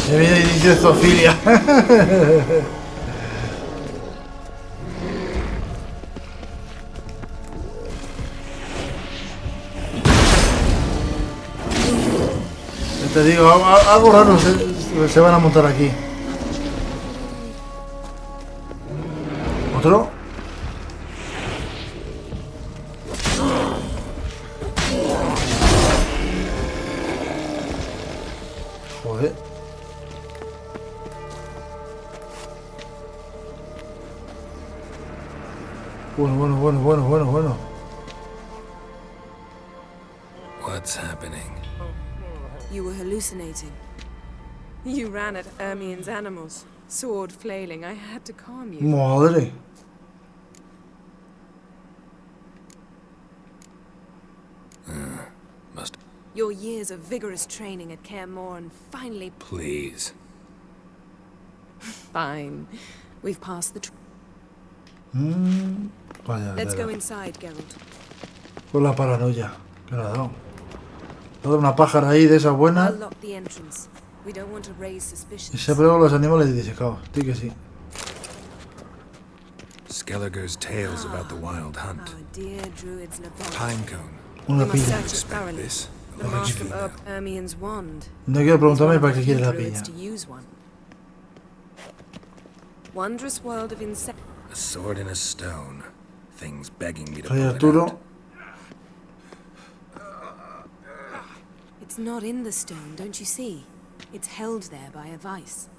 Me viene el inicio de zoofilia. Te digo, algo raro se van a montar aquí. ¿Otro? Joder. Bueno. What's happening? You were hallucinating. You ran at Ermien's animals, sword flailing. I had to calm you. Madre. Must. Your years of vigorous training at Kaer Morhen finally... Please. Fine. We've passed the... Vaya, Let's go inside, Geralt. Con la paranoia que le ha dado. Toda una pájara ahí de esa buena. I'll lock the entrance. We don't want to raise suspicion. Y siempre con los animales disecados. Sí que sí. Skelliger's tales about the wild hunt. Our dear druid's laboratory. Pinecone. Una We must piña. search it thoroughly. This. The mask of Ermien's wand. No quiero preguntarme para qué quiere la Druids piña. to use one. Wondrous world of insect. A sword in a stone. Things begging me to Rey pull it Arturo. out. It's not in the stone, don't you see? It's held there by a vice.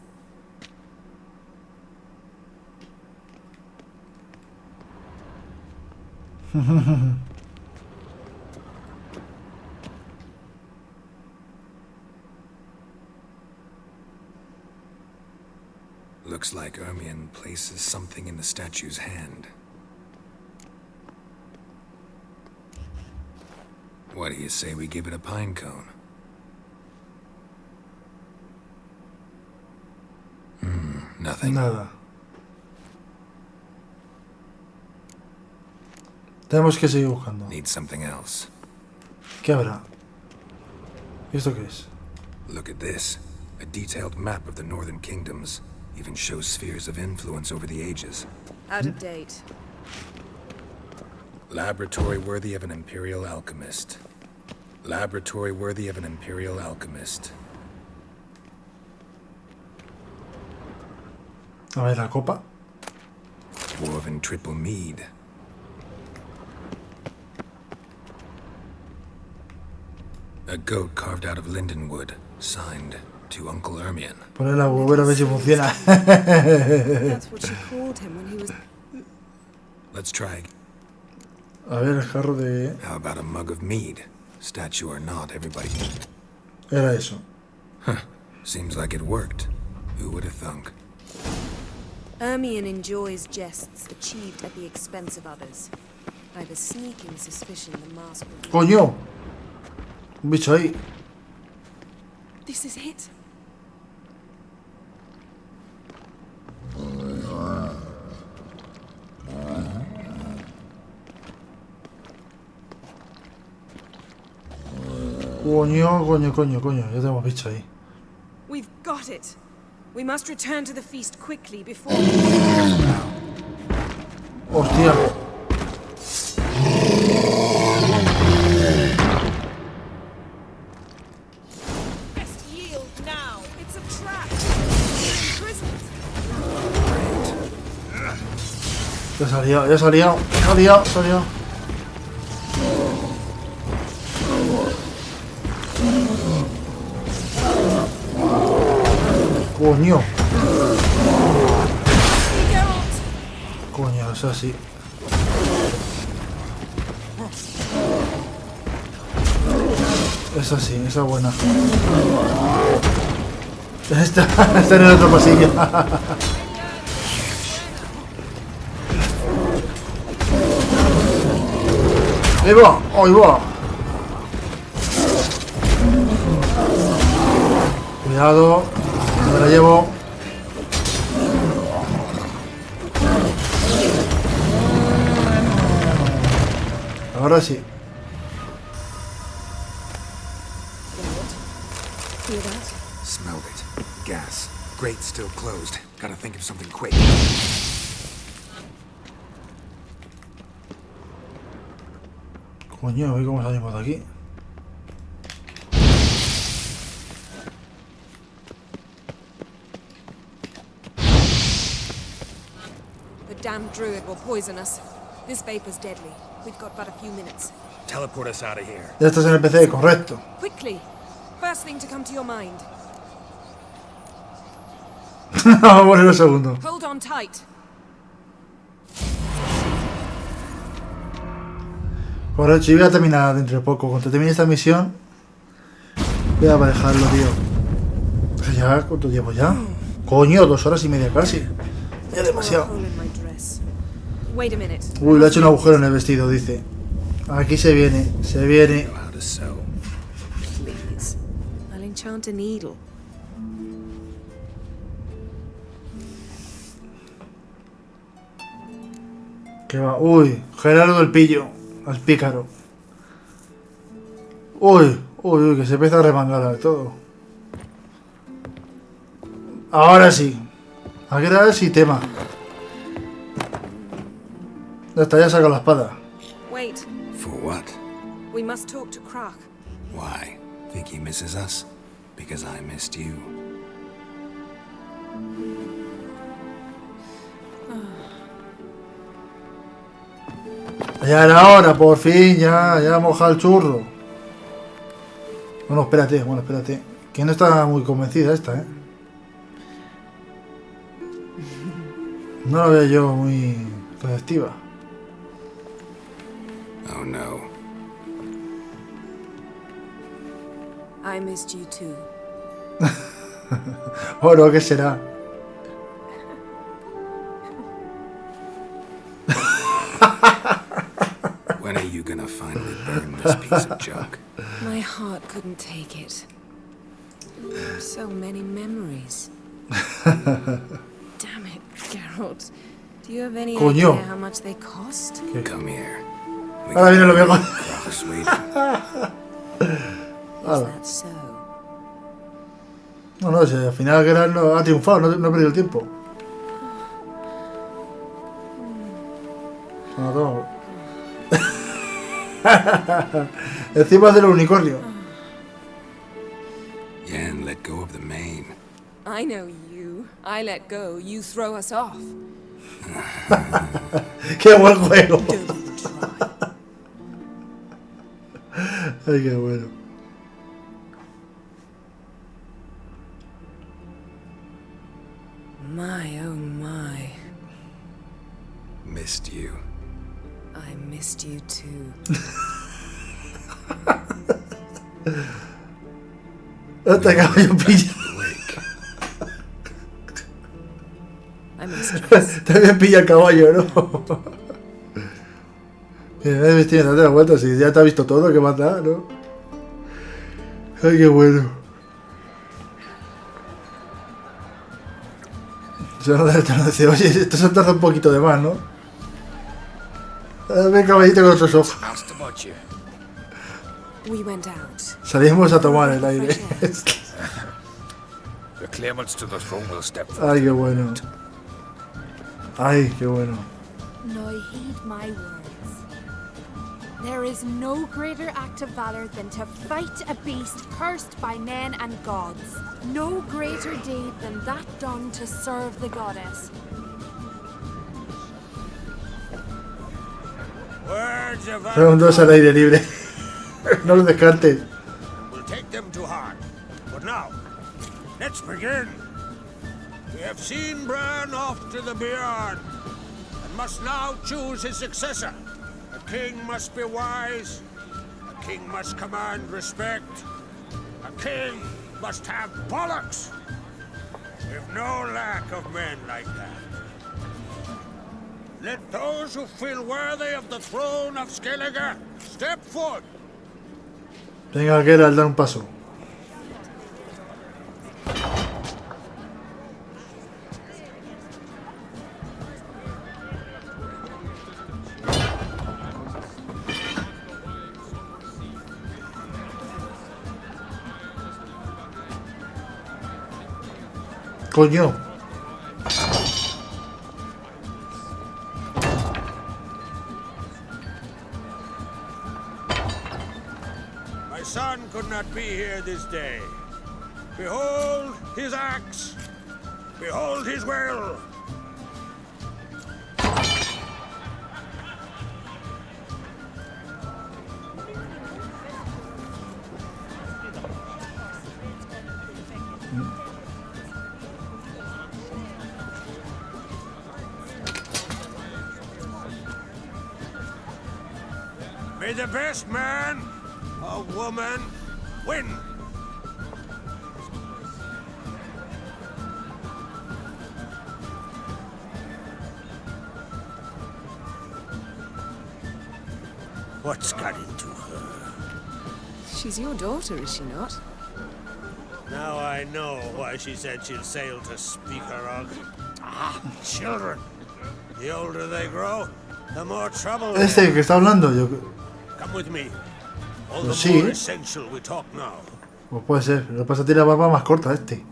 Looks like Ermien places something in the statue's hand. What do you say we give it a pine cone? Nothing. Nada. Tenemos que seguir buscando. Need something else. ¿Qué habrá? ¿Y esto qué es? Look at this. A detailed map of the northern kingdoms. Even shows spheres of influence over the ages. Out of date. Laboratory worthy of an imperial alchemist. Laboratory worthy of an imperial alchemist. A ver, la copa. Dwarven triple mead. A goat carved out of linden wood. Signed to Uncle Ermien. Poner la huevera a ver si funciona. That's what she called him when he was... Let's try. A ver, el jarro de... How about a mug of mead? Statue or not, everybody. Era eso. Huh. Seems like it worked. Who would have thunk? Ermien enjoys jests achieved at the expense of others. I have a sneaking suspicion the mask will... ¡Coño! Un bicho ahí. This is it. Coño. Ya tenemos bicho ahí. We've got it. We must return to the feast quickly before... Hostia. Best yield now. It's a trap. Imprisoned. Ya se ha liado. Coño. Coño, es así. Es así, esa buena. Está en el otro pasillo. Ahí va. Cuidado, me la llevo. ahora sí. Hear that? Smelled it. Gas. Grate still closed. Gotta think of something quick. Coño, a ver cómo salimos de aquí. The damned druid will poison us. This vapor's deadly. We've got but a few minutes. Teleport us out of here. Ya estás en el PC, correcto. Quickly! First thing to come to your mind. Vamos a poner un segundo. Hold on tight. Correcto, yo voy a terminar dentro de poco. Cuando termine esta misión, voy a dejarlo, tío. Ya, ¿cuánto tiempo ya? Coño, 2 horas y media casi. Ya demasiado. Wait a minute. Uy, le ha hecho un agujero en el vestido, dice. Aquí se viene, se viene. Please. I'll enchant a needle. ¿Qué va? Uy, Gerardo el Pillo, al pícaro. Uy, uy, uy, que se empieza a remangar todo. Ahora sí. Aquí era sí tema. Ya está, ya saca la espada. Wait. For what? We must talk to Krak. Why? Think he misses us? Because I missed you. Ya era hora, por fin, ya moja el churro. Bueno, espérate. Que no está muy convencida esta, ¿eh? No la veo yo muy reactiva. Oh no. I missed you too. Bueno, ¿qué será? When are you gonna finally burn this piece of junk? My heart couldn't take it. So many memories. Damn it, Geralt. Do you have any Coño. idea how much they cost? Come here. Ahora viene lo mejor. Cross waiting. Is that so? No, si al final Geralt no ha triunfado, no ha perdido el tiempo. No, toma. Encima del unicornio. Yen, let go of the mane. I know you. I let go, you throw us off. ¡Qué buen juego! Ay, qué bueno. My, oh my. Missed you. I missed you too. Hasta caballo pilla. I missed También pilla el caballo, ¿no? Date la vuelta, si ya te ha visto todo, ¿qué más da, no? Ay, qué bueno. Se va a dar el dice, oye, esto se tarda un poquito de más, ¿no? Ve el caballito con otros ojos. We went out. Salimos a tomar el aire. The claimants to the throne will step Ay, qué bueno. Ay, qué bueno. Now heed my words. There is no greater act of valor than to fight a beast cursed by men and gods. No greater deed than that done to serve the goddess. Words of Son dos al aire libre. No lo descartes. We'll take them to heart. But now, let's begin. We have seen Bran off to the Beard, and must now choose his successor. A king must be wise. A king must command respect. A king must have bollocks. We've no lack of men like that. Let those who feel worthy of the throne of Skellige step forward. Venga, Geralt, da un paso. Coño. My son could not be here this day. Behold his axe. Behold his will. May the best man or woman win. What's got into her? She's your daughter, is she not? Now I know why she said she'll sail to Speakerog. Ah, children. The older they grow, the more trouble. Este que está hablando, yo. Come with me. All Pues the sí. more essential we talk now. Pues puede ser. Lo que pasa es que tiene la barba más corta este.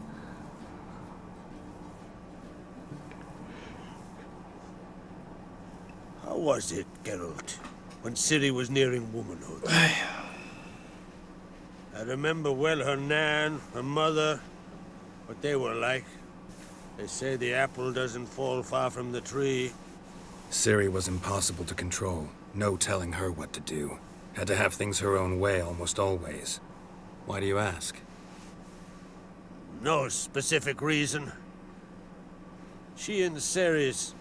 How was it, Geralt, when Ciri was nearing womanhood? I remember well her nan, her mother, what they were like. They say the apple doesn't fall far from the tree. Ciri was impossible to control. No telling her what to do. Had to have things her own way almost always. Why do you ask? No specific reason. She and Ceres,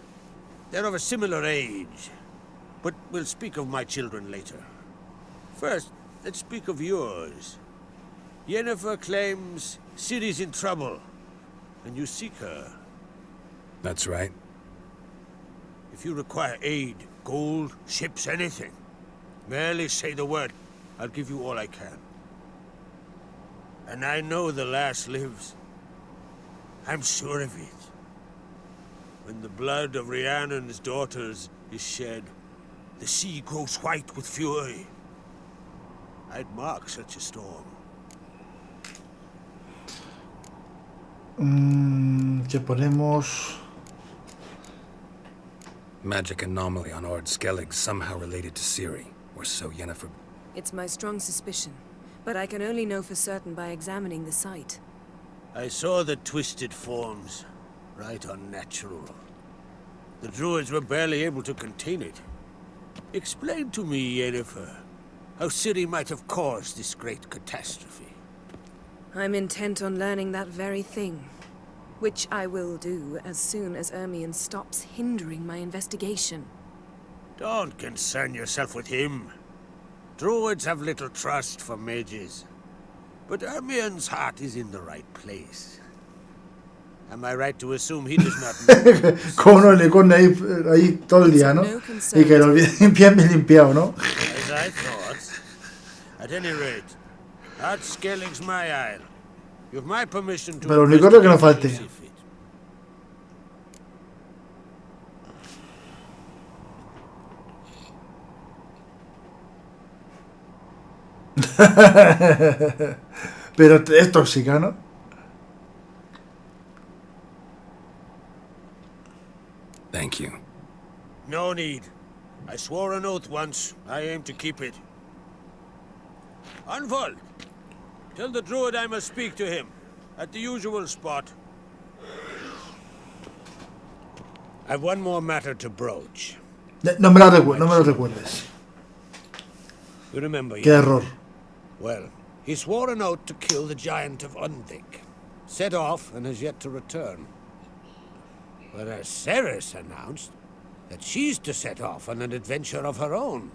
they're of a similar age. But we'll speak of my children later. First, let's speak of yours. Yennefer claims Ciri's in trouble, and you seek her. That's right. If you require aid, gold, ships, anything, merely say the word. I'll give you all I can. And I know the lass lives. I'm sure of it. When the blood of Rhiannon's daughters is shed, the sea grows white with fury. I'd mark such a storm. ¿Qué ponemos? Magic anomaly on Ord Skellig somehow related to Ciri, or so Yennefer. It's my strong suspicion, but I can only know for certain by examining the site. I saw the twisted forms. Right unnatural. The druids were barely able to contain it. Explain to me, Yennefer, how Ciri might have caused this great catastrophe. I'm intent on learning that very thing, which I will do as soon as Ermion stops hindering my investigation. Don't concern yourself with him. Druids have little trust for mages. But Ermion's heart is in the right place. Am I right to assume he does not know? Como no le corne ahí todo el día, ¿no? Y que lo bien limpiado, ¿no? As I thought. At any rate, Ard Skellig's my isle. You've my permission to... Pero el unicornio que no falte. Pero es tóxica, ¿no? Thank you. No need. I swore an oath once. I aim to keep it. Anvald, tell the druid I must speak to him. At the usual spot. I've one more matter to broach. No me lo recuerdes. You remember? Qué error. Well, he swore an oath to kill the giant of Undvik. Set off and has yet to return. Whereas Ceres announced that she's to set off on an adventure of her own.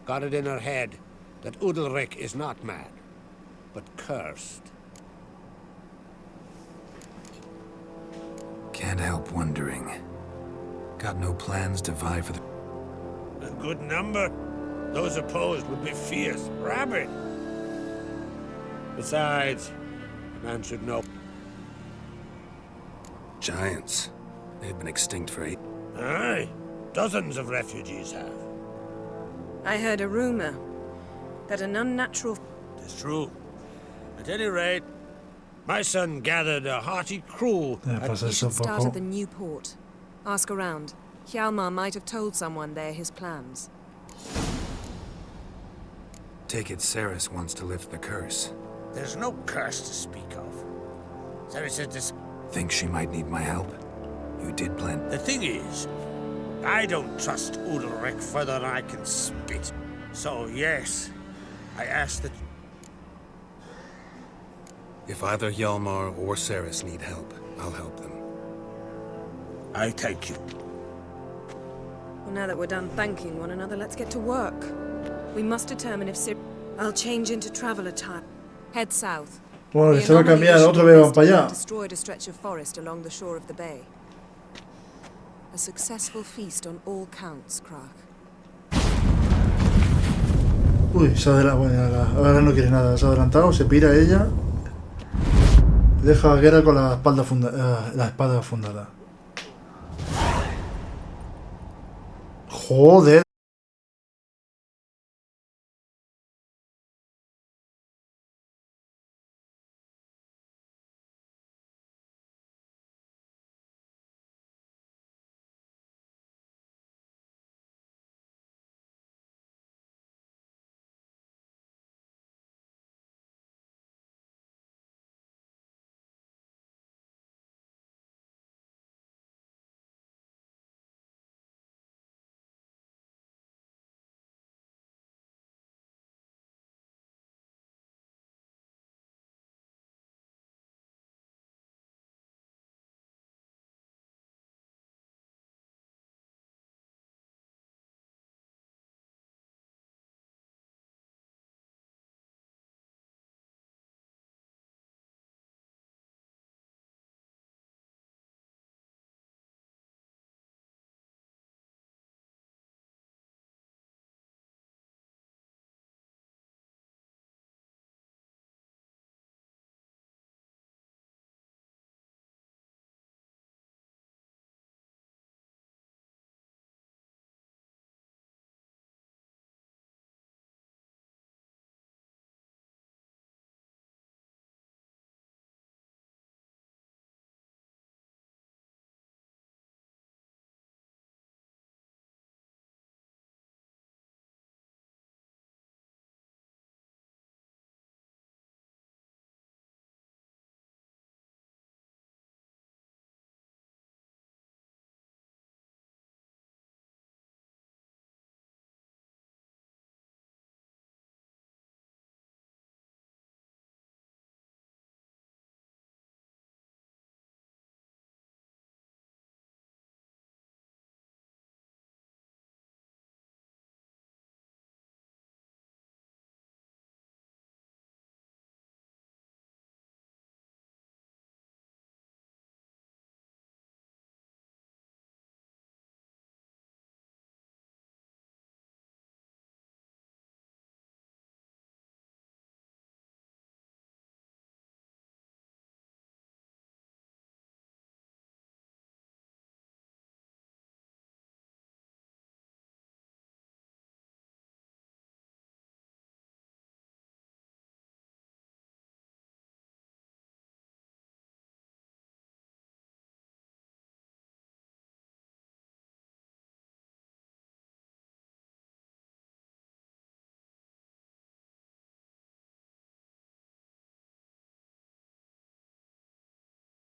Got it in her head that Udalric is not mad, but cursed. Can't help wondering. Got no plans to vie for the... A good number. Those opposed would be fierce, rabid. Besides, a man should know. Giants. They've been extinct for 8... Aye. Dozens of refugees have. I heard a rumor that an unnatural... It's true. At any rate, My son gathered a hearty crew. You should start at the new port. Ask around. Hjalmar might have told someone there his plans. Take it Ceres wants to lift the curse. There's no curse to speak of. Ceres said this. Think she might need my help? You did plan. The thing is, I don't trust Udalryk further than I can spit. So yes, I asked that. If either Hjalmar or Ceres need help, I'll help them. I thank you. Well, now that we're done thanking one another, let's get to work. We must determine if I'll change into traveler type. Head south. Bueno, que se va a cambiar, otra vez vamos para allá. Destroyed a stretch of forest along the shore of the bay. A successful feast on all counts, Krak. Uy, se adelanta. Bueno, ahora no quiere nada. Se ha adelantado, se pira ella. Deja a Geralt con la espada fundada. Joder.